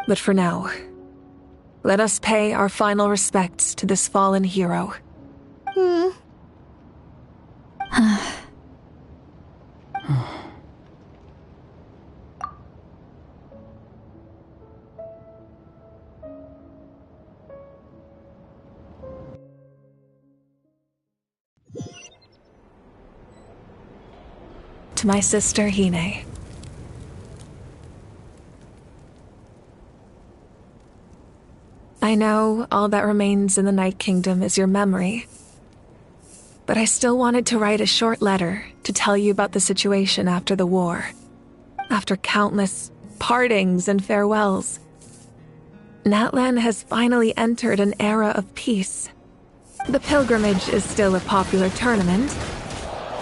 But for now, let us pay our final respects to this fallen hero. To my sister, Hine. I know all that remains in the Night Kingdom is your memory, but I still wanted to write a short letter to tell you about the situation after the war. After countless partings and farewells, Natlan has finally entered an era of peace. The pilgrimage is still a popular tournament,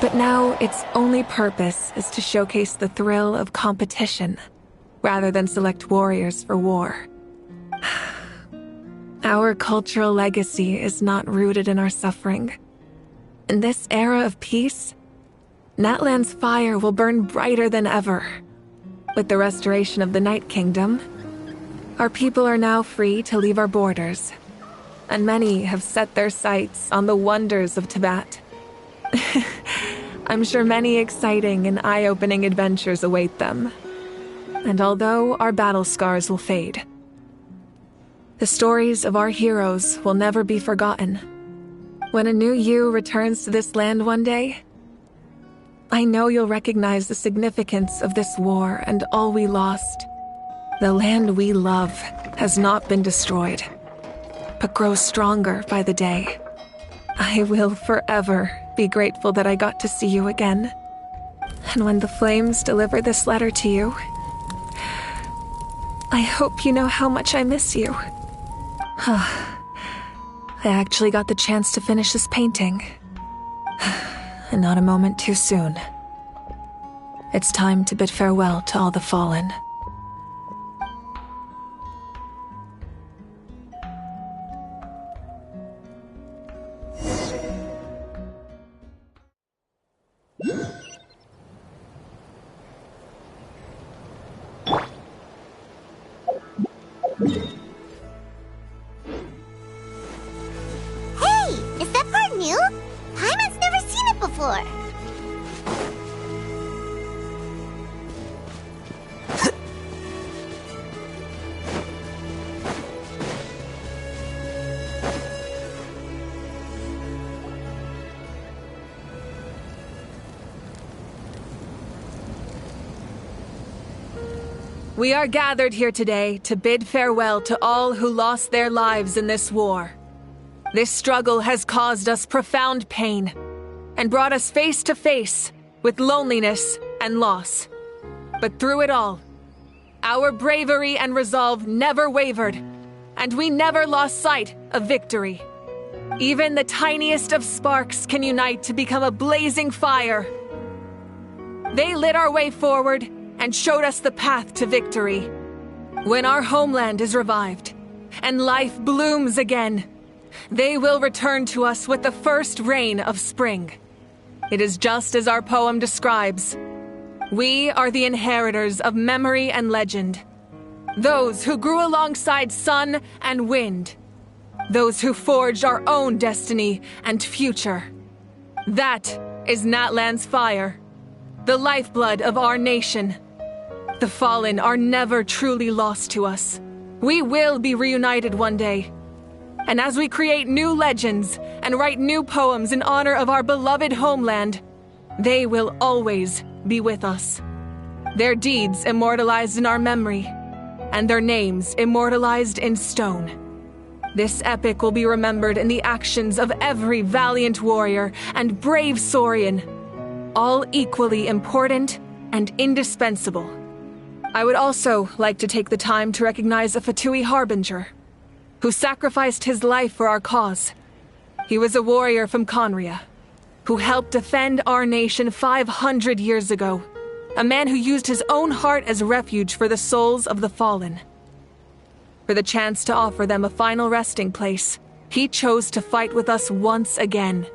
but now its only purpose is to showcase the thrill of competition, rather than select warriors for war. Our cultural legacy is not rooted in our suffering. In this era of peace, Natlan's fire will burn brighter than ever. With the restoration of the Night Kingdom, our people are now free to leave our borders, and many have set their sights on the wonders of Tibet. I'm sure many exciting and eye-opening adventures await them. And although our battle scars will fade, the stories of our heroes will never be forgotten. When a new you returns to this land one day, I know you'll recognize the significance of this war and all we lost. The land we love has not been destroyed, but grows stronger by the day. I will forever be grateful that I got to see you again. And when the flames deliver this letter to you, I hope you know how much I miss you. I actually got the chance to finish this painting. And not a moment too soon. It's time to bid farewell to all the fallen. Hey, is that part new? Paimon's never seen it before. We are gathered here today to bid farewell to all who lost their lives in this war. This struggle has caused us profound pain and brought us face to face with loneliness and loss. But through it all, our bravery and resolve never wavered, and we never lost sight of victory. Even the tiniest of sparks can unite to become a blazing fire. They lit our way forward and showed us the path to victory. When our homeland is revived and life blooms again, they will return to us with the first rain of spring. It is just as our poem describes. We are the inheritors of memory and legend. Those who grew alongside sun and wind. Those who forged our own destiny and future. That is Natlan's fire, the lifeblood of our nation. The fallen are never truly lost to us. We will be reunited one day. And as we create new legends and write new poems in honor of our beloved homeland, they will always be with us. Their deeds immortalized in our memory, and their names immortalized in stone. This epic will be remembered in the actions of every valiant warrior and brave Saurian, all equally important and indispensable. I would also like to take the time to recognize a Fatui Harbinger, who sacrificed his life for our cause. He was a warrior from Conria, who helped defend our nation 500 years ago. A man who used his own heart as refuge for the souls of the fallen. For the chance to offer them a final resting place, he chose to fight with us once again.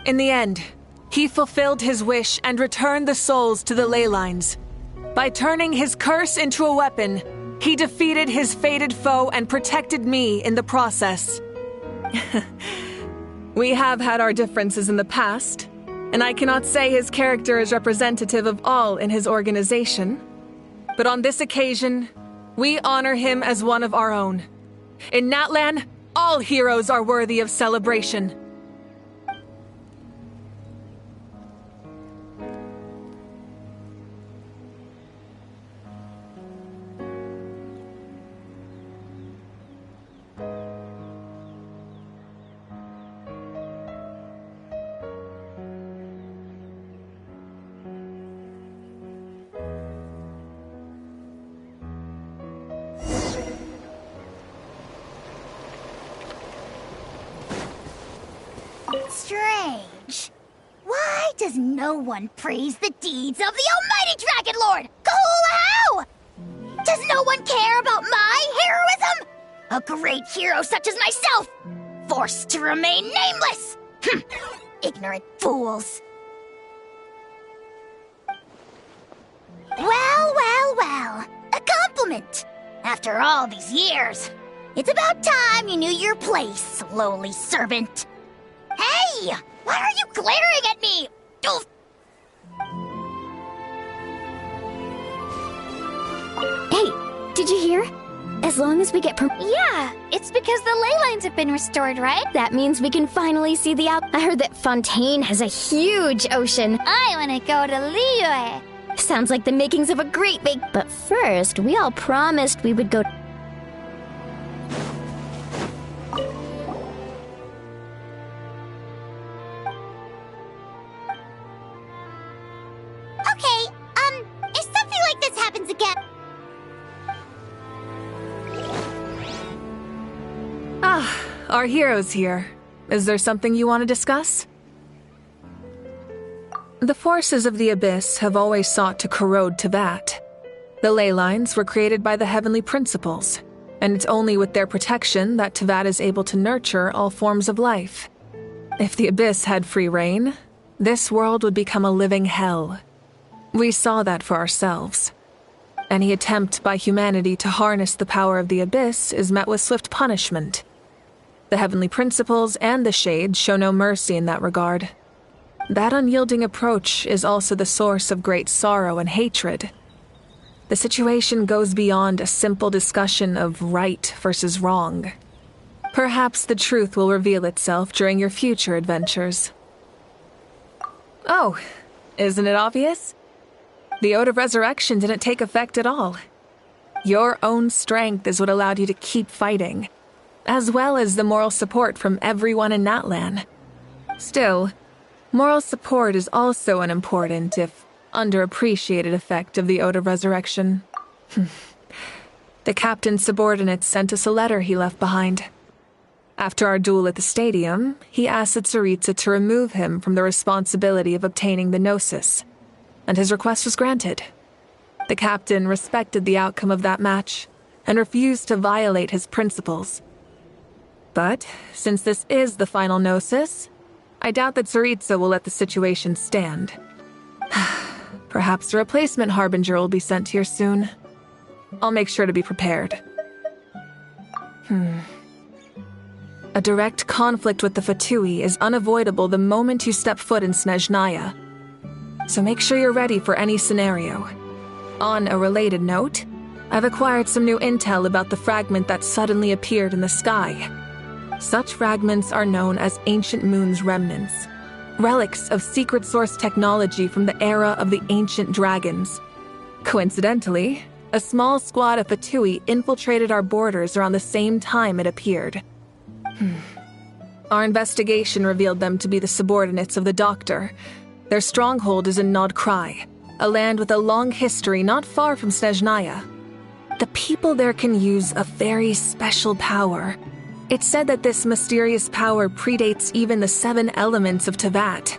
In the end, he fulfilled his wish and returned the souls to the ley lines. By turning his curse into a weapon, he defeated his fated foe and protected me in the process. We have had our differences in the past, and I cannot say his character is representative of all in his organization. But on this occasion, we honor him as one of our own. In Natlan, all heroes are worthy of celebration. Strange. Why does no one praise the deeds of the almighty Dragon Lord? How? Does no one care about my heroism? A great hero such as myself, forced to remain nameless. Ignorant fools. Well. A compliment. After all these years, it's about time you knew your place, lowly servant. Hey! Why are you glaring at me? Oof. Hey, did you hear? As long as we get Yeah, it's because the ley lines have been restored, right? That means we can finally see the I heard that Fontaine has a huge ocean. I want to go to Liyue. Sounds like the makings of a great big... But first, we all promised we would go... Okay, if something like this happens again... Ah, our hero's here. Is there something you want to discuss? The forces of the Abyss have always sought to corrode Tevat. The ley lines were created by the Heavenly Principles, and it's only with their protection that Tevat is able to nurture all forms of life. If the Abyss had free reign, this world would become a living hell. We saw that for ourselves. Any attempt by humanity to harness the power of the Abyss is met with swift punishment. The Heavenly Principles and the Shades show no mercy in that regard. That unyielding approach is also the source of great sorrow and hatred. The situation goes beyond a simple discussion of right versus wrong. Perhaps the truth will reveal itself during your future adventures. Oh, isn't it obvious? The Ode of Resurrection didn't take effect at all. Your own strength is what allowed you to keep fighting, as well as the moral support from everyone in Natlan. Still, moral support is also an important, if underappreciated, effect of the Ode of Resurrection. The captain's subordinates sent us a letter he left behind. After our duel at the stadium, he asked Tsaritsa to remove him from the responsibility of obtaining the Gnosis, and his request was granted. The captain respected the outcome of that match and refused to violate his principles. But since this is the final Gnosis, I doubt that Tsaritsa will let the situation stand. Perhaps a replacement Harbinger will be sent here soon. I'll make sure to be prepared. A direct conflict with the Fatui is unavoidable the moment you step foot in Snezhnaya. So make sure you're ready for any scenario. On a related note, I've acquired some new intel about the fragment that suddenly appeared in the sky. Such fragments are known as Ancient Moon's remnants, relics of secret source technology from the era of the ancient dragons. Coincidentally, a small squad of Fatui infiltrated our borders around the same time it appeared. Our investigation revealed them to be the subordinates of the Doctor. Their stronghold is in Nod Krai, a land with a long history not far from Snezhnaya. The people there can use a very special power. It's said that this mysterious power predates even the 7 elements of Tevat.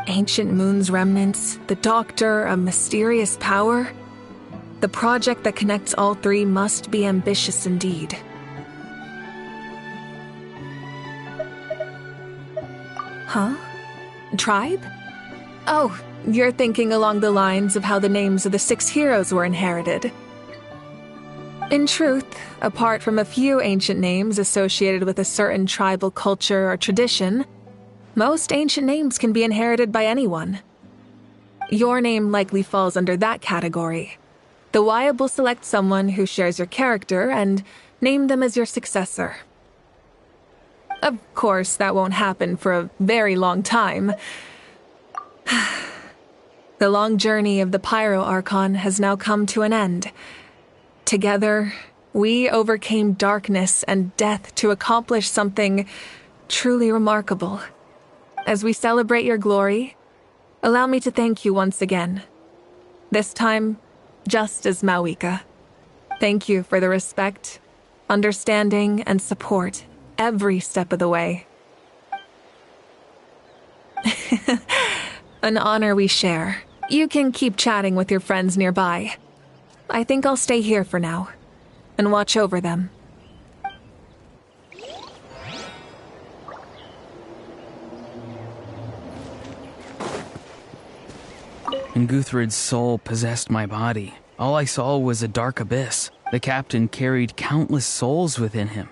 Ancient Moon's remnants, the Doctor, a mysterious power. The project that connects all 3 must be ambitious indeed. Huh? Tribe? Oh, you're thinking along the lines of how the names of the 6 heroes were inherited. In truth, apart from a few ancient names associated with a certain tribal culture or tradition, most ancient names can be inherited by anyone. Your name likely falls under that category. The Wyab will select someone who shares your character and name them as your successor. Of course, that won't happen for a very long time. The long journey of the Pyro Archon has now come to an end. Together, we overcame darkness and death to accomplish something truly remarkable. As we celebrate your glory, allow me to thank you once again. This time, just as Mawika. Thank you for the respect, understanding, and support every step of the way. An honor we share. You can keep chatting with your friends nearby. I think I'll stay here for now and watch over them. When Guthred's soul possessed my body, all I saw was a dark abyss. The captain carried countless souls within him.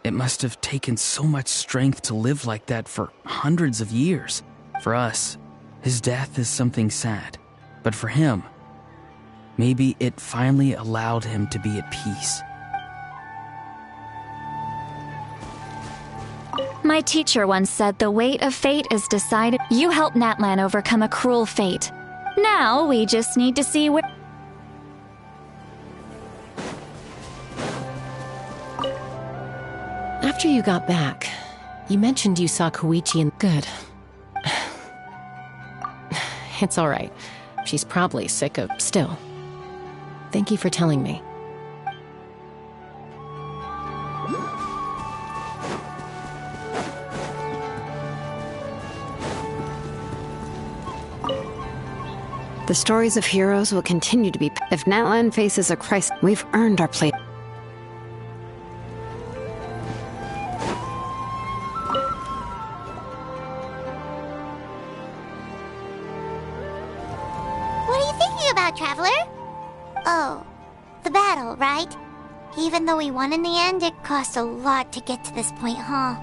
It must have taken so much strength to live like that for hundreds of years. For us, his death is something sad. But for him, Maybe it finally allowed him to be at peace. My teacher once said the weight of fate is decided. You helped Natlan overcome a cruel fate. Now we just need to see where... After you got back, you mentioned you saw Koichi and... Good. It's all right. She's probably sick of... Still. Thank you for telling me. The stories of heroes will continue to be... If Natlan faces a crisis, we've earned our place. What are you thinking about, Traveler? Oh, the battle, right? Even though we won in the end, it cost a lot to get to this point, huh?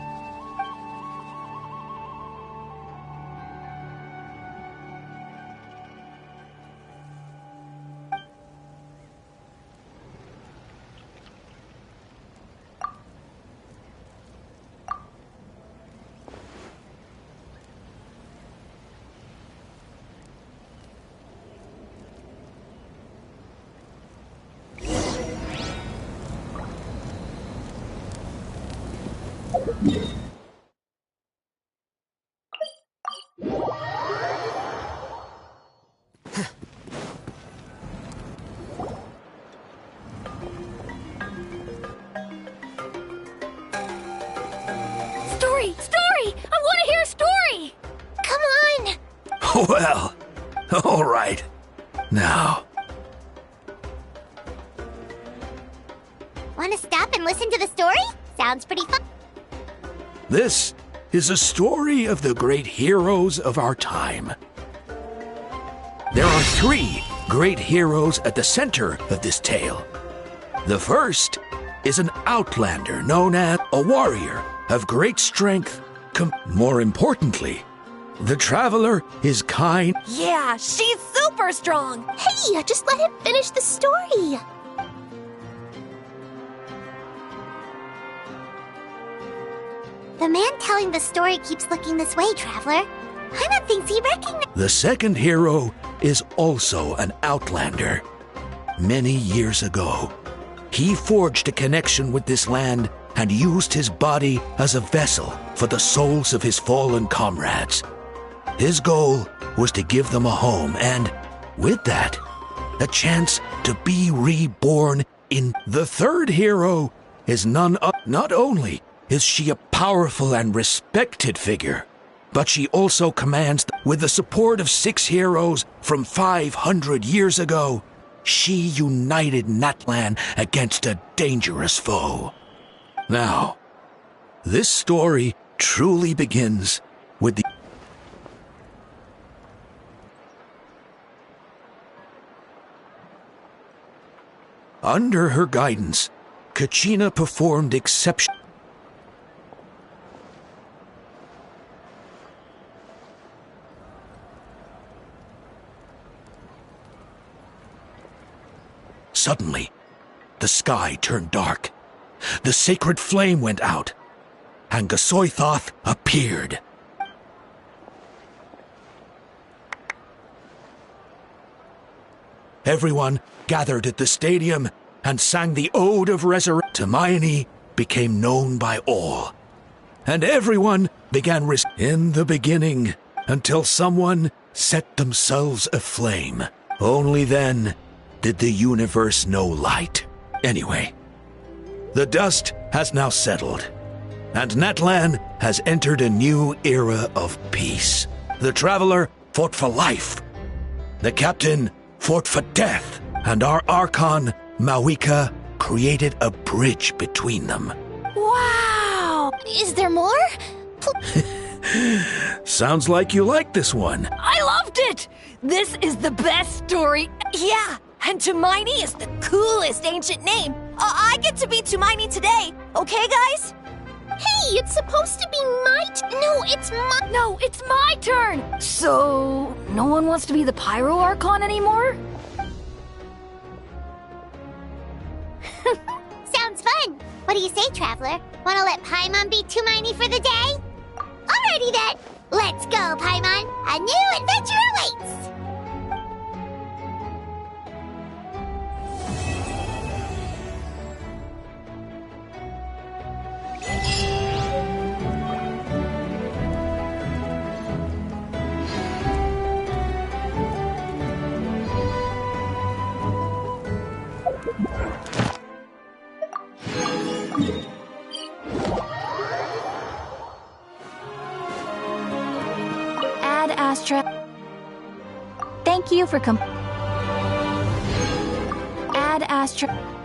Story! I want to hear a story! Come on! Well, all right. Now, Want to stop and listen to the story? Sounds pretty fun. this is a story of the great heroes of our time. There are 3 great heroes at the center of this tale. The first is an outlander known as a warrior of great strength. More importantly, the traveler is kind. Yeah, she's super strong! Hey, just let him finish the story! The man telling the story keeps looking this way, Traveler. Paimon thinks he recognizes... The second hero is also an outlander. Many years ago, he forged a connection with this land and used his body as a vessel for the souls of his fallen comrades. His goal was to give them a home and, with that, a chance to be reborn in... The third hero is not only is she a powerful and respected figure, but she also commands, with the support of 6 heroes from 500 years ago, she united Natlan against a dangerous foe. Now, this story truly begins with the... Under her guidance, Kachina performed exceptional... Suddenly, the sky turned dark. The sacred flame went out, and Gasoithoth appeared. Everyone gathered at the stadium and sang the Ode of Resurrection. Hermione became known by all, and everyone began in the beginning until someone set themselves aflame. Only then did the universe know light. Anyway, the dust has now settled, and Natlan has entered a new era of peace. The Traveler fought for life. The Captain fought for death, and our Archon, Mawika, created a bridge between them. Wow! Is there more? Sounds like you like this one. I loved it! This is the best story. Yeah, and Tumaini is the coolest ancient name. I get to be Tumaini today, okay, guys? Hey, it's supposed to be No, it's my turn! So, no one wants to be the Pyro Archon anymore? do you say, Traveler? Wanna let Paimon be Tumaini for the day? Alrighty then! Let's go, Paimon! A new adventure awaits! Ad Astra. Thank you for Ad Astra.